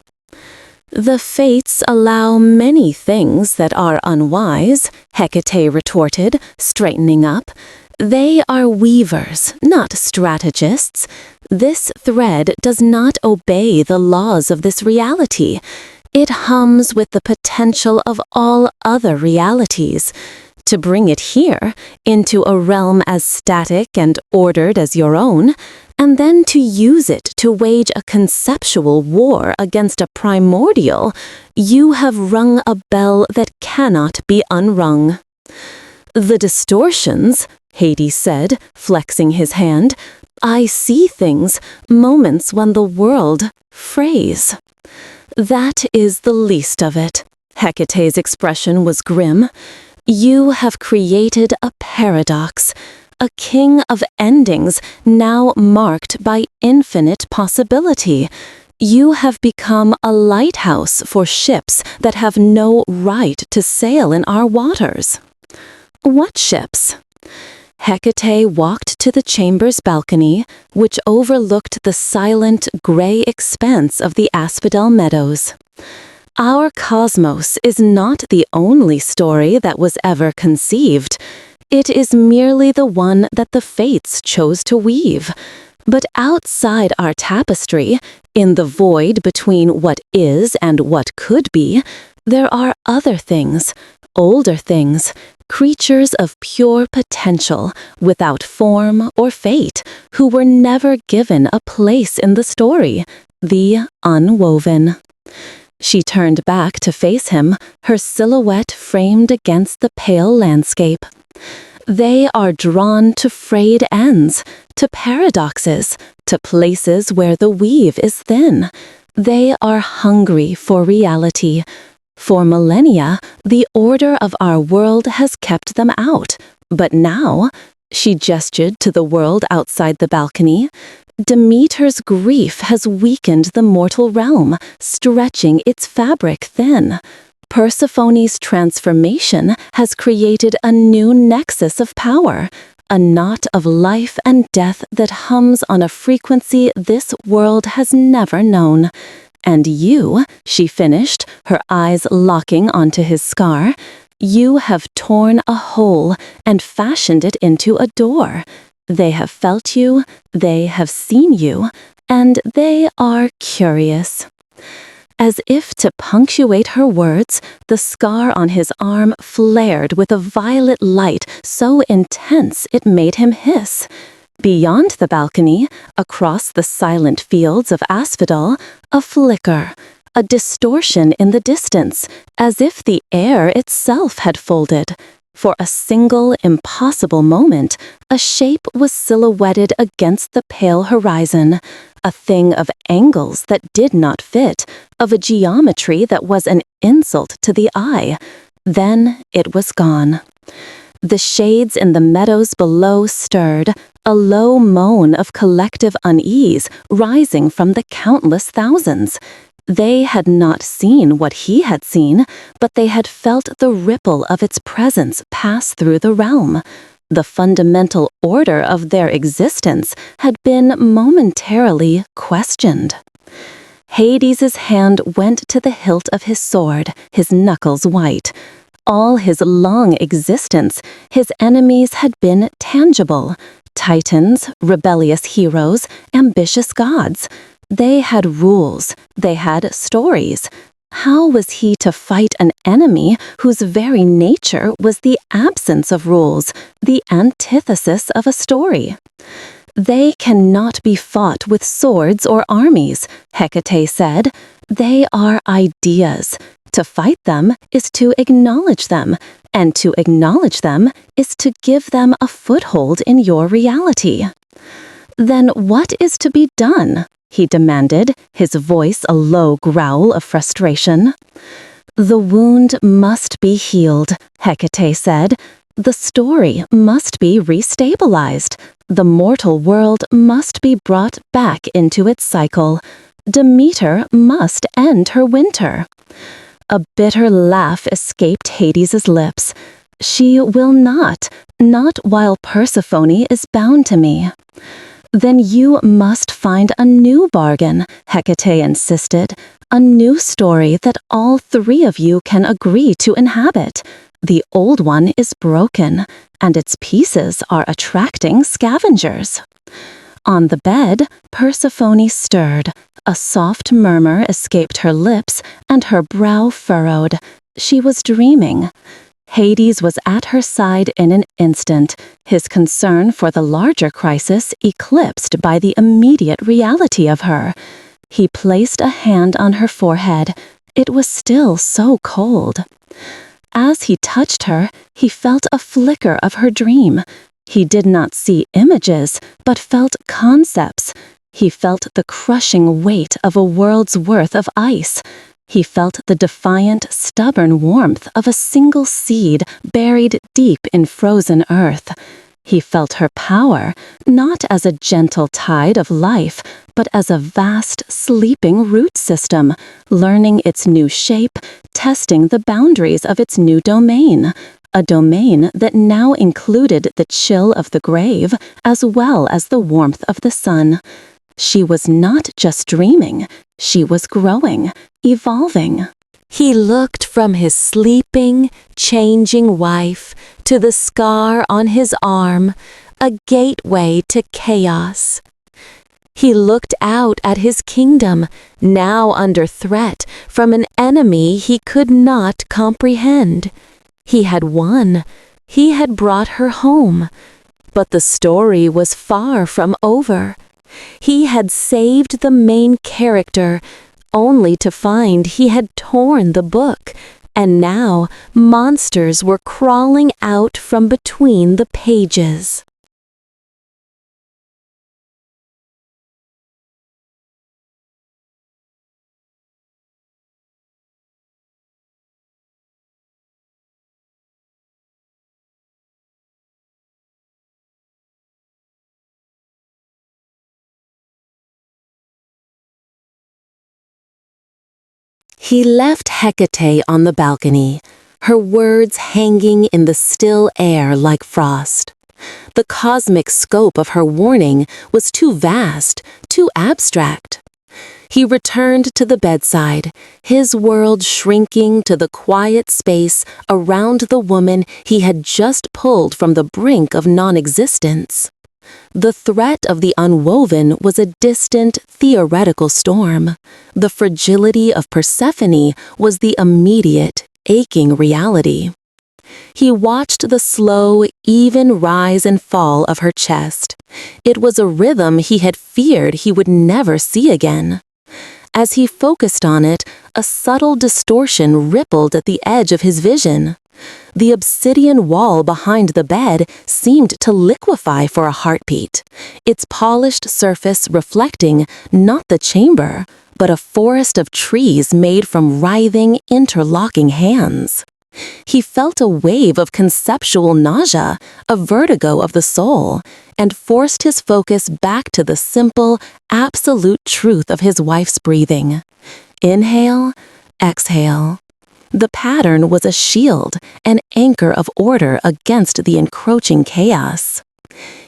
The fates allow many things that are unwise, Hecate retorted, straightening up. They are weavers, not strategists. This thread does not obey the laws of this reality. It hums with the potential of all other realities. To bring it here, into a realm as static and ordered as your own, and then to use it to wage a conceptual war against a primordial, you have rung a bell that cannot be unrung. The distortions, Hades said, flexing his hand, I see things, moments when the world frays. That is the least of it. Hecate's expression was grim. You have created a paradox, a king of endings now marked by infinite possibility. You have become a lighthouse for ships that have no right to sail in our waters. What ships? Hecate walked to the chamber's balcony, which overlooked the silent, gray expanse of the asphodel meadows. Our cosmos is not the only story that was ever conceived. It is merely the one that the fates chose to weave. But outside our tapestry, in the void between what is and what could be, there are other things, older things, creatures of pure potential, without form or fate, who were never given a place in the story, the Unwoven. She turned back to face him, her silhouette framed against the pale landscape. They are drawn to frayed ends, to paradoxes, to places where the weave is thin. They are hungry for reality. For millennia, the order of our world has kept them out. But now, she gestured to the world outside the balcony, Demeter's grief has weakened the mortal realm, stretching its fabric thin. Persephone's transformation has created a new nexus of power, a knot of life and death that hums on a frequency this world has never known. And you, she finished, her eyes locking onto his scar, you have torn a hole and fashioned it into a door. They have felt you, they have seen you, and they are curious. As if to punctuate her words, the scar on his arm flared with a violet light so intense it made him hiss. Beyond the balcony, across the silent fields of asphodel, a flicker, a distortion in the distance, as if the air itself had folded. For a single, impossible moment, a shape was silhouetted against the pale horizon, a thing of angles that did not fit, of a geometry that was an insult to the eye. Then it was gone. The shades in the meadows below stirred, a low moan of collective unease rising from the countless thousands. They had not seen what he had seen, but they had felt the ripple of its presence pass through the realm. The fundamental order of their existence had been momentarily questioned. Hades's hand went to the hilt of his sword, his knuckles white. All his long existence, his enemies had been tangible. Titans, rebellious heroes, ambitious gods. They had rules, they had stories. How was he to fight an enemy whose very nature was the absence of rules, the antithesis of a story? They cannot be fought with swords or armies, Hecate said. They are ideas. To fight them is to acknowledge them, and to acknowledge them is to give them a foothold in your reality. Then what is to be done? He demanded, his voice a low growl of frustration. The wound must be healed, Hecate said. The story must be restabilized. The mortal world must be brought back into its cycle. Demeter must end her winter. A bitter laugh escaped Hades's lips. She will not while Persephone is bound to me. Then you must find a new bargain, Hecate insisted, a new story that all three of you can agree to inhabit. The old one is broken, and its pieces are attracting scavengers. On the bed, Persephone stirred. A soft murmur escaped her lips, and her brow furrowed. She was dreaming. Hades was at her side in an instant, his concern for the larger crisis eclipsed by the immediate reality of her. He placed a hand on her forehead. It was still so cold. As he touched her, he felt a flicker of her dream. He did not see images, but felt concepts. He felt the crushing weight of a world's worth of ice. He felt the defiant, stubborn warmth of a single seed buried deep in frozen earth. He felt her power, not as a gentle tide of life, but as a vast, sleeping root system, learning its new shape, testing the boundaries of its new domain, a domain that now included the chill of the grave as well as the warmth of the sun. She was not just dreaming, she was growing, evolving. He looked from his sleeping, changing wife to the scar on his arm, a gateway to chaos. He looked out at his kingdom, now under threat from an enemy he could not comprehend. He had won. He had brought her home. But the story was far from over. He had saved the main character, only to find he had torn the book, And now, monsters were crawling out from between the pages. He left Hecate on the balcony, her words hanging in the still air like frost. The cosmic scope of her warning was too vast, too abstract. He returned to the bedside, his world shrinking to the quiet space around the woman he had just pulled from the brink of non-existence. The threat of the Unwoven was a distant, theoretical storm. The fragility of Persephone was the immediate, aching reality. He watched the slow, even rise and fall of her chest. It was a rhythm he had feared he would never see again. As he focused on it, a subtle distortion rippled at the edge of his vision. The obsidian wall behind the bed seemed to liquefy for a heartbeat, its polished surface reflecting not the chamber, but a forest of trees made from writhing, interlocking hands. He felt a wave of conceptual nausea, a vertigo of the soul, and forced his focus back to the simple, absolute truth of his wife's breathing. Inhale, exhale. The pattern was a shield, an anchor of order against the encroaching chaos.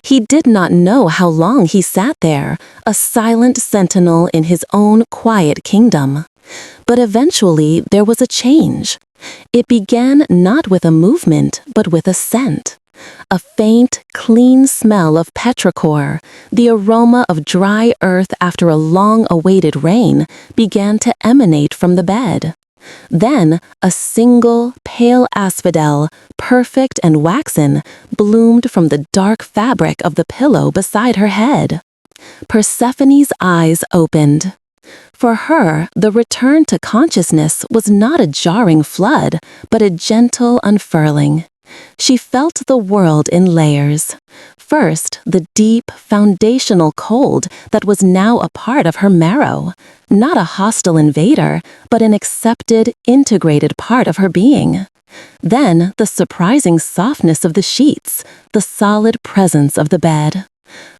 He did not know how long he sat there, a silent sentinel in his own quiet kingdom. But eventually there was a change. It began not with a movement, but with a scent. A faint, clean smell of petrichor, the aroma of dry earth after a long-awaited rain, began to emanate from the bed. Then, a single, pale asphodel, perfect and waxen, bloomed from the dark fabric of the pillow beside her head. Persephone's eyes opened. For her, the return to consciousness was not a jarring flood, but a gentle unfurling. She felt the world in layers. First, the deep, foundational cold that was now a part of her marrow. Not a hostile invader, but an accepted, integrated part of her being. Then, the surprising softness of the sheets, the solid presence of the bed.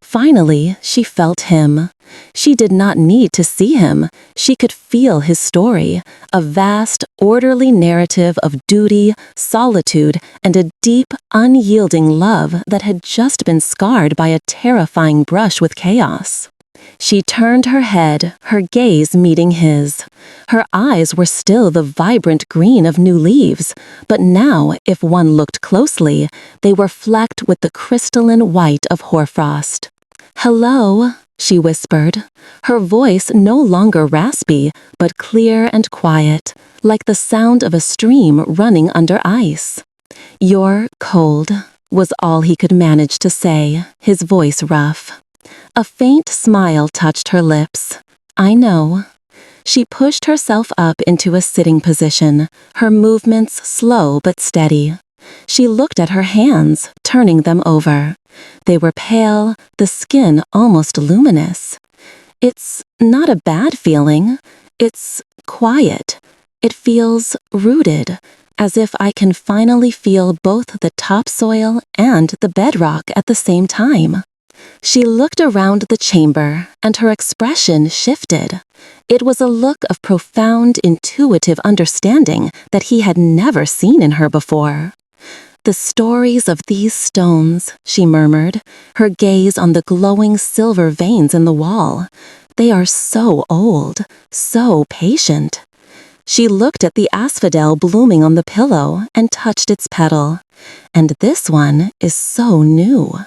Finally, she felt him. She did not need to see him. She could feel his story, a vast, orderly narrative of duty, solitude, and a deep, unyielding love that had just been scarred by a terrifying brush with chaos. She turned her head, her gaze meeting his. Her eyes were still the vibrant green of new leaves, but now, if one looked closely, they were flecked with the crystalline white of hoarfrost. "Hello," she whispered, her voice no longer raspy, but clear and quiet, like the sound of a stream running under ice. "You're cold," was all he could manage to say, his voice rough. A faint smile touched her lips. "I know." She pushed herself up into a sitting position, her movements slow but steady. She looked at her hands, turning them over. They were pale, the skin almost luminous. It's not a bad feeling. It's quiet. It feels rooted, as if I can finally feel both the topsoil and the bedrock at the same time. She looked around the chamber, and her expression shifted. It was a look of profound, intuitive understanding that he had never seen in her before. "The stories of these stones," she murmured, her gaze on the glowing silver veins in the wall. "They are so old, so patient." She looked at the asphodel blooming on the pillow and touched its petal. "And this one is so new."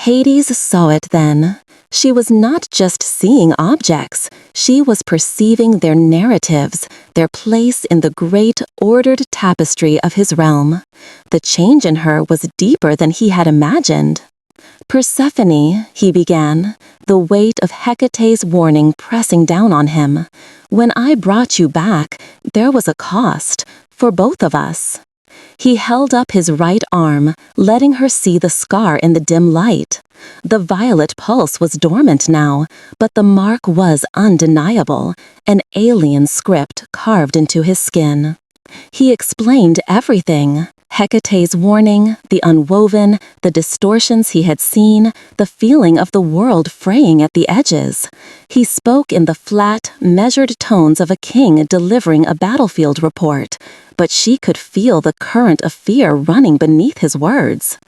Hades saw it then. She was not just seeing objects, she was perceiving their narratives, their place in the great, ordered tapestry of his realm. The change in her was deeper than he had imagined. "Persephone," he began, the weight of Hecate's warning pressing down on him. "When I brought you back, there was a cost. for both of us. He held up his right arm, letting her see the scar in the dim light. The violet pulse was dormant now, but the mark was undeniable, an alien script carved into his skin. He explained everything. Hecate's warning, the unwoven, the distortions he had seen, the feeling of the world fraying at the edges. He spoke in the flat, measured tones of a king delivering a battlefield report, but she could feel the current of fear running beneath his words.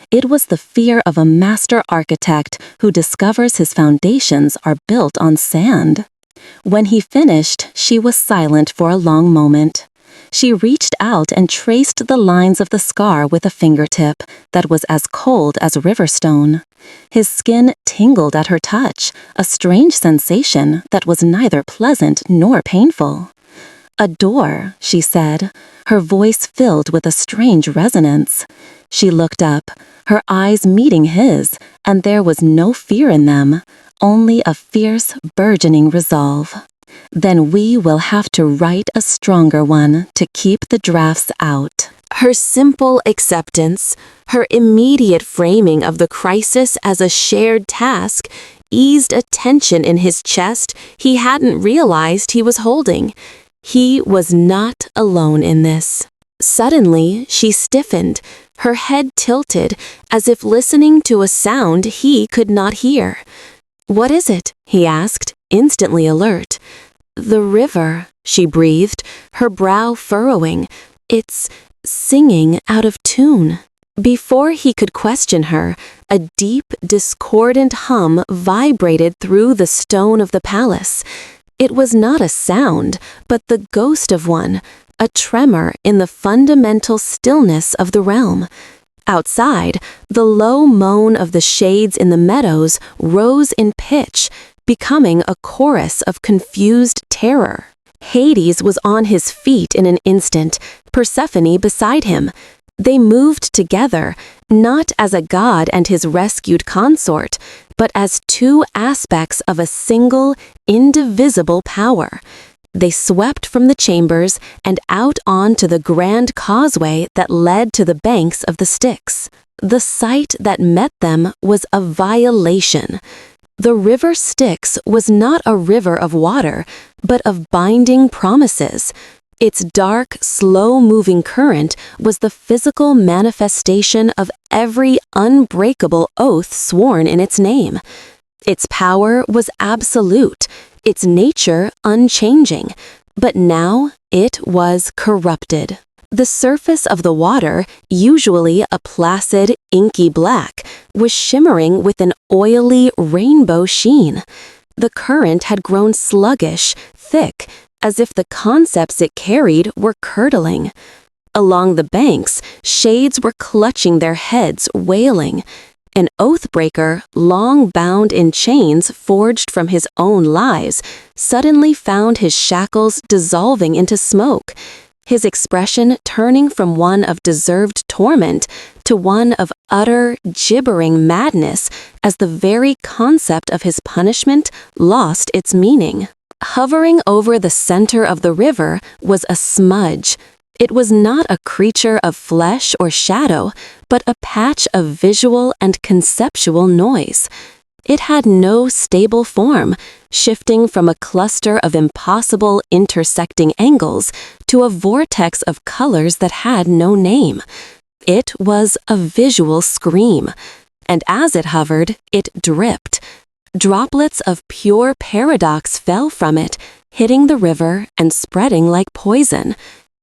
It was the fear of a master architect who discovers his foundations are built on sand. When he finished, she was silent for a long moment. She reached out and traced the lines of the scar with a fingertip that was as cold as riverstone. His skin tingled at her touch, a strange sensation that was neither pleasant nor painful. "A door," she said, her voice filled with a strange resonance. She looked up, her eyes meeting his, and there was no fear in them, only a fierce, burgeoning resolve. "Then we will have to write a stronger one to keep the drafts out." Her simple acceptance, her immediate framing of the crisis as a shared task, eased a tension in his chest he hadn't realized he was holding. He was not alone in this. Suddenly, she stiffened, her head tilted, as if listening to a sound he could not hear. "What is it?" he asked, instantly alert. "The river," she breathed, her brow furrowing. "It's singing out of tune." Before he could question her, a deep, discordant hum vibrated through the stone of the palace. It was not a sound, but the ghost of one, a tremor in the fundamental stillness of the realm. Outside, the low moan of the shades in the meadows rose in pitch, becoming a chorus of confused terror. Hades was on his feet in an instant, Persephone beside him. They moved together, not as a god and his rescued consort, but as two aspects of a single, indivisible power. They swept from the chambers and out onto the grand causeway that led to the banks of the Styx. The sight that met them was a violation. The River Styx was not a river of water, but of binding promises. Its dark, slow-moving current was the physical manifestation of every unbreakable oath sworn in its name. Its power was absolute, its nature unchanging, but now it was corrupted. The surface of the water, usually a placid, inky black, was shimmering with an oily rainbow sheen. The current had grown sluggish, thick, as if the concepts it carried were curdling. Along the banks, shades were clutching their heads, wailing. An oathbreaker, long bound in chains forged from his own lies, suddenly found his shackles dissolving into smoke, his expression turning from one of deserved torment to one of utter, gibbering madness as the very concept of his punishment lost its meaning. Hovering over the center of the river was a smudge. It was not a creature of flesh or shadow, but a patch of visual and conceptual noise. It had no stable form, shifting from a cluster of impossible intersecting angles to a vortex of colors that had no name. It was a visual scream, and as it hovered, it dripped. Droplets of pure paradox fell from it, hitting the river and spreading like poison.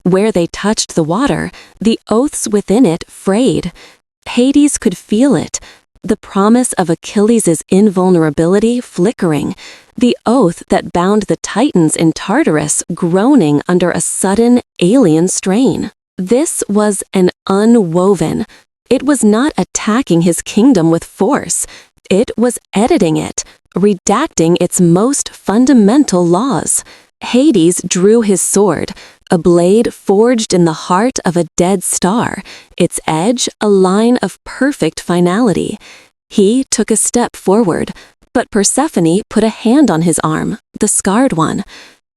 Where they touched the water, the oaths within it frayed. Hades could feel it, the promise of Achilles' invulnerability flickering, the oath that bound the Titans in Tartarus groaning under a sudden alien strain. This was an unwoven. It was not attacking his kingdom with force. It was editing it, redacting its most fundamental laws. Hades drew his sword, a blade forged in the heart of a dead star, its edge a line of perfect finality. He took a step forward, but Persephone put a hand on his arm, the scarred one.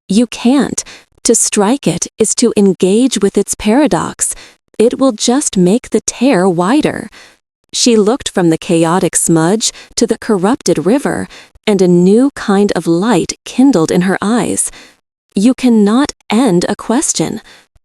"You can't. To strike it is to engage with its paradox. It will just make the tear wider. She looked from the chaotic smudge to the corrupted river, and a new kind of light kindled in her eyes. You cannot end a question,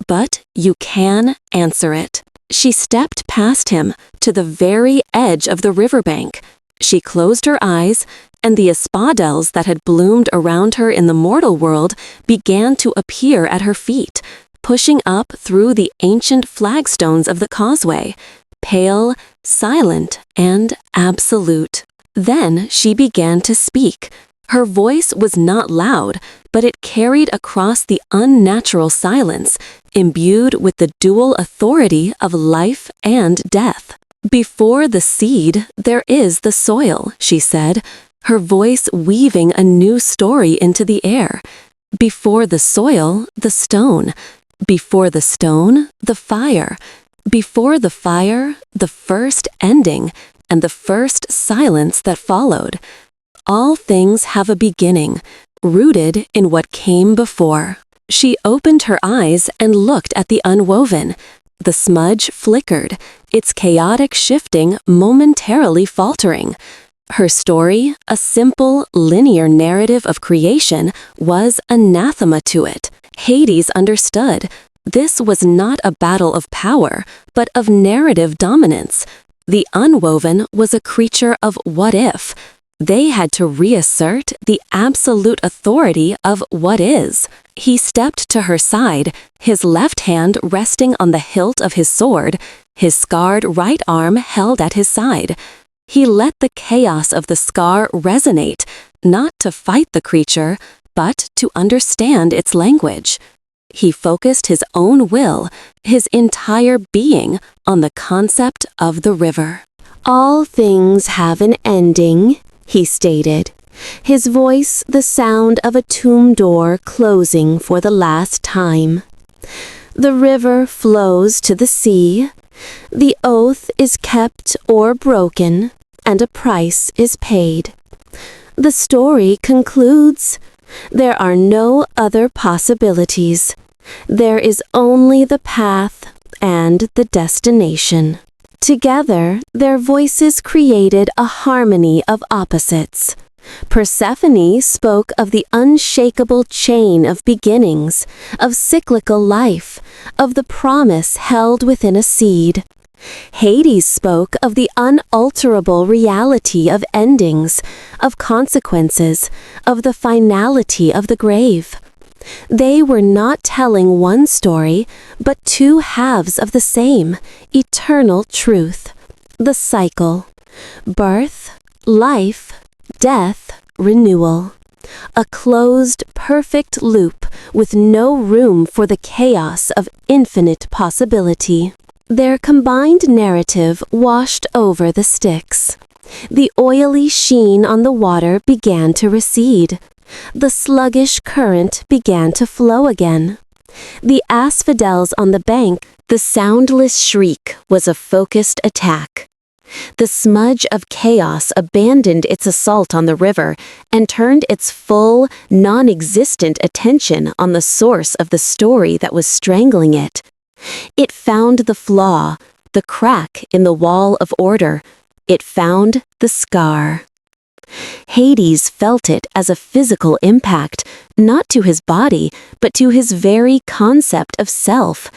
but you can answer it. She stepped past him to the very edge of the riverbank. She closed her eyes, and the espadelles that had bloomed around her in the mortal world began to appear at her feet, pushing up through the ancient flagstones of the causeway, pale, silent, and absolute. Then she began to speak. Her voice was not loud, but it carried across the unnatural silence, imbued with the dual authority of life and death. Before the seed, there is the soil, she said, her voice weaving a new story into the air. Before the soil, the stone. Before the stone, the fire. Before the fire, the first ending, and the first silence that followed. All things have a beginning, rooted in what came before. She opened her eyes and looked at the Unwoven. The smudge flickered, its chaotic shifting momentarily faltering. Her story, a simple, linear narrative of creation, was anathema to it. Hades understood. This was not a battle of power, but of narrative dominance. The Unwoven was a creature of what if. They had to reassert the absolute authority of what is. He stepped to her side, his left hand resting on the hilt of his sword, his scarred right arm held at his side. He let the chaos of the scar resonate, not to fight the creature, but to understand its language. He focused his own will, his entire being, on the concept of the river. All things have an ending, he stated, his voice the sound of a tomb door closing for the last time. The river flows to the sea. The oath is kept or broken, and a price is paid. The story concludes. There are no other possibilities. There is only the path and the destination. Together, their voices created a harmony of opposites. Persephone spoke of the unshakable chain of beginnings, of cyclical life, of the promise held within a seed. Hades spoke of the unalterable reality of endings, of consequences, of the finality of the grave. They were not telling one story, but two halves of the same, eternal truth. The cycle. Birth, life, death, renewal. A closed, perfect loop with no room for the chaos of infinite possibility. Their combined narrative washed over the Styx. The oily sheen on the water began to recede. The sluggish current began to flow again. The asphodels on the bank, the soundless shriek was a focused attack. The smudge of chaos abandoned its assault on the river and turned its full, non-existent attention on the source of the story that was strangling it. It found the flaw, the crack in the wall of order. It found the scar. Hades felt it as a physical impact, not to his body, but to his very concept of self.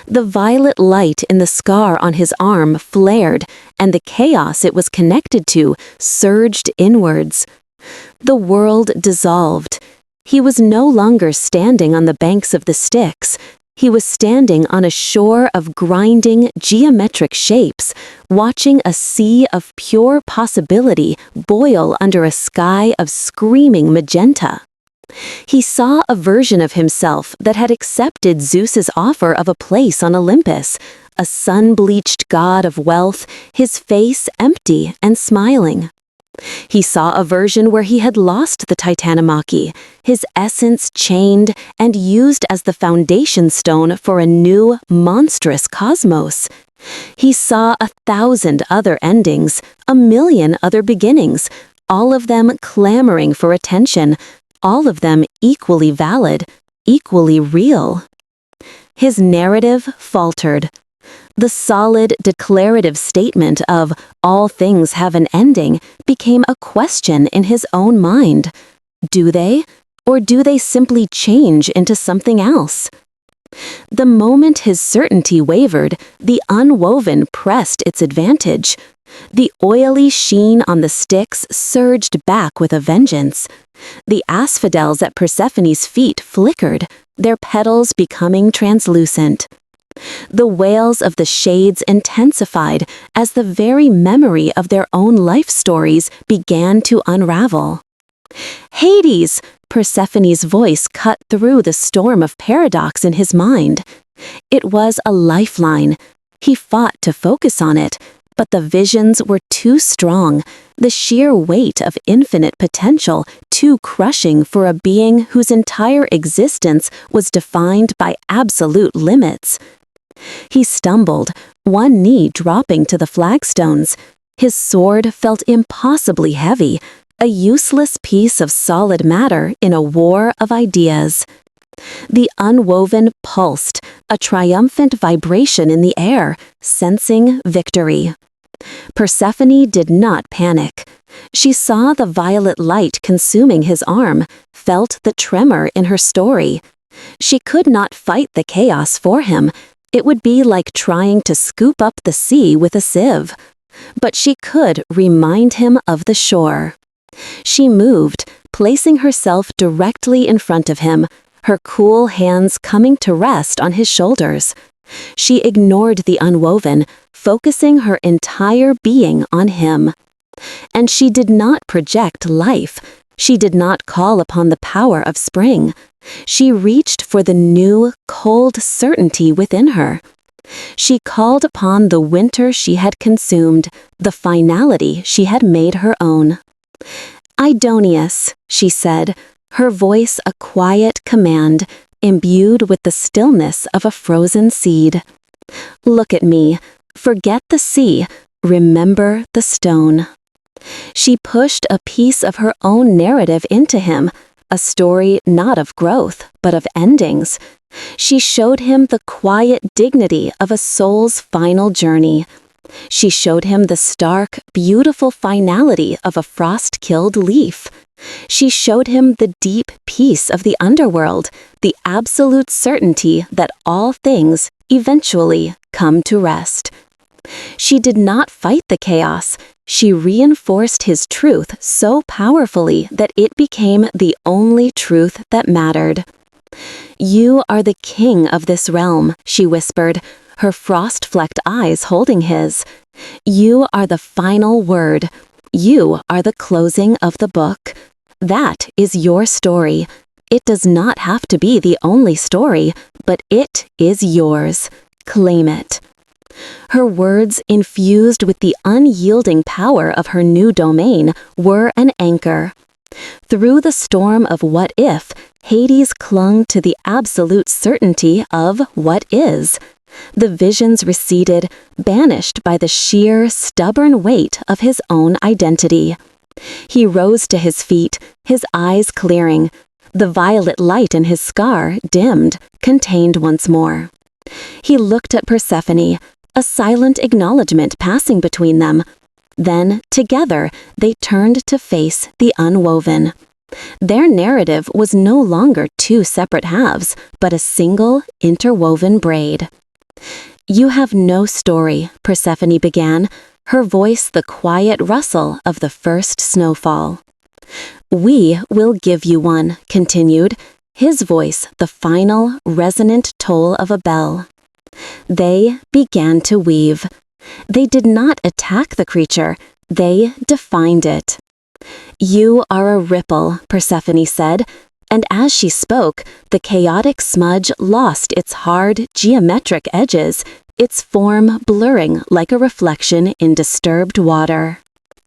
The violet light in the scar on his arm flared, and the chaos it was connected to surged inwards. The world dissolved. He was no longer standing on the banks of the Styx. He was standing on a shore of grinding, geometric shapes, watching a sea of pure possibility boil under a sky of screaming magenta. He saw a version of himself that had accepted Zeus's offer of a place on Olympus, a sun-bleached god of wealth, his face empty and smiling. He saw a version where he had lost the Titanomachy, his essence chained and used as the foundation stone for a new, monstrous cosmos. He saw 1,000 other endings, 1,000,000 other beginnings, all of them clamoring for attention, all of them equally valid, equally real. His narrative faltered. The solid declarative statement of "all things have an ending" became a question in his own mind. Do they? Or do they simply change into something else? The moment his certainty wavered, the Unwoven pressed its advantage. The oily sheen on the Styx surged back with a vengeance. The asphodels at Persephone's feet flickered, their petals becoming translucent. The wails of the shades intensified as the very memory of their own life stories began to unravel. "Hades!" Persephone's voice cut through the storm of paradox in his mind. It was a lifeline. He fought to focus on it, but the visions were too strong, the sheer weight of infinite potential too crushing for a being whose entire existence was defined by absolute limits. He stumbled, one knee dropping to the flagstones. His sword felt impossibly heavy, a useless piece of solid matter in a war of ideas. The Unwoven pulsed, a triumphant vibration in the air, sensing victory. Persephone did not panic. She saw the violet light consuming his arm, felt the tremor in her story. She could not fight the chaos for him. It would be like trying to scoop up the sea with a sieve. But she could remind him of the shore. She moved, placing herself directly in front of him, her cool hands coming to rest on his shoulders. She ignored the Unwoven, focusing her entire being on him. And she did not project life. She did not call upon the power of spring. She reached for the new, cold certainty within her. She called upon the winter she had consumed, the finality she had made her own. "Idonius," she said, her voice a quiet command, imbued with the stillness of a frozen seed. "Look at me. Forget the sea. Remember the stone." She pushed a piece of her own narrative into him, a story not of growth, but of endings. She showed him the quiet dignity of a soul's final journey. She showed him the stark, beautiful finality of a frost-killed leaf. She showed him the deep peace of the underworld, the absolute certainty that all things eventually come to rest. She did not fight the chaos. She reinforced his truth so powerfully that it became the only truth that mattered. "You are the king of this realm," she whispered, her frost-flecked eyes holding his. "You are the final word. You are the closing of the book. That is your story. It does not have to be the only story, but it is yours. Claim it." Her words, infused with the unyielding power of her new domain, were an anchor. Through the storm of what if, Hades clung to the absolute certainty of what is. The visions receded, banished by the sheer, stubborn weight of his own identity. He rose to his feet, his eyes clearing. The violet light in his scar dimmed, contained once more. He looked at Persephone, a silent acknowledgement passing between them. Then, together, they turned to face the Unwoven. Their narrative was no longer two separate halves, but a single, interwoven braid. "You have no story," Persephone began, her voice the quiet rustle of the first snowfall. "We will give you one," continued, his voice the final, resonant toll of a bell. They began to weave. They did not attack the creature, they defined it. "You are a ripple," Persephone said, and as she spoke, the chaotic smudge lost its hard, geometric edges, its form blurring like a reflection in disturbed water.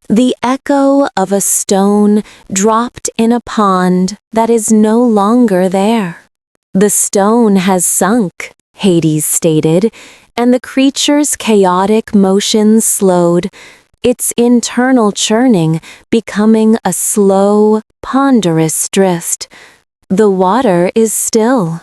"The echo of a stone dropped in a pond that is no longer there. The stone has sunk," Hades stated, and the creature's chaotic motions slowed, its internal churning becoming a slow, ponderous drift. The water is still.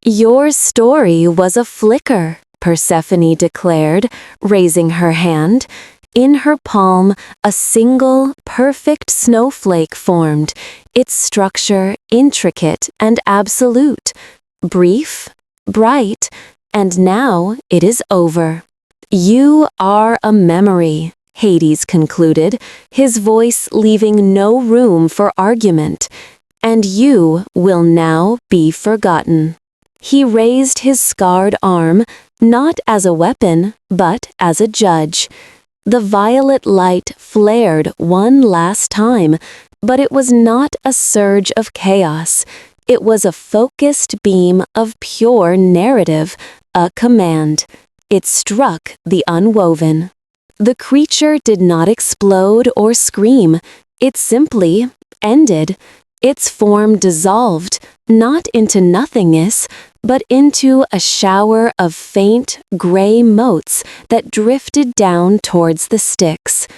Your story was a flicker, Persephone declared, raising her hand. In her palm, a single, perfect snowflake formed, its structure intricate and absolute, brief, bright, and now it is over. You are a memory, Hades concluded, his voice leaving no room for argument, and you will now be forgotten. He raised his scarred arm, not as a weapon, but as a judge. The violet light flared one last time, but it was not a surge of chaos. It was a focused beam of pure narrative, a command. It struck the Unwoven. The creature did not explode or scream. It simply ended. Its form dissolved, not into nothingness, but into a shower of faint, gray motes that drifted down towards the Styx.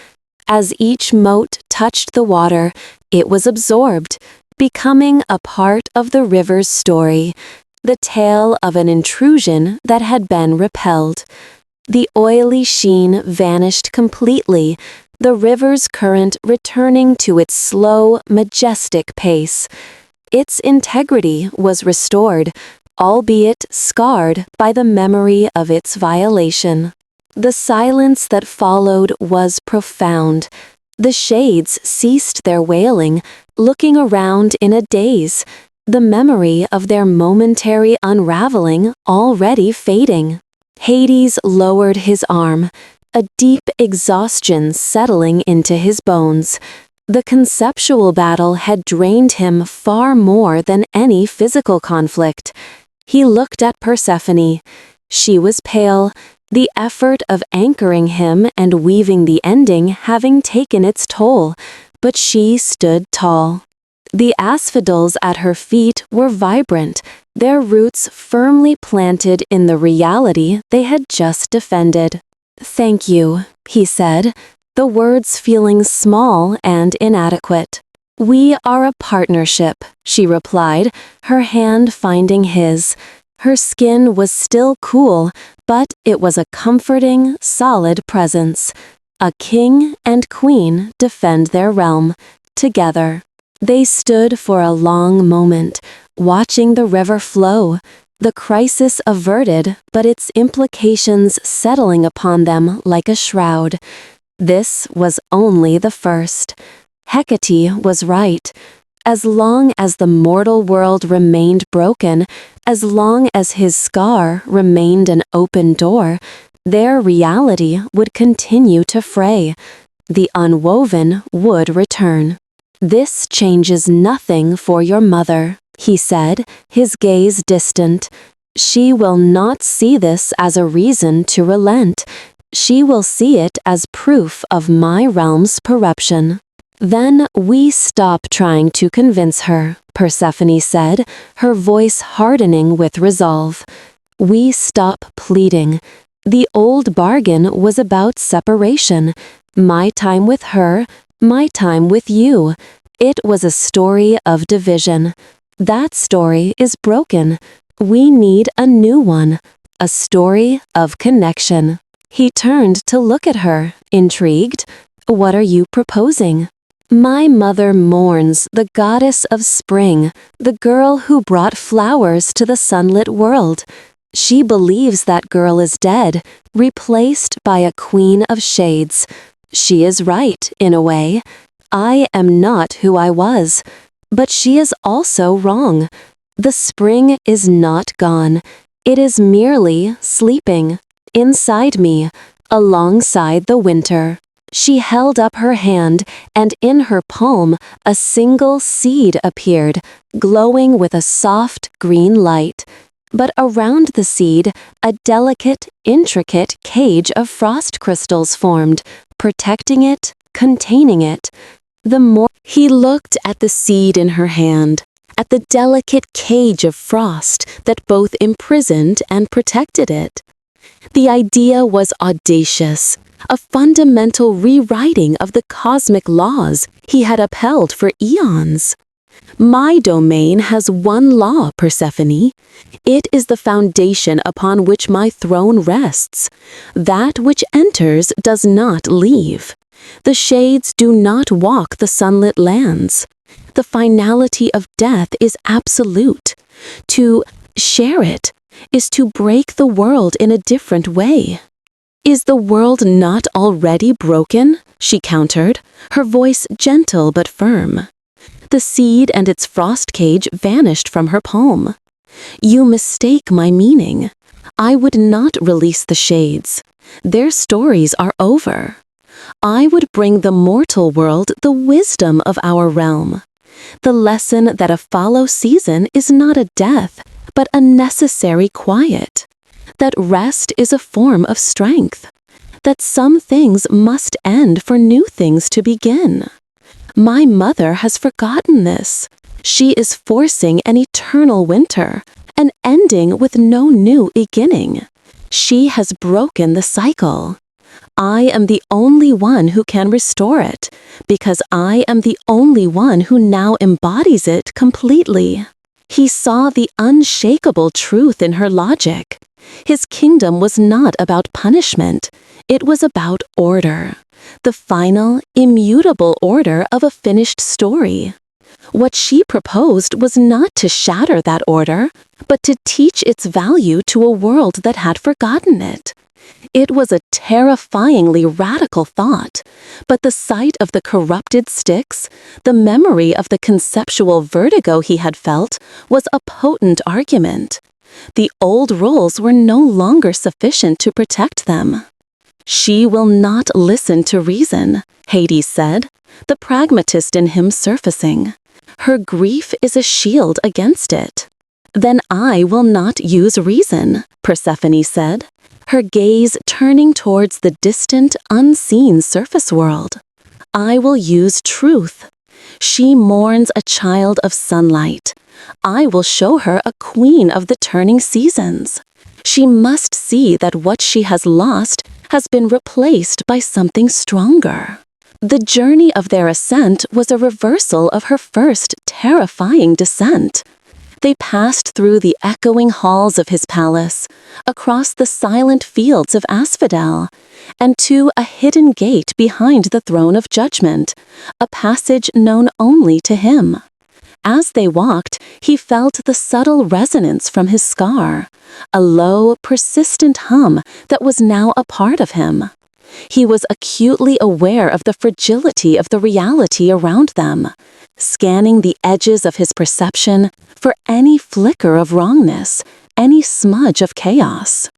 As each mote touched the water, it was absorbed, becoming a part of the river's story, the tale of an intrusion that had been repelled. The oily sheen vanished completely, the river's current returning to its slow, majestic pace. Its integrity was restored, albeit scarred by the memory of its violation. The silence that followed was profound. The shades ceased their wailing, looking around in a daze, the memory of their momentary unraveling already fading. Hades lowered his arm, a deep exhaustion settling into his bones. The conceptual battle had drained him far more than any physical conflict. He looked at Persephone. She was pale, the effort of anchoring him and weaving the ending having taken its toll, but she stood tall. The asphodels at her feet were vibrant, their roots firmly planted in the reality they had just defended. "Thank you," he said, the words feeling small and inadequate. "We are a partnership," she replied, her hand finding his. Her skin was still cool, but it was a comforting, solid presence. A king and queen defend their realm, together. They stood for a long moment, watching the river flow, the crisis averted, but its implications settling upon them like a shroud. This was only the first. Hecate was right. As long as the mortal world remained broken, as long as his scar remained an open door, their reality would continue to fray. The Unwoven would return. "This changes nothing for your mother," he said, his gaze distant. "She will not see this as a reason to relent. She will see it as proof of my realm's corruption." "Then we stop trying to convince her," Persephone said, her voice hardening with resolve. "We stop pleading. The old bargain was about separation. My time with her, my time with you. It was a story of division. That story is broken. We need a new one, a story of connection." He turned to look at her, intrigued. "What are you proposing?" "My mother mourns the goddess of spring, the girl who brought flowers to the sunlit world. She believes that girl is dead, replaced by a queen of shades. She is right, in a way. I am not who I was. But she is also wrong. The spring is not gone. It is merely sleeping, inside me, alongside the winter." She held up her hand, and in her palm a single seed appeared, glowing with a soft green light. But around the seed, a delicate, intricate cage of frost crystals formed, protecting it, containing it. The more he looked at the seed in her hand, at the delicate cage of frost that both imprisoned and protected it. The idea was audacious, a fundamental rewriting of the cosmic laws he had upheld for eons. My domain has one law, Persephone. It is the foundation upon which my throne rests. That which enters does not leave. The shades do not walk the sunlit lands. The finality of death is absolute. To share it is to break the world in a different way. Is the world not already broken? She countered, her voice gentle but firm. The seed and its frost cage vanished from her palm. You mistake my meaning. I would not release the shades. Their stories are over. I would bring the mortal world the wisdom of our realm. The lesson that a fallow season is not a death, but a necessary quiet. That rest is a form of strength. That some things must end for new things to begin. My mother has forgotten this. She is forcing an eternal winter, an ending with no new beginning. She has broken the cycle. I am the only one who can restore it, because I am the only one who now embodies it completely. He saw the unshakable truth in her logic. His kingdom was not about punishment. It was about order. The final, immutable order of a finished story. What she proposed was not to shatter that order, but to teach its value to a world that had forgotten it. It was a terrifyingly radical thought, but the sight of the corrupted Styx, the memory of the conceptual vertigo he had felt, was a potent argument. The old rules were no longer sufficient to protect them. She will not listen to reason, Hades said, the pragmatist in him surfacing. Her grief is a shield against it. Then I will not use reason, Persephone said, her gaze turning towards the distant, unseen surface world. I will use truth. She mourns a child of sunlight. I will show her a queen of the turning seasons. She must see that what she has lost has been replaced by something stronger. The journey of their ascent was a reversal of her first terrifying descent. They passed through the echoing halls of his palace, across the silent fields of asphodel, and to a hidden gate behind the throne of judgment, a passage known only to him. As they walked, he felt the subtle resonance from his scar, a low, persistent hum that was now a part of him. He was acutely aware of the fragility of the reality around them, scanning the edges of his perception for any flicker of wrongness, any smudge of chaos.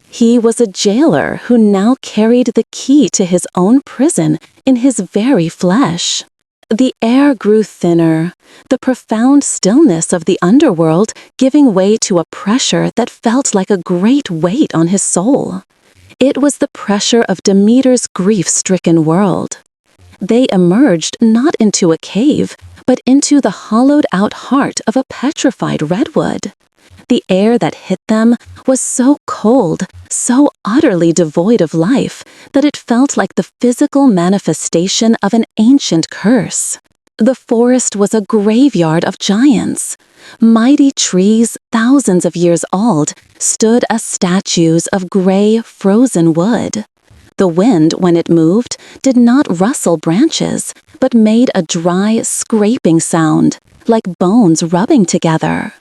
He was a jailer who now carried the key to his own prison in his very flesh. The air grew thinner, the profound stillness of the underworld giving way to a pressure that felt like a great weight on his soul. It was the pressure of Demeter's grief-stricken world. They emerged not into a cave, but into the hollowed-out heart of a petrified redwood. The air that hit them was so cold, so utterly devoid of life, that it felt like the physical manifestation of an ancient curse. The forest was a graveyard of giants. Mighty trees, thousands of years old, stood as statues of gray, frozen wood. The wind, when it moved, did not rustle branches, but made a dry, scraping sound, like bones rubbing together.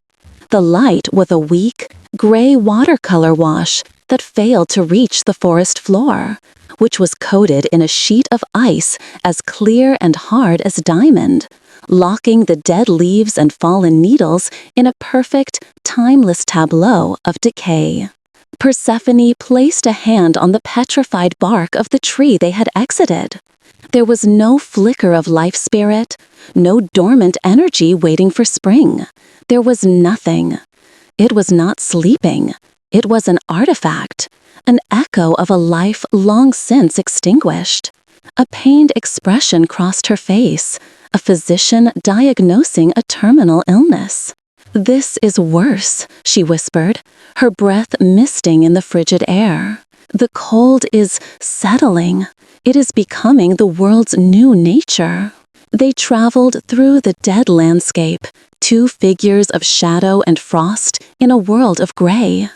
The light was a weak, gray watercolor wash that failed to reach the forest floor, which was coated in a sheet of ice as clear and hard as diamond, locking the dead leaves and fallen needles in a perfect, timeless tableau of decay. Persephone placed a hand on the petrified bark of the tree they had exited. There was no flicker of life spirit, no dormant energy waiting for spring. There was nothing. It was not sleeping. It was an artifact, an echo of a life long since extinguished. A pained expression crossed her face, a physician diagnosing a terminal illness. "This is worse," she whispered, her breath misting in the frigid air. "The cold is settling. It is becoming the world's new nature." They traveled through the dead landscape, two figures of shadow and frost in a world of gray.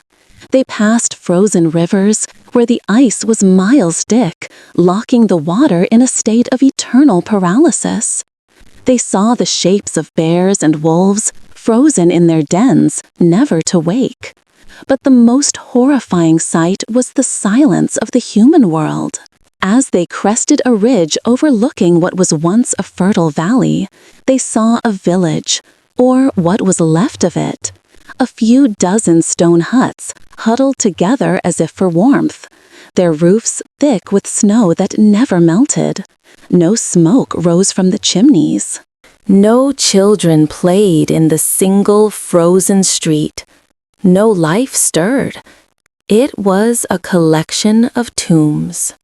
They passed frozen rivers where the ice was miles thick, locking the water in a state of eternal paralysis. They saw the shapes of bears and wolves, frozen in their dens, never to wake. But the most horrifying sight was the silence of the human world. As they crested a ridge overlooking what was once a fertile valley, they saw a village, or what was left of it. A few dozen stone huts, huddled together as if for warmth, their roofs thick with snow that never melted. No smoke rose from the chimneys. No children played in the single frozen street. No life stirred. It was a collection of tombs.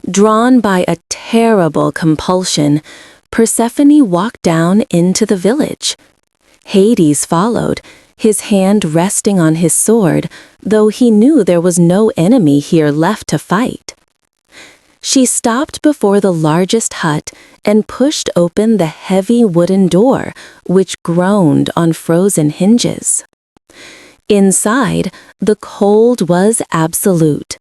Drawn by a terrible compulsion, Persephone walked down into the village. Hades followed, his hand resting on his sword, though he knew there was no enemy here left to fight. She stopped before the largest hut and pushed open the heavy wooden door, which groaned on frozen hinges. Inside, the cold was absolute.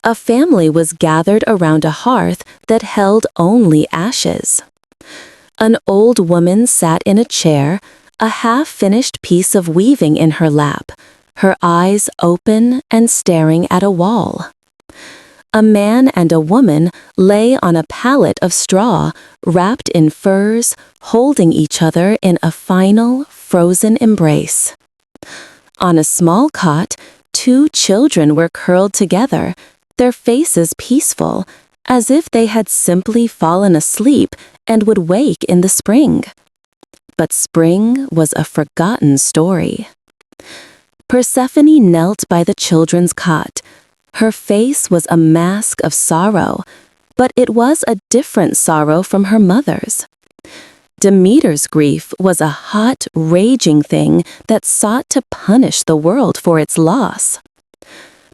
A family was gathered around a hearth that held only ashes. An old woman sat in a chair, a half-finished piece of weaving in her lap, her eyes open and staring at a wall. A man and a woman lay on a pallet of straw, wrapped in furs, holding each other in a final, frozen embrace. On a small cot, two children were curled together, their faces peaceful, as if they had simply fallen asleep and would wake in the spring. But spring was a forgotten story. Persephone knelt by the children's cot. Her face was a mask of sorrow, but it was a different sorrow from her mother's. Demeter's grief was a hot, raging thing that sought to punish the world for its loss.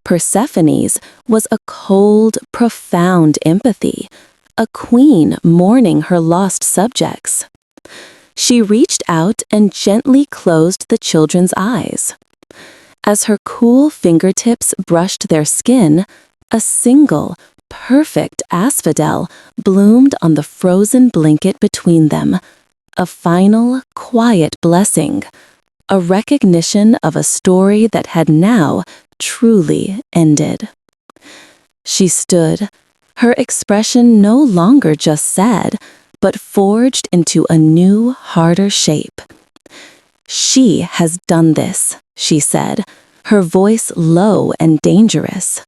Persephone's was a cold, profound empathy, a queen mourning her lost subjects. She reached out and gently closed the children's eyes. As her cool fingertips brushed their skin, a single, perfect asphodel bloomed on the frozen blanket between them, a final, quiet blessing, a recognition of a story that had now truly ended. She stood, her expression no longer just sad, but forged into a new, harder shape. "She has done this," she said, her voice low and dangerous.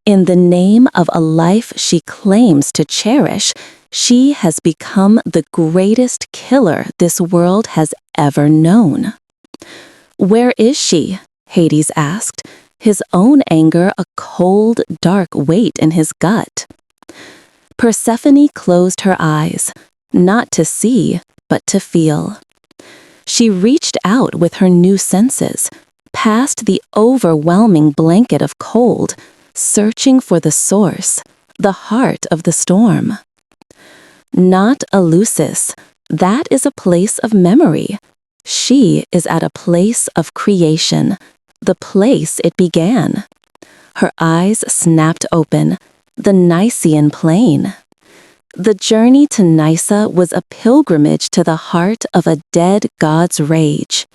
"In the name of a life she claims to cherish, she has become the greatest killer this world has ever known." "Where is she?" Hades asked, his own anger a cold, dark weight in his gut. Persephone closed her eyes, not to see, but to feel. She reached out with her new senses, past the overwhelming blanket of cold, searching for the source, the heart of the storm. Not Eleusis, that is a place of memory. She is at a place of creation, the place it began. Her eyes snapped open, the Nysian plain. The journey to Nysa was a pilgrimage to the heart of a dead god's rage.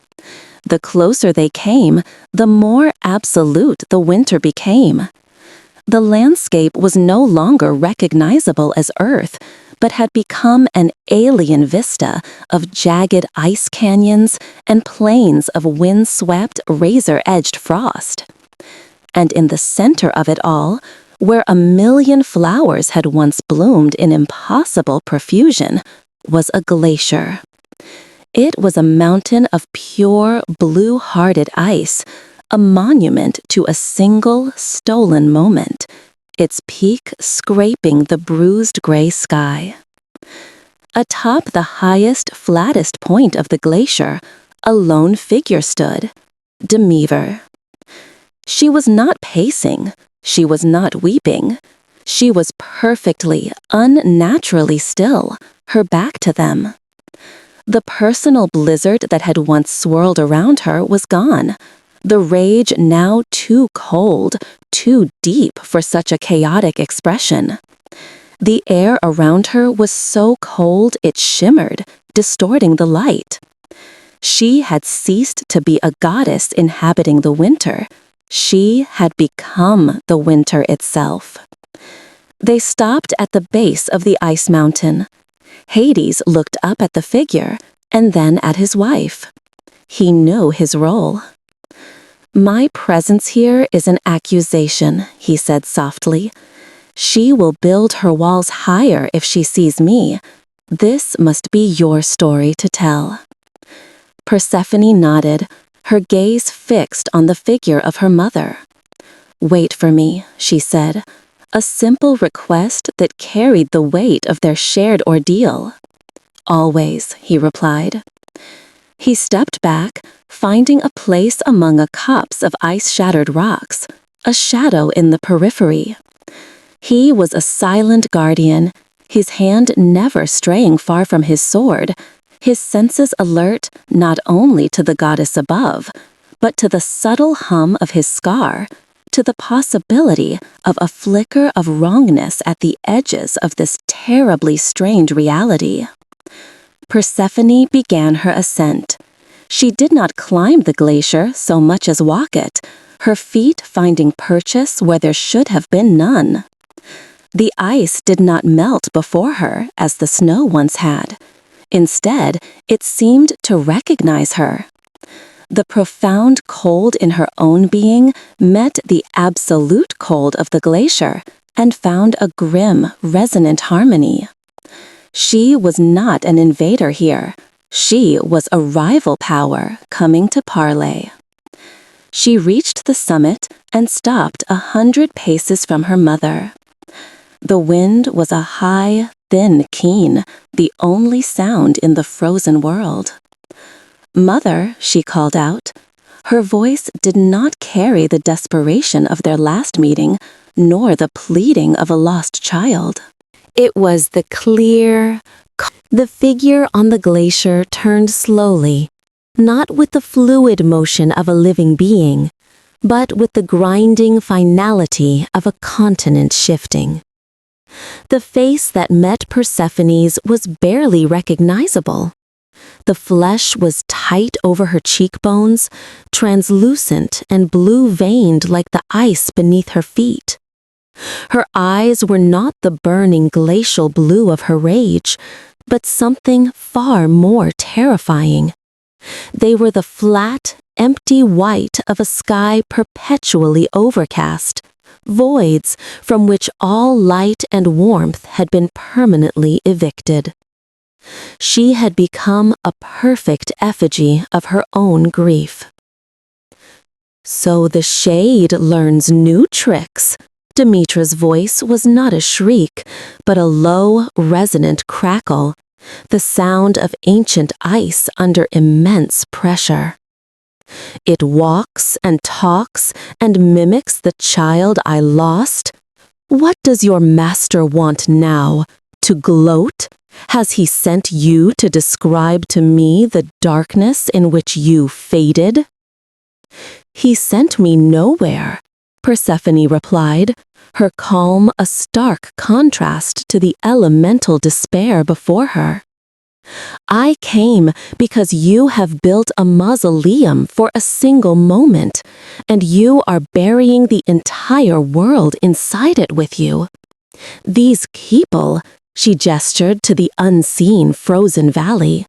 The closer they came, the more absolute the winter became. The landscape was no longer recognizable as Earth, but had become an alien vista of jagged ice canyons and plains of wind-swept, razor-edged frost. And in the center of it all, where 1,000,000 flowers had once bloomed in impossible profusion, was a glacier. It was a mountain of pure, blue-hearted ice, a monument to a single, stolen moment, its peak scraping the bruised gray sky. Atop the highest, flattest point of the glacier, a lone figure stood, Demeter. She was not pacing, she was not weeping. She was perfectly, unnaturally still, her back to them. The personal blizzard that had once swirled around her was gone, the rage now too cold, too deep for such a chaotic expression. The air around her was so cold it shimmered, distorting the light. She had ceased to be a goddess inhabiting the winter. She had become the winter itself. They stopped at the base of the ice mountain. Hades looked up at the figure and then at his wife. He knew his role. "My presence here is an accusation," he said softly. "She will build her walls higher if she sees me. This must be your story to tell." Persephone nodded, her gaze fixed on the figure of her mother. "Wait for me," she said, a simple request that carried the weight of their shared ordeal. "Always," he replied. He stepped back, finding a place among a copse of ice-shattered rocks, a shadow in the periphery. He was a silent guardian, his hand never straying far from his sword, his senses alert not only to the goddess above, but to the subtle hum of his scar, to the possibility of a flicker of wrongness at the edges of this terribly strained reality. Persephone began her ascent. She did not climb the glacier so much as walk it, her feet finding purchase where there should have been none. The ice did not melt before her as the snow once had. Instead, it seemed to recognize her. The profound cold in her own being met the absolute cold of the glacier and found a grim, resonant harmony. She was not an invader here. She was a rival power coming to parley. She reached the summit and stopped 100 paces from her mother. The wind was a high, thin keen, the only sound in the frozen world. "Mother," she called out. Her voice did not carry the desperation of their last meeting, nor the pleading of a lost child. It was the clear. The figure on the glacier turned slowly, not with the fluid motion of a living being, but with the grinding finality of a continent shifting. The face that met Persephone's was barely recognizable. The flesh was tight over her cheekbones, translucent and blue-veined like the ice beneath her feet. Her eyes were not the burning glacial blue of her rage, but something far more terrifying. They were the flat, empty white of a sky perpetually overcast, voids from which all light and warmth had been permanently evicted. She had become a perfect effigy of her own grief. "So the shade learns new tricks." Demeter's voice was not a shriek, but a low, resonant crackle, the sound of ancient ice under immense pressure. "It walks and talks and mimics the child I lost. What does your master want now? To gloat? Has he sent you to describe to me the darkness in which you faded?" "He sent me nowhere," Persephone replied, her calm a stark contrast to the elemental despair before her. "I came because you have built a mausoleum for a single moment, and you are burying the entire world inside it with you. These people," she gestured to the unseen frozen valley,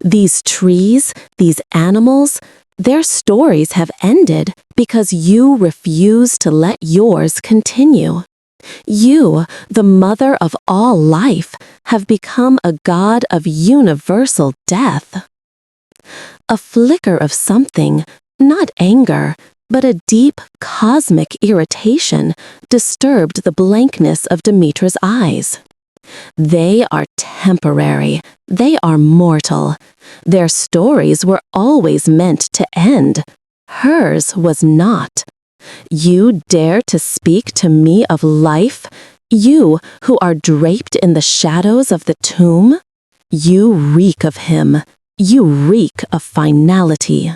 "these trees, these animals, their stories have ended because you refuse to let yours continue. You, the mother of all life, have become a god of universal death." A flicker of something, not anger, but a deep, cosmic irritation, disturbed the blankness of Demeter's eyes. "They are temporary. They are mortal. Their stories were always meant to end. Hers was not. You dare to speak to me of life? You who are draped in the shadows of the tomb?" You reek of him. You reek of finality.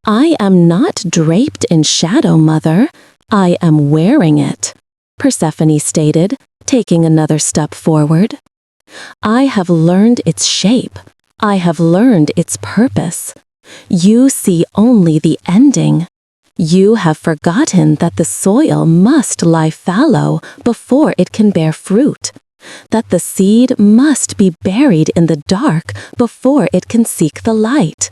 I am not draped in shadow, Mother. I am wearing it, Persephone stated, taking another step forward. I have learned its shape. I have learned its purpose. You see only the ending. You have forgotten that the soil must lie fallow before it can bear fruit, that the seed must be buried in the dark before it can seek the light.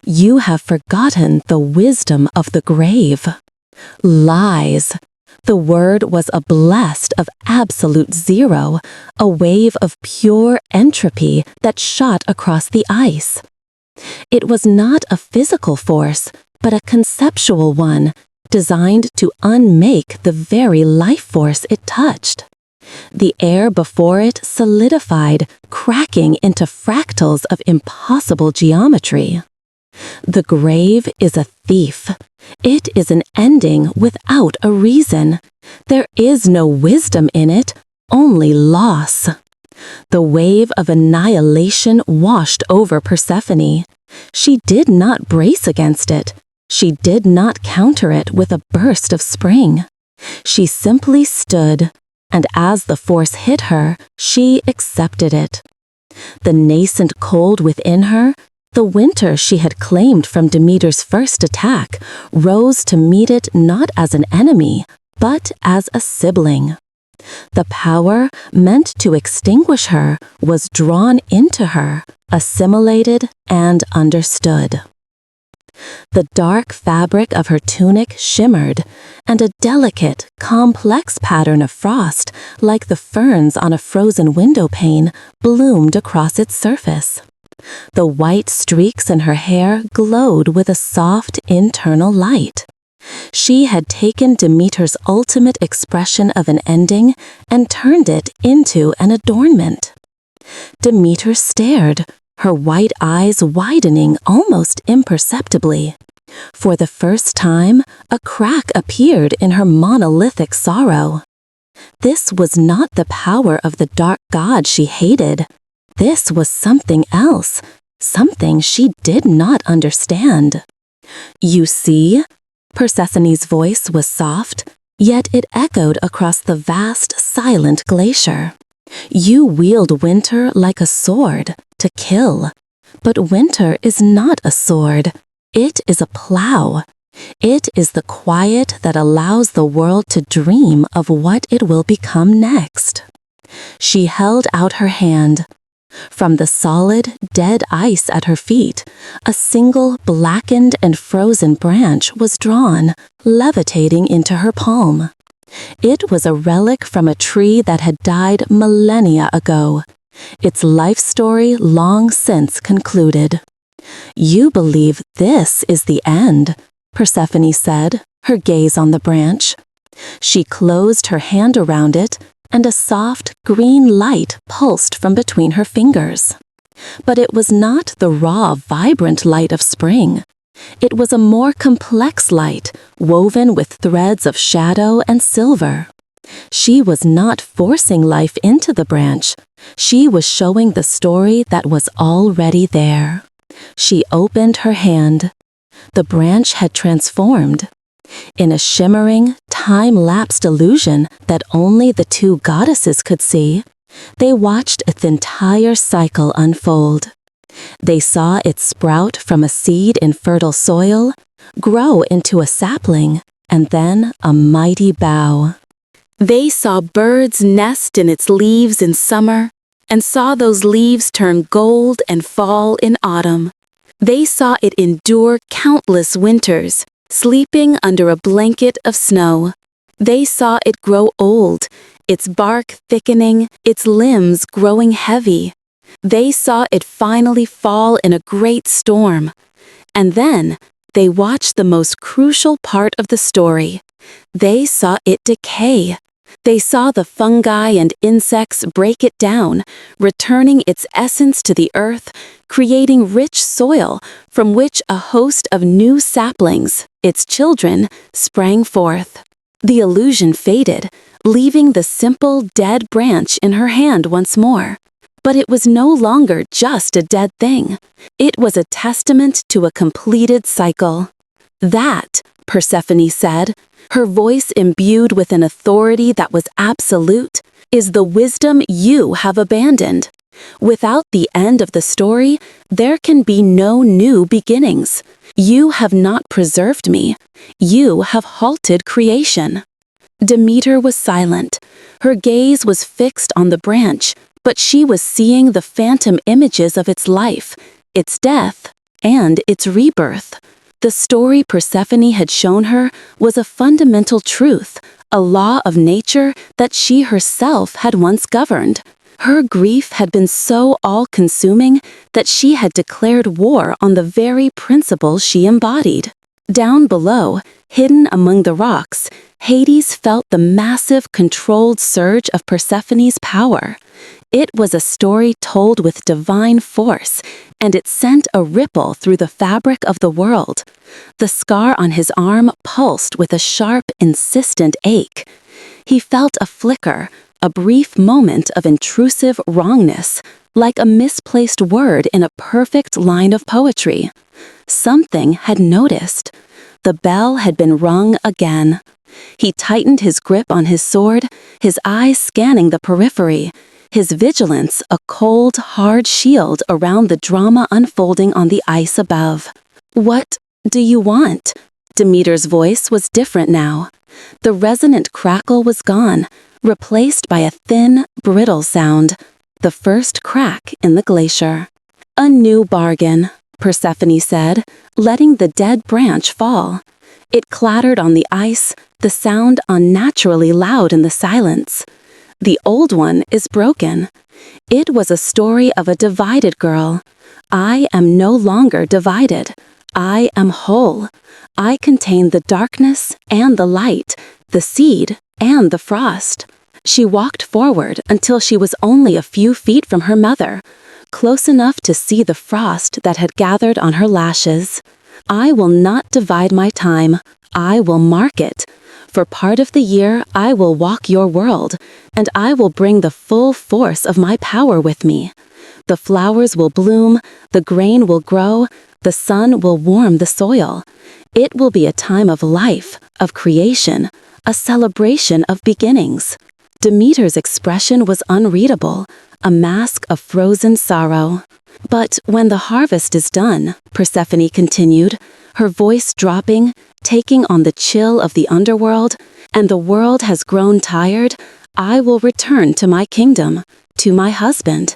You have forgotten the wisdom of the grave. Lies. The word was a blast of absolute zero, a wave of pure entropy that shot across the ice. It was not a physical force, but a conceptual one, designed to unmake the very life force it touched. The air before it solidified, cracking into fractals of impossible geometry. The grave is a thief. It is an ending without a reason. There is no wisdom in it, only loss. The wave of annihilation washed over Persephone. She did not brace against it. She did not counter it with a burst of spring. She simply stood, and as the force hit her, she accepted it. The nascent cold within her, the winter she had claimed from Demeter's first attack, rose to meet it not as an enemy, but as a sibling. The power meant to extinguish her was drawn into her, assimilated, and understood. The dark fabric of her tunic shimmered, and a delicate, complex pattern of frost, like the ferns on a frozen window pane, bloomed across its surface. The white streaks in her hair glowed with a soft internal light. She had taken Demeter's ultimate expression of an ending and turned it into an adornment. Demeter stared, her white eyes widening almost imperceptibly. For the first time, a crack appeared in her monolithic sorrow. This was not the power of the dark god she hated. This was something else, something she did not understand. You see? Persephone's voice was soft, yet it echoed across the vast, silent glacier. You wield winter like a sword, to kill. But winter is not a sword. It is a plow. It is the quiet that allows the world to dream of what it will become next. She held out her hand. From the solid, dead ice at her feet, a single blackened and frozen branch was drawn, levitating into her palm. It was a relic from a tree that had died millennia ago, its life story long since concluded. You believe this is the end, Persephone said, her gaze on the branch. She closed her hand around it, and a soft, green light pulsed from between her fingers. But it was not the raw, vibrant light of spring. It was a more complex light, woven with threads of shadow and silver. She was not forcing life into the branch. She was showing the story that was already there. She opened her hand. The branch had transformed. In a shimmering, time-lapsed illusion that only the two goddesses could see, they watched its entire cycle unfold. They saw it sprout from a seed in fertile soil, grow into a sapling, and then a mighty bough. They saw birds nest in its leaves in summer, and saw those leaves turn gold and fall in autumn. They saw it endure countless winters, sleeping under a blanket of snow. They saw it grow old, its bark thickening, its limbs growing heavy. They saw it finally fall in a great storm. And then, they watched the most crucial part of the story. They saw it decay. They saw the fungi and insects break it down, returning its essence to the earth, creating rich soil from which a host of new saplings, its children, sprang forth. The illusion faded, leaving the simple, dead branch in her hand once more. But it was no longer just a dead thing. It was a testament to a completed cycle. That, Persephone said, her voice imbued with an authority that was absolute, is the wisdom you have abandoned. Without the end of the story, there can be no new beginnings. You have not preserved me. You have halted creation. Demeter was silent. Her gaze was fixed on the branch, but she was seeing the phantom images of its life, its death, and its rebirth. The story Persephone had shown her was a fundamental truth, a law of nature that she herself had once governed. Her grief had been so all-consuming that she had declared war on the very principles she embodied. Down below, hidden among the rocks, Hades felt the massive, controlled surge of Persephone's power. It was a story told with divine force, and it sent a ripple through the fabric of the world. The scar on his arm pulsed with a sharp, insistent ache. He felt a flicker, a brief moment of intrusive wrongness, like a misplaced word in a perfect line of poetry. Something had noticed. The bell had been rung again. He tightened his grip on his sword, his eyes scanning the periphery, his vigilance a cold, hard shield around the drama unfolding on the ice above. "What do you want?" Demeter's voice was different now. The resonant crackle was gone, replaced by a thin, brittle sound, the first crack in the glacier. "A new bargain," Persephone said, letting the dead branch fall. It clattered on the ice, the sound unnaturally loud in the silence. "The old one is broken." It was a story of a divided girl. "I am no longer divided. I am whole. I contain the darkness and the light, the seed and the frost." She walked forward until she was only a few feet from her mother, close enough to see the frost that had gathered on her lashes. "I will not divide my time. I will mark it. For part of the year I will walk your world, and I will bring the full force of my power with me. The flowers will bloom, the grain will grow, the sun will warm the soil. It will be a time of life, of creation, a celebration of beginnings." Demeter's expression was unreadable, a mask of frozen sorrow. "But when the harvest is done," Persephone continued, her voice dropping, taking on the chill of the underworld, "and the world has grown tired, I will return to my kingdom, to my husband.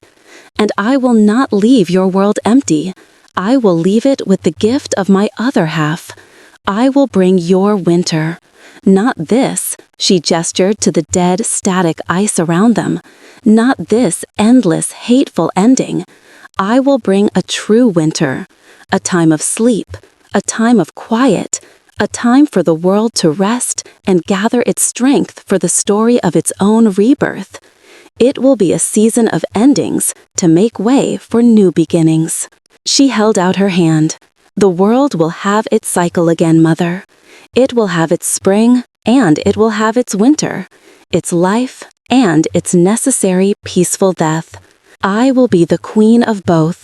And I will not leave your world empty. I will leave it with the gift of my other half. I will bring your winter. Not this," she gestured to the dead, static ice around them. "Not this endless, hateful ending. I will bring a true winter, a time of sleep, a time of quiet, a time for the world to rest and gather its strength for the story of its own rebirth. It will be a season of endings to make way for new beginnings." She held out her hand. "The world will have its cycle again, Mother. It will have its spring, and it will have its winter, its life, and its necessary peaceful death. I will be the queen of both.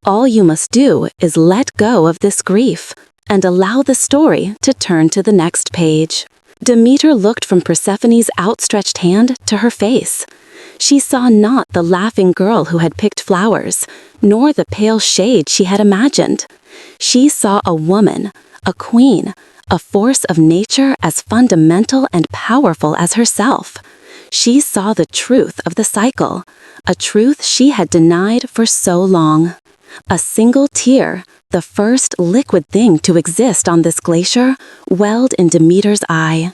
All you must do is let go of this grief and allow the story to turn to the next page." Demeter looked from Persephone's outstretched hand to her face. She saw not the laughing girl who had picked flowers, nor the pale shade she had imagined. She saw a woman, a queen, a force of nature as fundamental and powerful as herself. She saw the truth of the cycle, a truth she had denied for so long. A single tear, the first liquid thing to exist on this glacier, welled in Demeter's eye.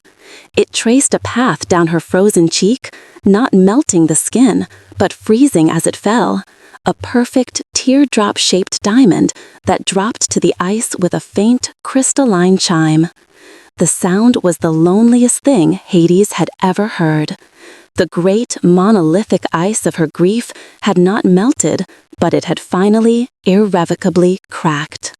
It traced a path down her frozen cheek, not melting the skin, but freezing as it fell. A perfect, teardrop-shaped diamond that dropped to the ice with a faint, crystalline chime. The sound was the loneliest thing Hades had ever heard. The great, monolithic ice of her grief had not melted, but it had finally, irrevocably cracked.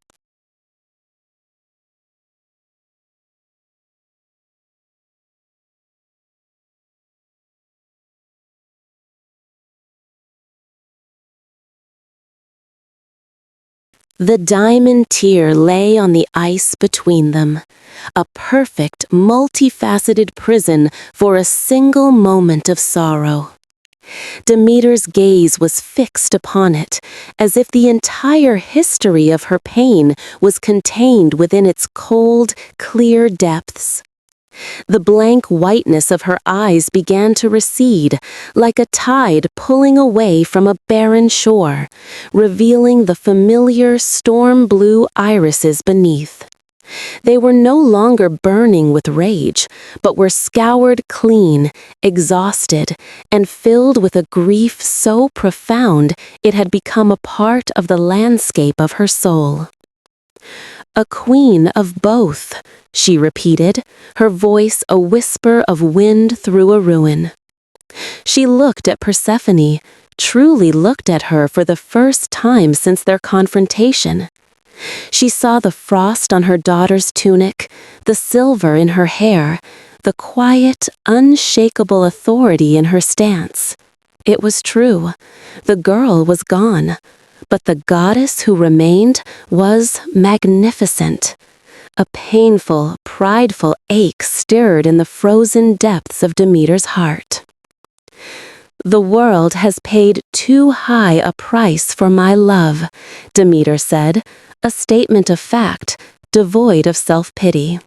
The diamond tear lay on the ice between them, a perfect, multifaceted prison for a single moment of sorrow. Demeter's gaze was fixed upon it, as if the entire history of her pain was contained within its cold, clear depths. The blank whiteness of her eyes began to recede, like a tide pulling away from a barren shore, revealing the familiar storm-blue irises beneath. They were no longer burning with rage, but were scoured clean, exhausted, and filled with a grief so profound it had become a part of the landscape of her soul. "A queen of both," she repeated, her voice a whisper of wind through a ruin. She looked at Persephone, truly looked at her for the first time since their confrontation. She saw the frost on her daughter's tunic, the silver in her hair, the quiet, unshakable authority in her stance. It was true. The girl was gone, but the goddess who remained was magnificent. A painful, prideful ache stirred in the frozen depths of Demeter's heart. "The world has paid too high a price for my love," Demeter said, a statement of fact, devoid of self-pity.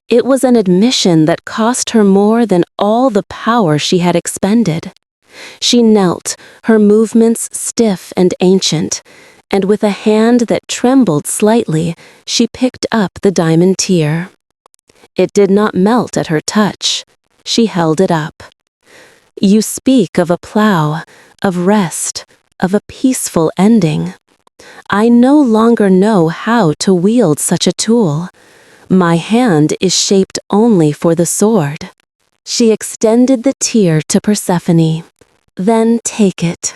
It was an admission that cost her more than all the power she had expended. She knelt, her movements stiff and ancient, and with a hand that trembled slightly, she picked up the diamond tear. It did not melt at her touch. She held it up. "You speak of a plow, of rest, of a peaceful ending. I no longer know how to wield such a tool. My hand is shaped only for the sword." She extended the tear to Persephone. "Then take it.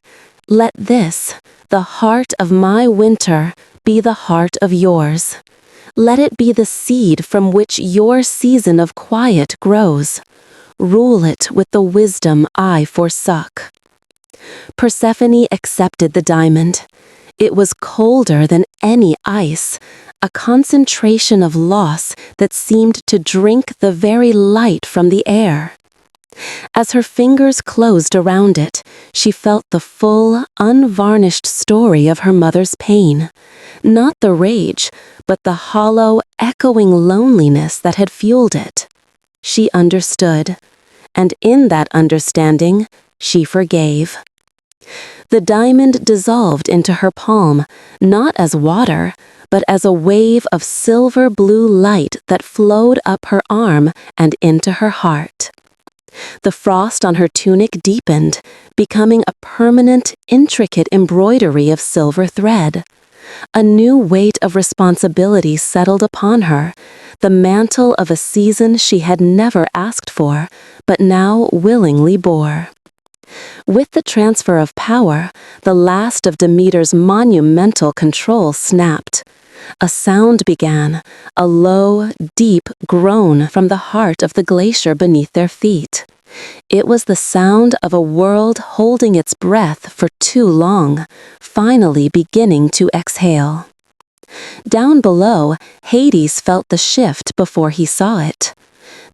Let this, the heart of my winter, be the heart of yours. Let it be the seed from which your season of quiet grows. Rule it with the wisdom I forsook." Persephone accepted the diamond. It was colder than any ice, a concentration of loss that seemed to drink the very light from the air. As her fingers closed around it, she felt the full, unvarnished story of her mother's pain. Not the rage, but the hollow, echoing loneliness that had fueled it. She understood, and in that understanding, she forgave. The diamond dissolved into her palm, not as water, but as a wave of silver-blue light that flowed up her arm and into her heart. The frost on her tunic deepened, becoming a permanent, intricate embroidery of silver thread. A new weight of responsibility settled upon her, the mantle of a season she had never asked for, but now willingly bore. With the transfer of power, the last of Demeter's monumental control snapped. A sound began, a low, deep groan from the heart of the glacier beneath their feet. It was the sound of a world holding its breath for too long, finally beginning to exhale. Down below, Hades felt the shift before he saw it.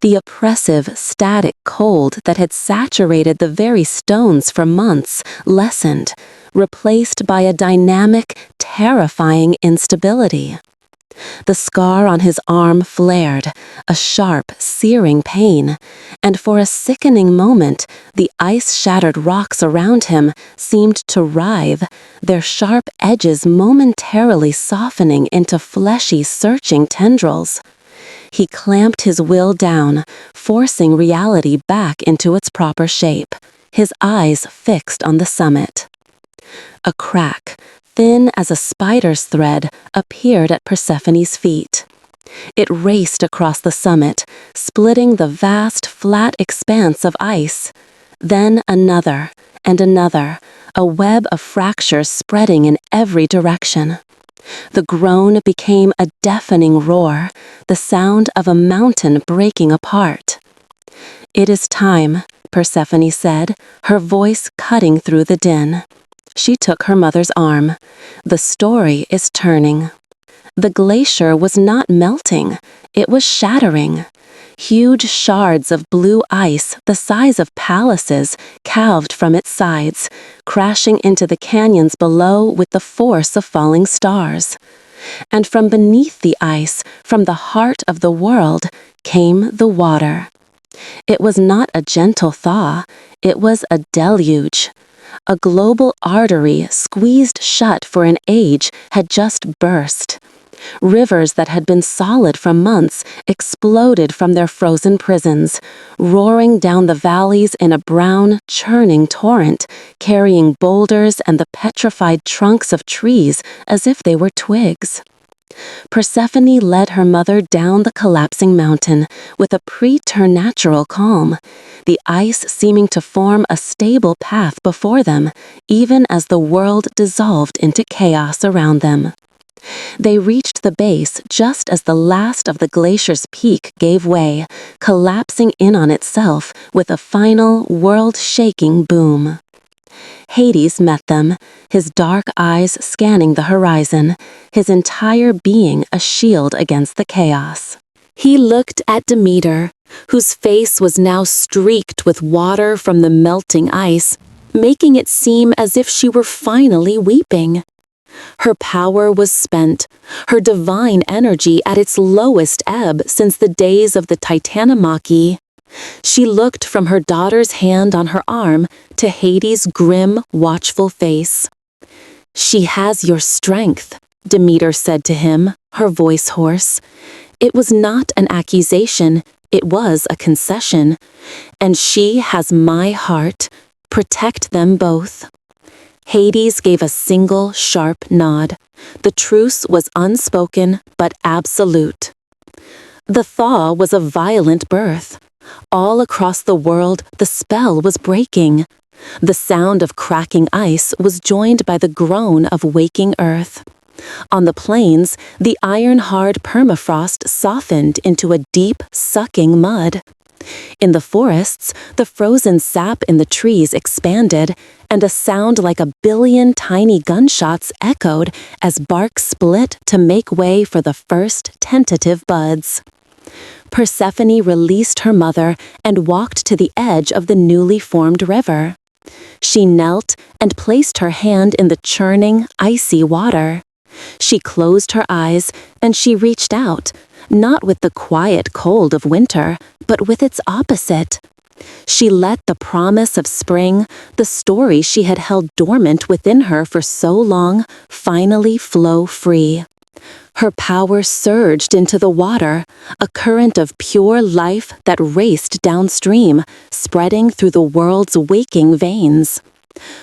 The oppressive, static cold that had saturated the very stones for months lessened, replaced by a dynamic, terrifying instability. The scar on his arm flared, a sharp, searing pain, and for a sickening moment, the ice-shattered rocks around him seemed to writhe, their sharp edges momentarily softening into fleshy, searching tendrils. He clamped his will down, forcing reality back into its proper shape, his eyes fixed on the summit. A crack, thin as a spider's thread, appeared at Persephone's feet. It raced across the summit, splitting the vast, flat expanse of ice. Then another, and another, a web of fractures spreading in every direction. The groan became a deafening roar, the sound of a mountain breaking apart. "It is time," Persephone said, her voice cutting through the din. She took her mother's arm. The story is turning. The glacier was not melting, it was shattering. Huge shards of blue ice the size of palaces calved from its sides, crashing into the canyons below with the force of falling stars. And from beneath the ice, from the heart of the world, came the water. It was not a gentle thaw, it was a deluge. A global artery squeezed shut for an age had just burst. Rivers that had been solid for months exploded from their frozen prisons, roaring down the valleys in a brown, churning torrent, carrying boulders and the petrified trunks of trees as if they were twigs. Persephone led her mother down the collapsing mountain with a preternatural calm, the ice seeming to form a stable path before them, even as the world dissolved into chaos around them. They reached the base just as the last of the glacier's peak gave way, collapsing in on itself with a final, world-shaking boom. Hades met them, his dark eyes scanning the horizon, his entire being a shield against the chaos. He looked at Demeter, whose face was now streaked with water from the melting ice, making it seem as if she were finally weeping. Her power was spent, her divine energy at its lowest ebb since the days of the Titanomachy. She looked from her daughter's hand on her arm to Hades' grim, watchful face. "She has your strength," Demeter said to him, her voice hoarse. It was not an accusation, it was a concession. "And she has my heart. Protect them both." Hades gave a single, sharp nod. The truce was unspoken, but absolute. The thaw was a violent birth. All across the world, the spell was breaking. The sound of cracking ice was joined by the groan of waking earth. On the plains, the iron-hard permafrost softened into a deep, sucking mud. In the forests, the frozen sap in the trees expanded, and a sound like 1,000,000,000 tiny gunshots echoed as bark split to make way for the first tentative buds. Persephone released her mother and walked to the edge of the newly formed river. She knelt and placed her hand in the churning, icy water. She closed her eyes and she reached out, not with the quiet cold of winter, but with its opposite. She let the promise of spring, the story she had held dormant within her for so long, finally flow free. Her power surged into the water, a current of pure life that raced downstream, spreading through the world's waking veins.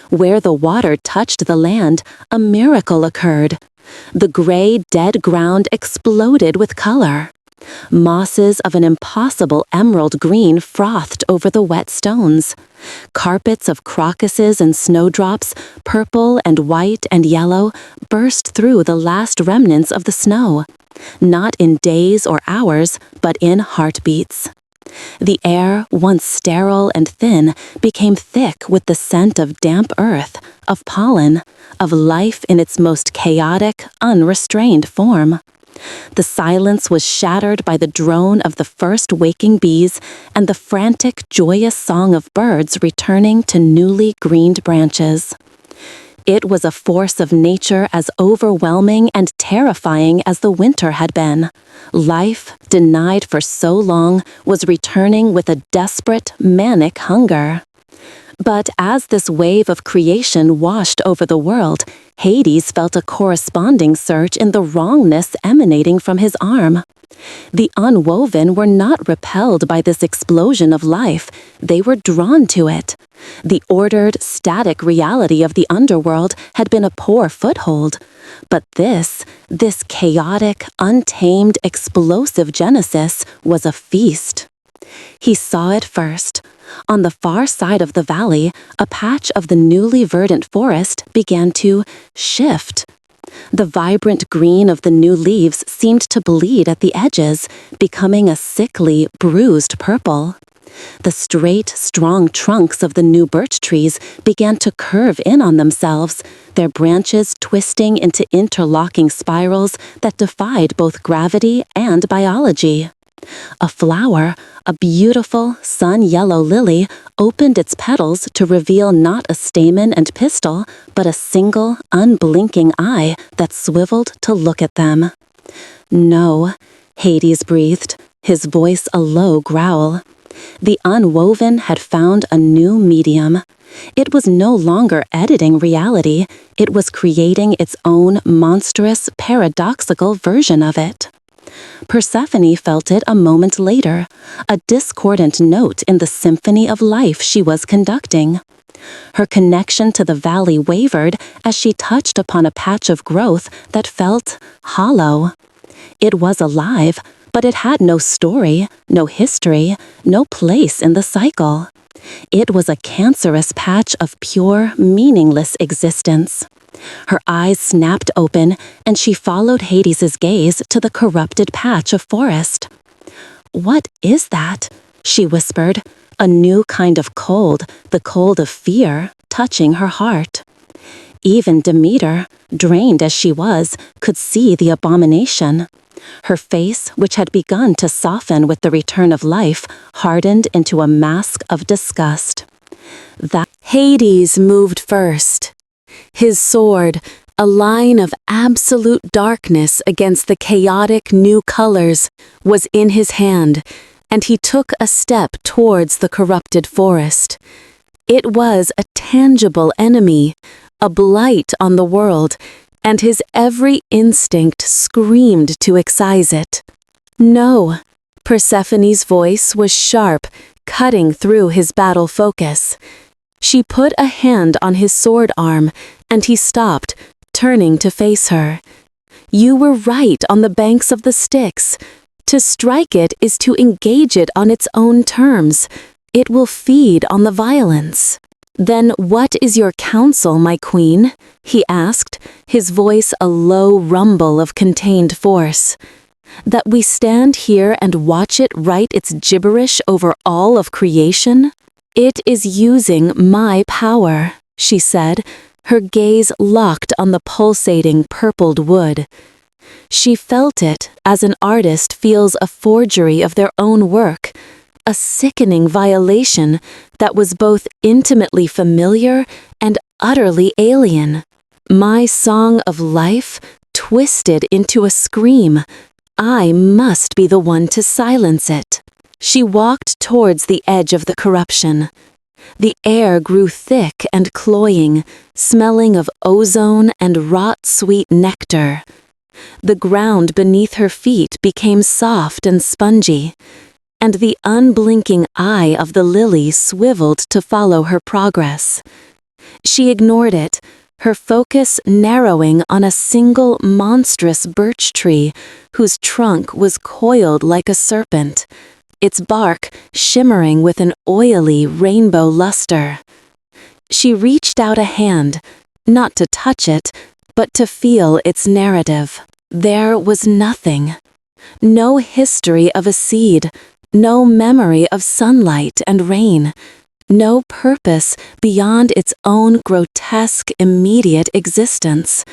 Where the water touched the land, a miracle occurred. The gray, dead ground exploded with color. Mosses of an impossible emerald green frothed over the wet stones. Carpets of crocuses and snowdrops, purple and white and yellow, burst through the last remnants of the snow, not in days or hours, but in heartbeats. The air, once sterile and thin, became thick with the scent of damp earth, of pollen, of life in its most chaotic, unrestrained form. The silence was shattered by the drone of the first waking bees and the frantic, joyous song of birds returning to newly greened branches. It was a force of nature as overwhelming and terrifying as the winter had been. Life, denied for so long, was returning with a desperate, manic hunger. But as this wave of creation washed over the world, Hades felt a corresponding surge in the wrongness emanating from his arm. The Unwoven were not repelled by this explosion of life, they were drawn to it. The ordered, static reality of the underworld had been a poor foothold. But this chaotic, untamed, explosive genesis was a feast. He saw it first. On the far side of the valley, a patch of the newly verdant forest began to shift. The vibrant green of the new leaves seemed to bleed at the edges, becoming a sickly, bruised purple. The straight, strong trunks of the new birch trees began to curve in on themselves, their branches twisting into interlocking spirals that defied both gravity and biology. A flower, a beautiful sun-yellow lily, opened its petals to reveal not a stamen and pistil, but a single, unblinking eye that swiveled to look at them. "No," Hades breathed, his voice a low growl. The Unwoven had found a new medium. It was no longer editing reality, it was creating its own monstrous, paradoxical version of it. Persephone felt it a moment later, a discordant note in the symphony of life she was conducting. Her connection to the valley wavered as she touched upon a patch of growth that felt hollow. It was alive, but it had no story, no history, no place in the cycle. It was a cancerous patch of pure, meaningless existence. Her eyes snapped open, and she followed Hades's gaze to the corrupted patch of forest. "What is that?" she whispered, a new kind of cold, the cold of fear, touching her heart. Even Demeter, drained as she was, could see the abomination. Her face, which had begun to soften with the return of life, hardened into a mask of disgust. Hades moved first. His sword, a line of absolute darkness against the chaotic new colors, was in his hand, and he took a step towards the corrupted forest. It was a tangible enemy, a blight on the world, and his every instinct screamed to excise it. "No." Persephone's voice was sharp, cutting through his battle focus. She put a hand on his sword arm, and he stopped, turning to face her. "You were right on the banks of the Styx. To strike it is to engage it on its own terms. It will feed on the violence." "Then what is your counsel, my queen?" he asked, his voice a low rumble of contained force. "That we stand here and watch it write its gibberish over all of creation? It is using my power," she said, her gaze locked on the pulsating purpled wood. She felt it as an artist feels a forgery of their own work, a sickening violation that was both intimately familiar and utterly alien. My song of life twisted into a scream. I must be the one to silence it. She walked towards the edge of the corruption. The air grew thick and cloying, smelling of ozone and rot-sweet nectar. The ground beneath her feet became soft and spongy, and the unblinking eye of the lily swiveled to follow her progress. She ignored it, her focus narrowing on a single monstrous birch tree whose trunk was coiled like a serpent, its bark shimmering with an oily rainbow luster. She reached out a hand, not to touch it, but to feel its narrative. There was nothing. No history of a seed, no memory of sunlight and rain, no purpose beyond its own grotesque immediate existence.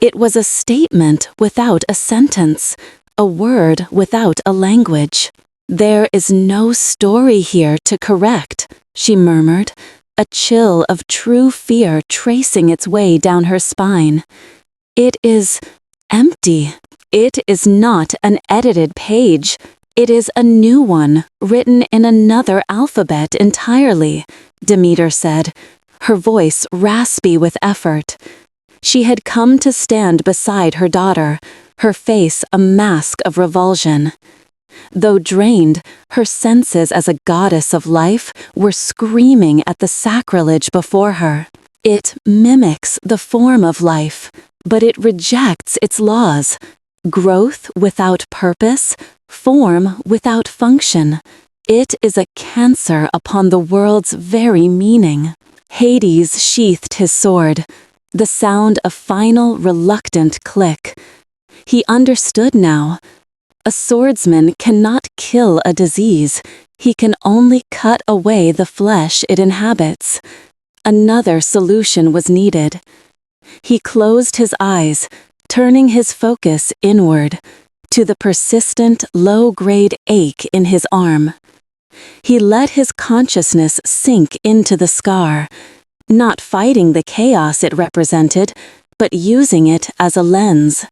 It was a statement without a sentence, a word without a language. "There is no story here to correct," she murmured, a chill of true fear tracing its way down her spine. "It is empty. It is not an edited page. It is a new one, written in another alphabet entirely," Demeter said, her voice raspy with effort. She had come to stand beside her daughter, her face a mask of revulsion. Though drained, her senses as a goddess of life were screaming at the sacrilege before her. It mimics the form of life, but it rejects its laws. Growth without purpose, form without function. It is a cancer upon the world's very meaning. Hades sheathed his sword, the sound a final reluctant click. He understood now. A swordsman cannot kill a disease, He can only cut away the flesh it inhabits. Another solution was needed. He closed his eyes, turning his focus inward, to the persistent, low-grade ache in his arm. He let his consciousness sink into the scar, not fighting the chaos it represented, but using it as a lens.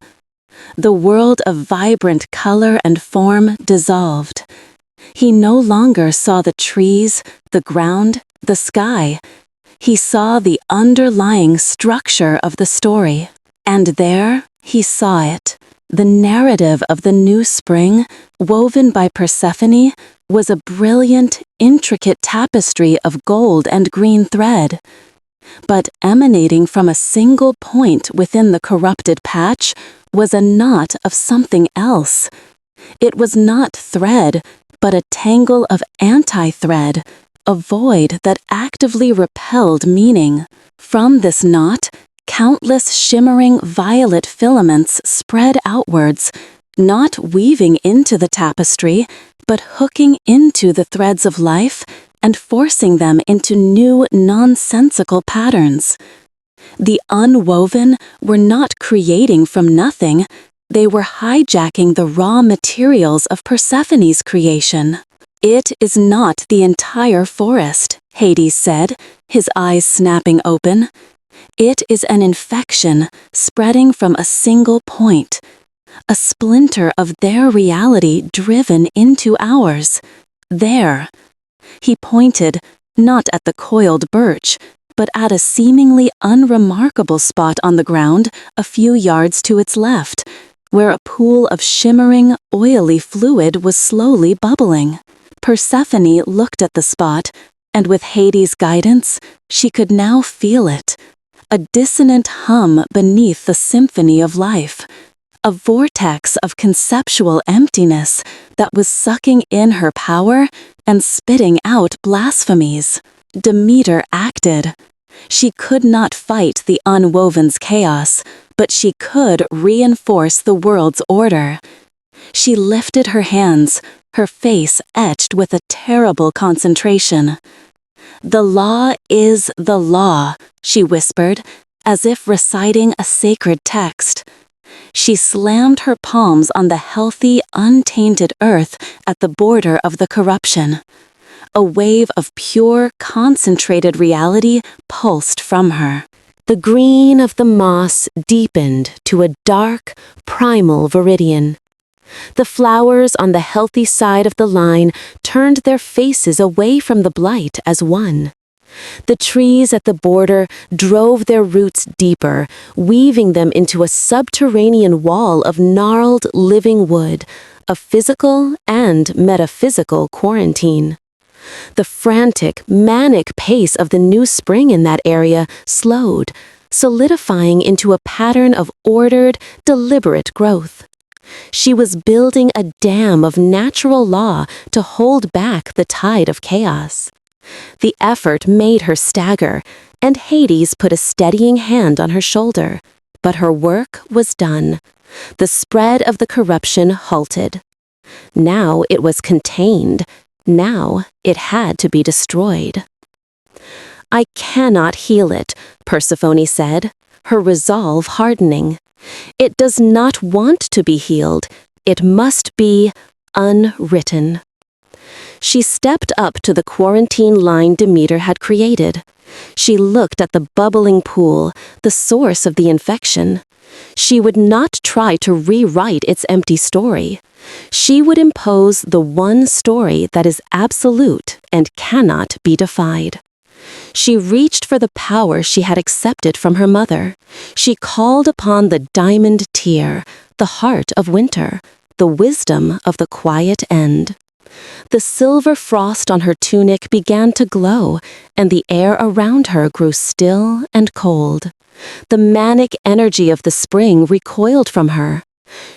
The world of vibrant color and form dissolved. He no longer saw the trees, the ground, the sky. He saw the underlying structure of the story. And there, he saw it. The narrative of the new spring, woven by Persephone, was a brilliant, intricate tapestry of gold and green thread. But emanating from a single point within the corrupted patch was a knot of something else. It was not thread, but a tangle of anti-thread, a void that actively repelled meaning. From this knot, countless shimmering violet filaments spread outwards, not weaving into the tapestry, but hooking into the threads of life and forcing them into new nonsensical patterns. The unwoven were not creating from nothing, they were hijacking the raw materials of Persephone's creation. It is not the entire forest, Hades said, his eyes snapping open. It is an infection spreading from a single point, a splinter of their reality driven into ours. There. He pointed, not at the coiled birch, but at a seemingly unremarkable spot on the ground a few yards to its left, where a pool of shimmering, oily fluid was slowly bubbling. Persephone looked at the spot, and with Hades' guidance, she could now feel it. A dissonant hum beneath the symphony of life. A vortex of conceptual emptiness that was sucking in her power and spitting out blasphemies. Demeter acted. She could not fight the unwoven's chaos, but she could reinforce the world's order. She lifted her hands, her face etched with a terrible concentration. "The law is the law," she whispered, as if reciting a sacred text. She slammed her palms on the healthy, untainted earth at the border of the corruption. A wave of pure, concentrated reality pulsed from her. The green of the moss deepened to a dark, primal viridian. The flowers on the healthy side of the line turned their faces away from the blight as one. The trees at the border drove their roots deeper, weaving them into a subterranean wall of gnarled, living wood, a physical and metaphysical quarantine. The frantic, manic pace of the new spring in that area slowed, solidifying into a pattern of ordered, deliberate growth. She was building a dam of natural law to hold back the tide of chaos. The effort made her stagger, and Hades put a steadying hand on her shoulder. But her work was done. The spread of the corruption halted. Now it was contained. Now it had to be destroyed. "I cannot heal it," Persephone said, her resolve hardening. "It does not want to be healed. It must be unwritten." She stepped up to the quarantine line Demeter had created. She looked at the bubbling pool, the source of the infection. She would not try to rewrite its empty story. She would impose the one story that is absolute and cannot be defied. She reached for the power she had accepted from her mother. She called upon the diamond tear, the heart of winter, the wisdom of the quiet end. The silver frost on her tunic began to glow, and the air around her grew still and cold. The manic energy of the spring recoiled from her.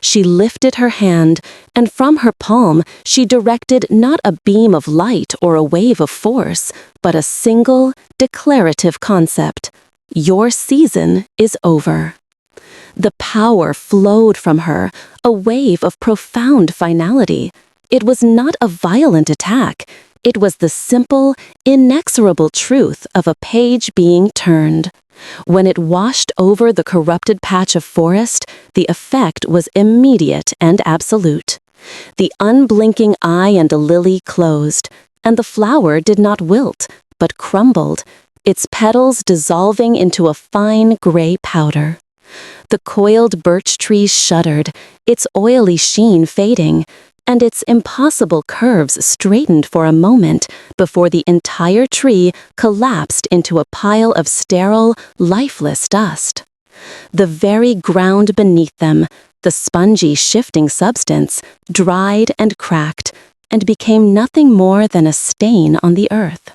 She lifted her hand, and from her palm she directed not a beam of light or a wave of force, but a single, declarative concept. Your season is over. The power flowed from her, a wave of profound finality. It was not a violent attack. It was the simple, inexorable truth of a page being turned. When it washed over the corrupted patch of forest, the effect was immediate and absolute. The unblinking eye and a lily closed, and the flower did not wilt, but crumbled, its petals dissolving into a fine gray powder. The coiled birch tree shuddered, its oily sheen fading, and its impossible curves straightened for a moment before the entire tree collapsed into a pile of sterile, lifeless dust. The very ground beneath them, the spongy, shifting substance, dried and cracked, and became nothing more than a stain on the earth.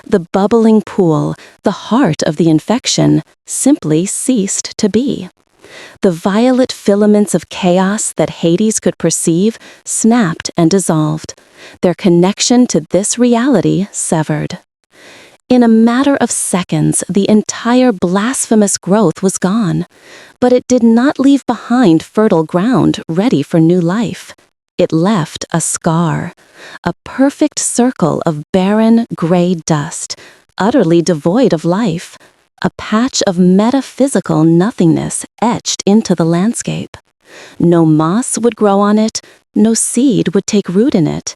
The bubbling pool, the heart of the infection, simply ceased to be. The violet filaments of chaos that Hades could perceive snapped and dissolved, their connection to this reality severed. In a matter of seconds, the entire blasphemous growth was gone, but it did not leave behind fertile ground ready for new life. It left a scar, a perfect circle of barren, gray dust, utterly devoid of life, a patch of metaphysical nothingness etched into the landscape. No moss would grow on it, no seed would take root in it.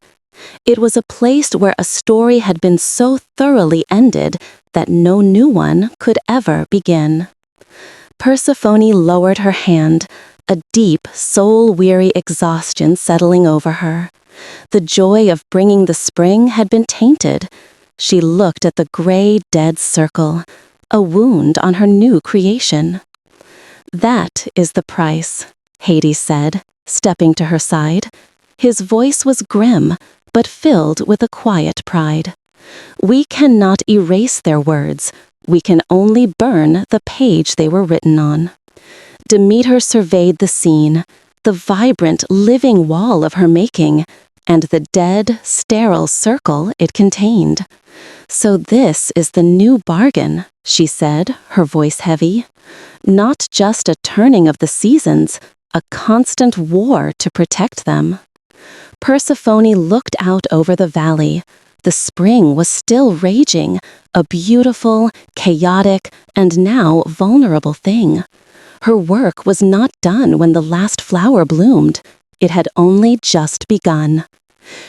It was a place where a story had been so thoroughly ended that no new one could ever begin. Persephone lowered her hand, a deep, soul-weary exhaustion settling over her. The joy of bringing the spring had been tainted. She looked at the gray, dead circle, a wound on her new creation. "That is the price," Hades said, stepping to her side. His voice was grim, but filled with a quiet pride. "We cannot erase their words. We can only burn the page they were written on." Demeter surveyed the scene, the vibrant, living wall of her making, and the dead, sterile circle it contained. "So this is the new bargain," she said, her voice heavy. "Not just a turning of the seasons, a constant war to protect them." Persephone looked out over the valley. The spring was still raging, a beautiful, chaotic, and now vulnerable thing. Her work was not done when the last flower bloomed. It had only just begun.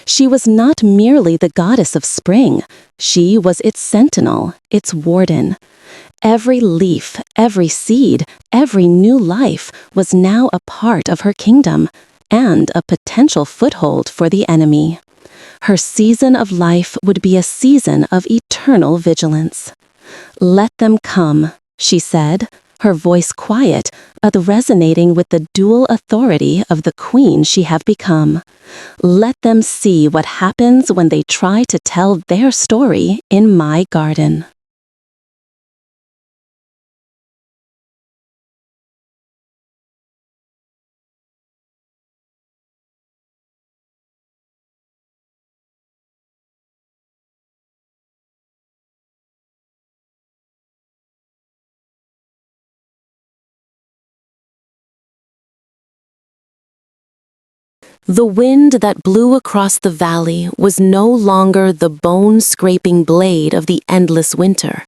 She was not merely the goddess of spring. She was its sentinel, its warden. Every leaf, every seed, every new life was now a part of her kingdom, and a potential foothold for the enemy. Her season of life would be a season of eternal vigilance. "Let them come," she said, her voice quiet, but resonating with the dual authority of the queen she had become. "Let them see what happens when they try to tell their story in my garden." The wind that blew across the valley was no longer the bone-scraping blade of the endless winter.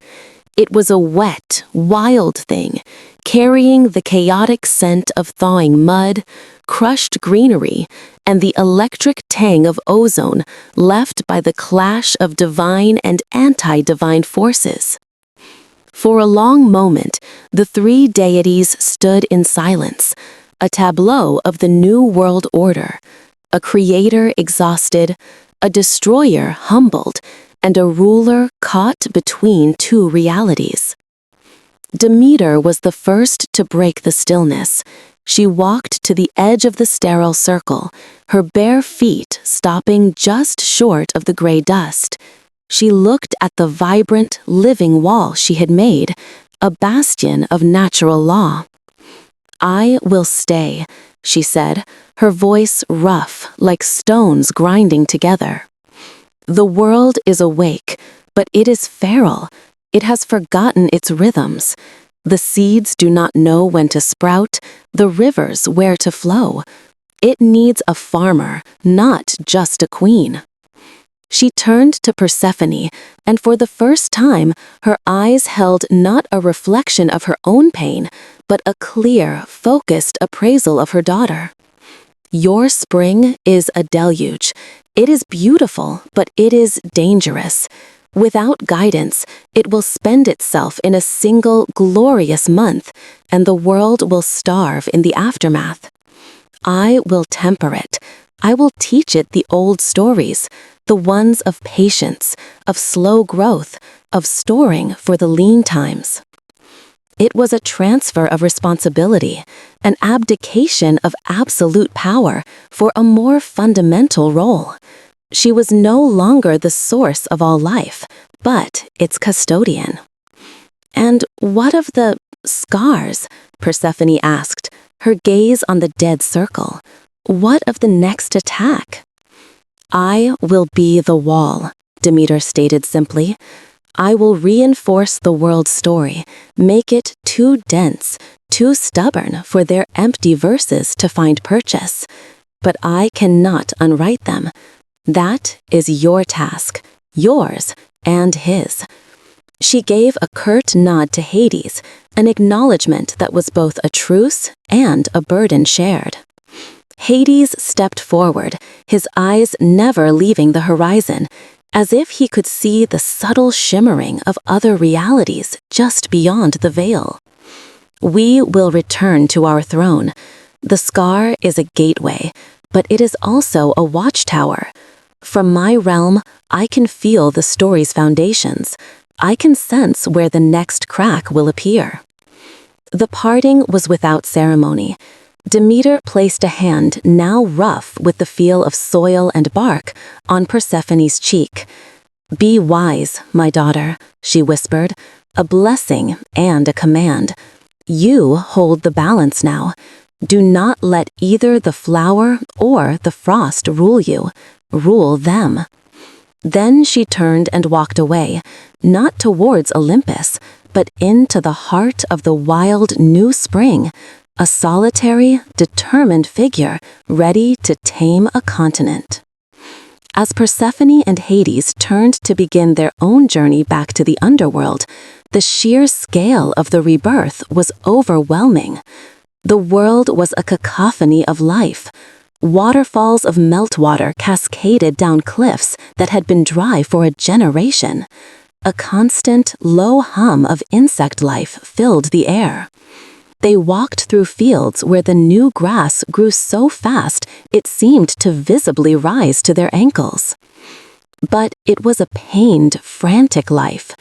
It was a wet, wild thing, carrying the chaotic scent of thawing mud, crushed greenery, and the electric tang of ozone left by the clash of divine and anti-divine forces. For a long moment, the three deities stood in silence, a tableau of the new world order, a creator exhausted, a destroyer humbled, and a ruler caught between two realities. Demeter was the first to break the stillness. She walked to the edge of the sterile circle, her bare feet stopping just short of the gray dust. She looked at the vibrant, living wall she had made, a bastion of natural law. "I will stay," she said, her voice rough, like stones grinding together. "The world is awake, but it is feral. It has forgotten its rhythms. The seeds do not know when to sprout, the rivers where to flow. It needs a farmer, not just a queen. She turned to Persephone, and for the first time, her eyes held not a reflection of her own pain, but a clear, focused appraisal of her daughter. Your spring is a deluge. It is beautiful, but it is dangerous. Without guidance, it will spend itself in a single glorious month, and the world will starve in the aftermath. I will temper it. I will teach it the old stories, the ones of patience, of slow growth, of storing for the lean times. It was a transfer of responsibility, an abdication of absolute power for a more fundamental role. She was no longer the source of all life, but its custodian. And what of the scars? Persephone asked, her gaze on the dead circle. What of the next attack? I will be the wall, Demeter stated simply. I will reinforce the world's story, make it too dense, too stubborn for their empty verses to find purchase. But I cannot unwrite them. That is your task, yours and his. She gave a curt nod to Hades, an acknowledgement that was both a truce and a burden shared. Hades stepped forward, his eyes never leaving the horizon, as if he could see the subtle shimmering of other realities just beyond the veil. We will return to our throne. The scar is a gateway, but it is also a watchtower. From my realm, I can feel the story's foundations. I can sense where the next crack will appear. The parting was without ceremony. Demeter placed a hand, now rough with the feel of soil and bark, on Persephone's cheek. Be wise, my daughter, she whispered, a blessing and a command. You hold the balance now. Do not let either the flower or the frost rule you. Rule them. Then she turned and walked away, not towards Olympus, but into the heart of the wild new spring, a solitary, determined figure ready to tame a continent. As Persephone and Hades turned to begin their own journey back to the underworld, the sheer scale of the rebirth was overwhelming. The world was a cacophony of life. Waterfalls of meltwater cascaded down cliffs that had been dry for a generation. A constant, low hum of insect life filled the air. They walked through fields where the new grass grew so fast it seemed to visibly rise to their ankles. But it was a pained, frantic life.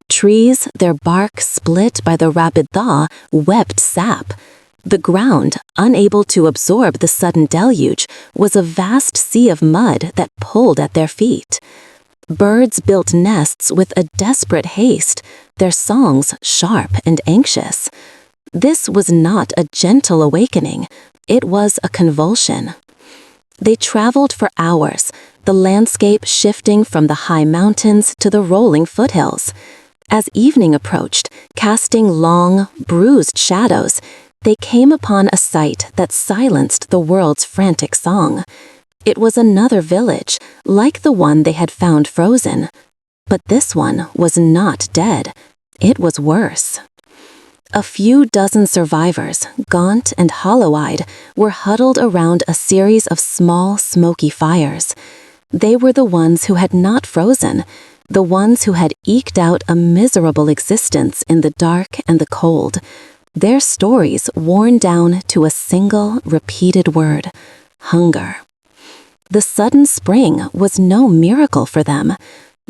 Trees, their bark split by the rapid thaw, wept sap. The ground, unable to absorb the sudden deluge, was a vast sea of mud that pulled at their feet. Birds built nests with a desperate haste, their songs sharp and anxious. This was not a gentle awakening, it was a convulsion. They traveled for hours, the landscape shifting from the high mountains to the rolling foothills. As evening approached, casting long, bruised shadows, they came upon a sight that silenced the world's frantic song. It was another village, like the one they had found frozen. But this one was not dead. It was worse. A few dozen survivors, gaunt and hollow-eyed, were huddled around a series of small, smoky fires. They were the ones who had not frozen, the ones who had eked out a miserable existence in the dark and the cold. Their stories worn down to a single, repeated word: hunger. The sudden spring was no miracle for them.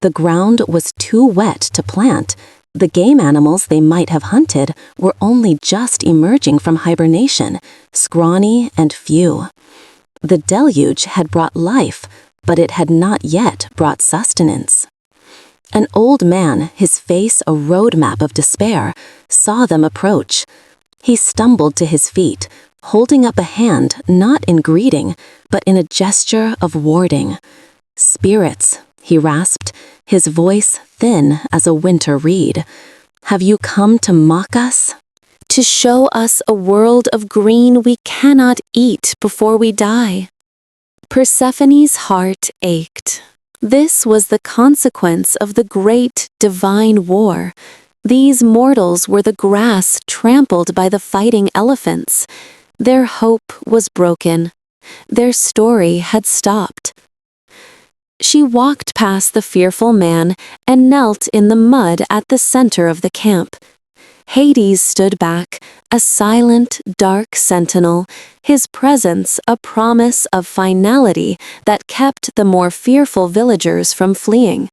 The ground was too wet to plant. The game animals they might have hunted were only just emerging from hibernation, scrawny and few. The deluge had brought life, but it had not yet brought sustenance. An old man, his face a roadmap of despair, saw them approach. He stumbled to his feet, holding up a hand not in greeting, but in a gesture of warding. "Spirits," he rasped, his voice thin as a winter reed. "Have you come to mock us?" to show us a world of green we cannot eat before we die. Persephone's heart ached. This was the consequence of the great divine war. These mortals were the grass trampled by the fighting elephants. Their hope was broken. Their story had stopped. She walked past the fearful man and knelt in the mud at the center of the camp. Hades stood back, a silent, dark sentinel, his presence a promise of finality that kept the more fearful villagers from fleeing.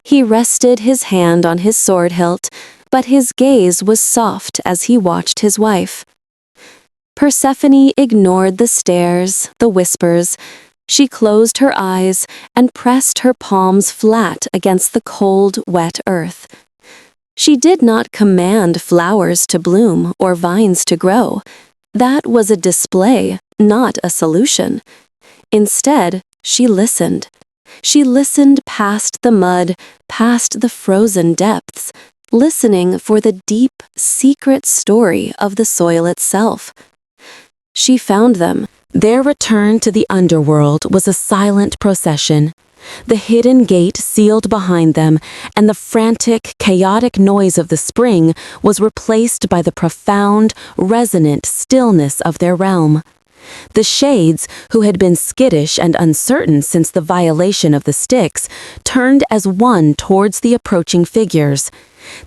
He rested his hand on his sword hilt, but his gaze was soft as he watched his wife. Persephone ignored the stares, the whispers. She closed her eyes and pressed her palms flat against the cold, wet earth. She did not command flowers to bloom or vines to grow. That was a display, not a solution. Instead, she listened. She listened past the mud, past the frozen depths, listening for the deep, secret story of the soil itself. She found them. Their return to the underworld was a silent procession. The hidden gate sealed behind them, and the frantic, chaotic noise of the spring was replaced by the profound, resonant stillness of their realm. The shades, who had been skittish and uncertain since the violation of the Styx, turned as one towards the approaching figures.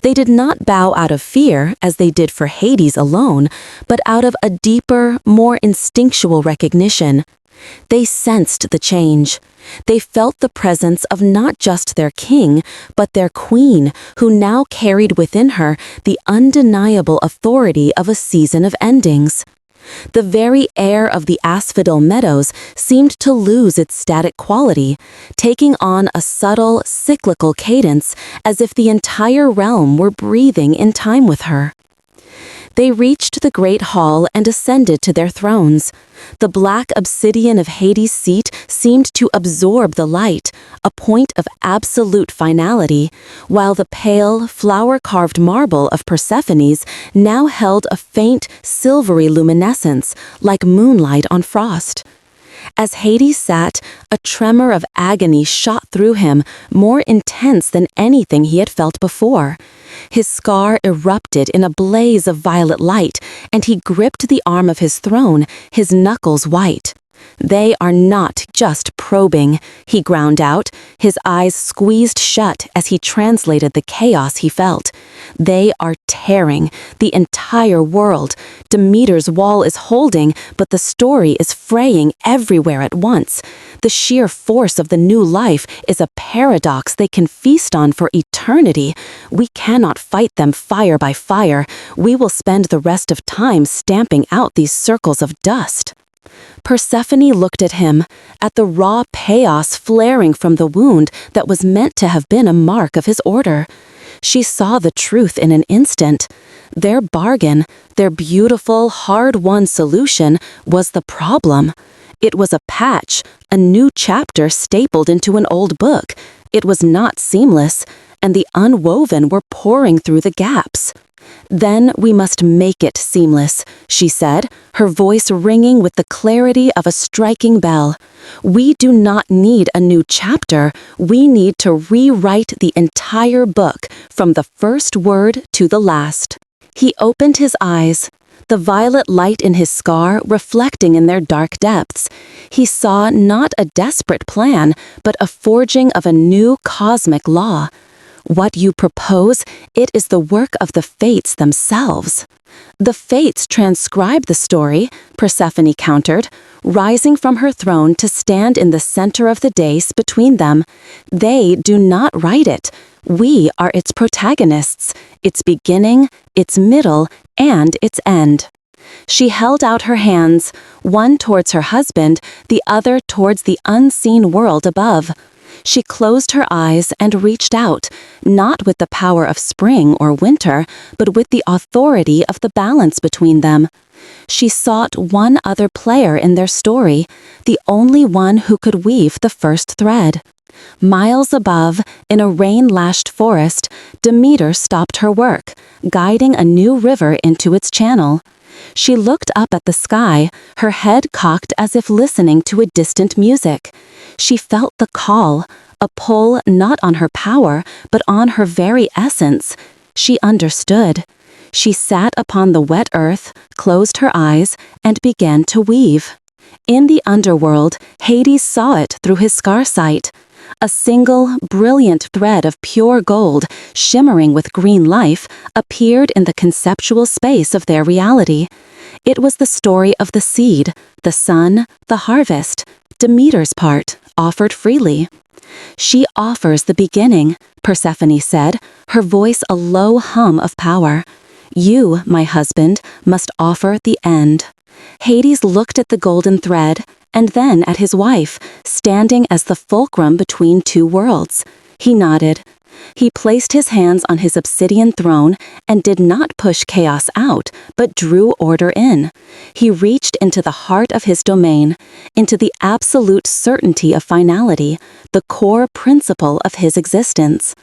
They did not bow out of fear, as they did for Hades alone, but out of a deeper, more instinctual recognition. They sensed the change. They felt the presence of not just their king, but their queen, who now carried within her the undeniable authority of a season of endings. The very air of the asphodel meadows seemed to lose its static quality, taking on a subtle, cyclical cadence as if the entire realm were breathing in time with her. They reached the great hall and ascended to their thrones. The black obsidian of Hades' seat seemed to absorb the light, a point of absolute finality, while the pale, flower-carved marble of Persephone's now held a faint, silvery luminescence, like moonlight on frost. As Hades sat, a tremor of agony shot through him, more intense than anything he had felt before. His scar erupted in a blaze of violet light, and he gripped the arm of his throne, his knuckles white. "They are not just probing," he ground out, his eyes squeezed shut as he translated the chaos he felt. "They are tearing the entire world. Demeter's wall is holding, but the story is fraying everywhere at once. The sheer force of the new life is a paradox they can feast on for eternity. We cannot fight them fire by fire. We will spend the rest of time stamping out these circles of dust." Persephone looked at him, at the raw chaos flaring from the wound that was meant to have been a mark of his order. She saw the truth in an instant. Their bargain, their beautiful, hard-won solution, was the problem. It was a patch, a new chapter stapled into an old book. It was not seamless, and the unwoven were pouring through the gaps. "Then we must make it seamless," she said, her voice ringing with the clarity of a striking bell. "We do not need a new chapter. We need to rewrite the entire book, from the first word to the last." He opened his eyes, the violet light in his scar reflecting in their dark depths. He saw not a desperate plan, but a forging of a new cosmic law. "What you propose, it is the work of the fates themselves." "The fates transcribe the story," Persephone countered, rising from her throne to stand in the center of the dais between them. "They do not write it. We are its protagonists, its beginning, its middle, and its end." She held out her hands, one towards her husband, the other towards the unseen world above. She closed her eyes and reached out, not with the power of spring or winter, but with the authority of the balance between them. She sought one other player in their story, the only one who could weave the first thread. Miles above, in a rain-lashed forest, Demeter stopped her work, guiding a new river into its channel. She looked up at the sky, her head cocked as if listening to a distant music. She felt the call, a pull not on her power, but on her very essence. She understood. She sat upon the wet earth, closed her eyes, and began to weave. In the underworld, Hades saw it through his scar sight. A single, brilliant thread of pure gold, shimmering with green life, appeared in the conceptual space of their reality. It was the story of the seed, the sun, the harvest, Demeter's part, offered freely. "She offers the beginning," Persephone said, her voice a low hum of power. "You, my husband, must offer the end." Hades looked at the golden thread, and then at his wife, standing as the fulcrum between two worlds. He nodded. He placed his hands on his obsidian throne and did not push chaos out, but drew order in. He reached into the heart of his domain, into the absolute certainty of finality, the core principle of his existence.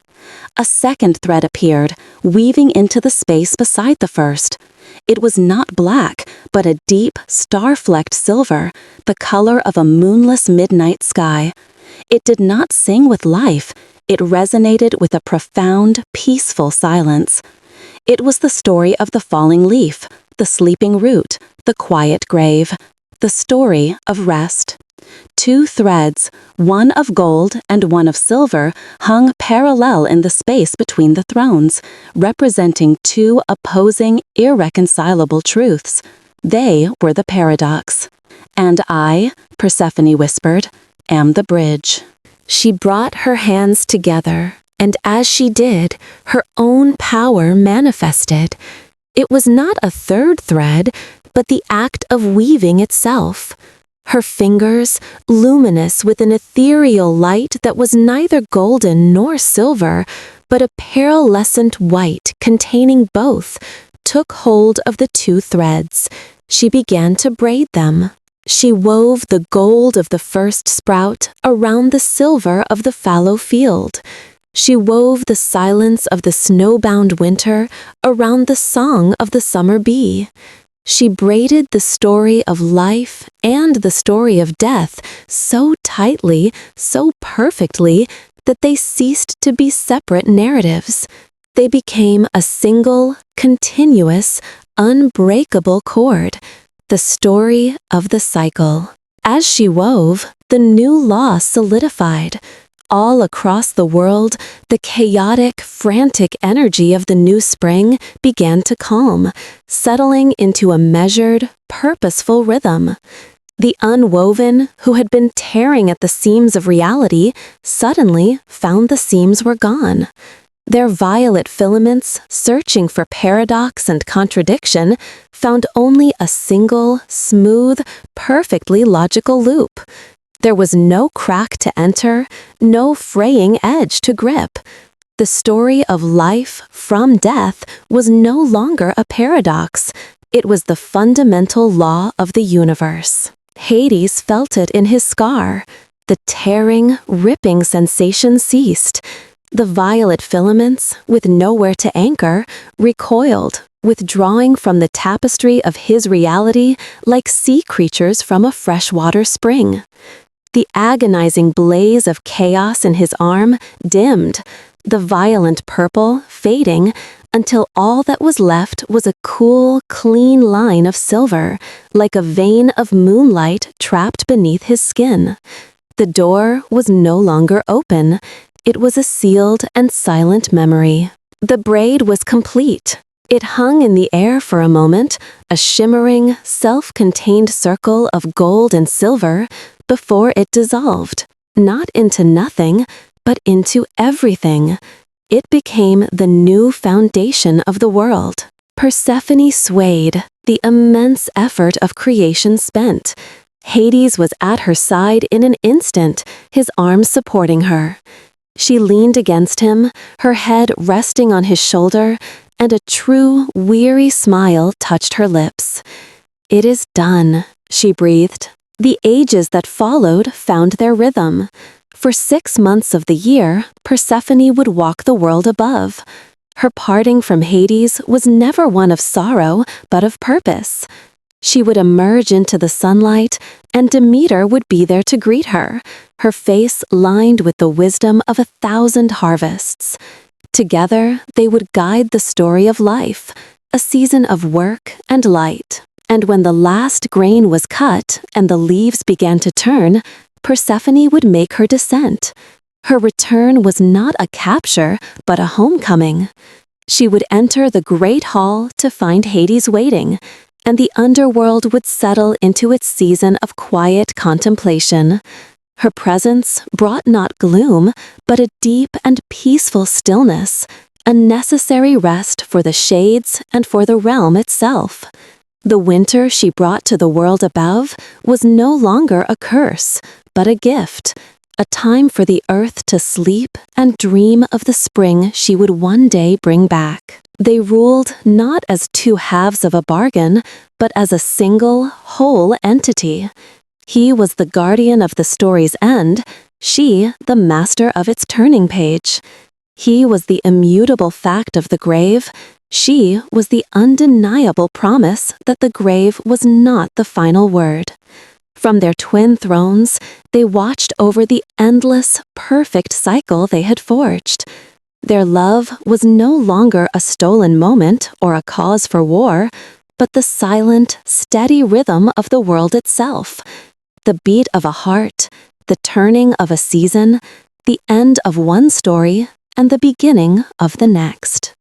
A second thread appeared, weaving into the space beside the first. It was not black, but a deep, star-flecked silver, the color of a moonless midnight sky. It did not sing with life. It resonated with a profound, peaceful silence. It was the story of the falling leaf, the sleeping root, the quiet grave, the story of rest. Two threads, one of gold and one of silver, hung parallel in the space between the thrones, representing two opposing, irreconcilable truths. They were the paradox. "And I," Persephone whispered, "am the bridge." She brought her hands together, and as she did, her own power manifested. It was not a third thread, but the act of weaving itself. Her fingers, luminous with an ethereal light that was neither golden nor silver, but a pearlescent white containing both, took hold of the two threads. She began to braid them. She wove the gold of the first sprout around the silver of the fallow field. She wove the silence of the snowbound winter around the song of the summer bee. She braided the story of life and the story of death so tightly, so perfectly, that they ceased to be separate narratives. They became a single, continuous, unbreakable cord, the story of the cycle. As she wove, the new law solidified. All across the world, the chaotic, frantic energy of the new spring began to calm, settling into a measured, purposeful rhythm. The Unwoven, who had been tearing at the seams of reality, suddenly found the seams were gone. Their violet filaments, searching for paradox and contradiction, found only a single, smooth, perfectly logical loop. There was no crack to enter, no fraying edge to grip. The story of life from death was no longer a paradox. It was the fundamental law of the universe. Hades felt it in his scar. The tearing, ripping sensation ceased. The violet filaments, with nowhere to anchor, recoiled, withdrawing from the tapestry of his reality like sea creatures from a freshwater spring. The agonizing blaze of chaos in his arm dimmed, the violent purple fading, until all that was left was a cool, clean line of silver, like a vein of moonlight trapped beneath his skin. The door was no longer open. It was a sealed and silent memory. The braid was complete. It hung in the air for a moment, a shimmering, self-contained circle of gold and silver, before it dissolved, not into nothing, but into everything. It became the new foundation of the world. Persephone swayed, the immense effort of creation spent. Hades was at her side in an instant, his arms supporting her. She leaned against him, her head resting on his shoulder, and a true, weary smile touched her lips. "It is done," she breathed. The ages that followed found their rhythm. For 6 months of the year, Persephone would walk the world above. Her parting from Hades was never one of sorrow, but of purpose. She would emerge into the sunlight, and Demeter would be there to greet her, her face lined with the wisdom of 1,000 harvests. Together, they would guide the story of life, a season of work and light. And when the last grain was cut and the leaves began to turn, Persephone would make her descent. Her return was not a capture, but a homecoming. She would enter the great hall to find Hades waiting, and the underworld would settle into its season of quiet contemplation. Her presence brought not gloom, but a deep and peaceful stillness, a necessary rest for the shades and for the realm itself. The winter she brought to the world above was no longer a curse, but a gift, a time for the earth to sleep and dream of the spring she would one day bring back. They ruled not as two halves of a bargain, but as a single, whole entity. He was the guardian of the story's end, she the master of its turning page. He was the immutable fact of the grave, she was the undeniable promise that the grave was not the final word. From their twin thrones, they watched over the endless, perfect cycle they had forged. Their love was no longer a stolen moment or a cause for war, but the silent, steady rhythm of the world itself. The beat of a heart, the turning of a season, the end of one story, and the beginning of the next.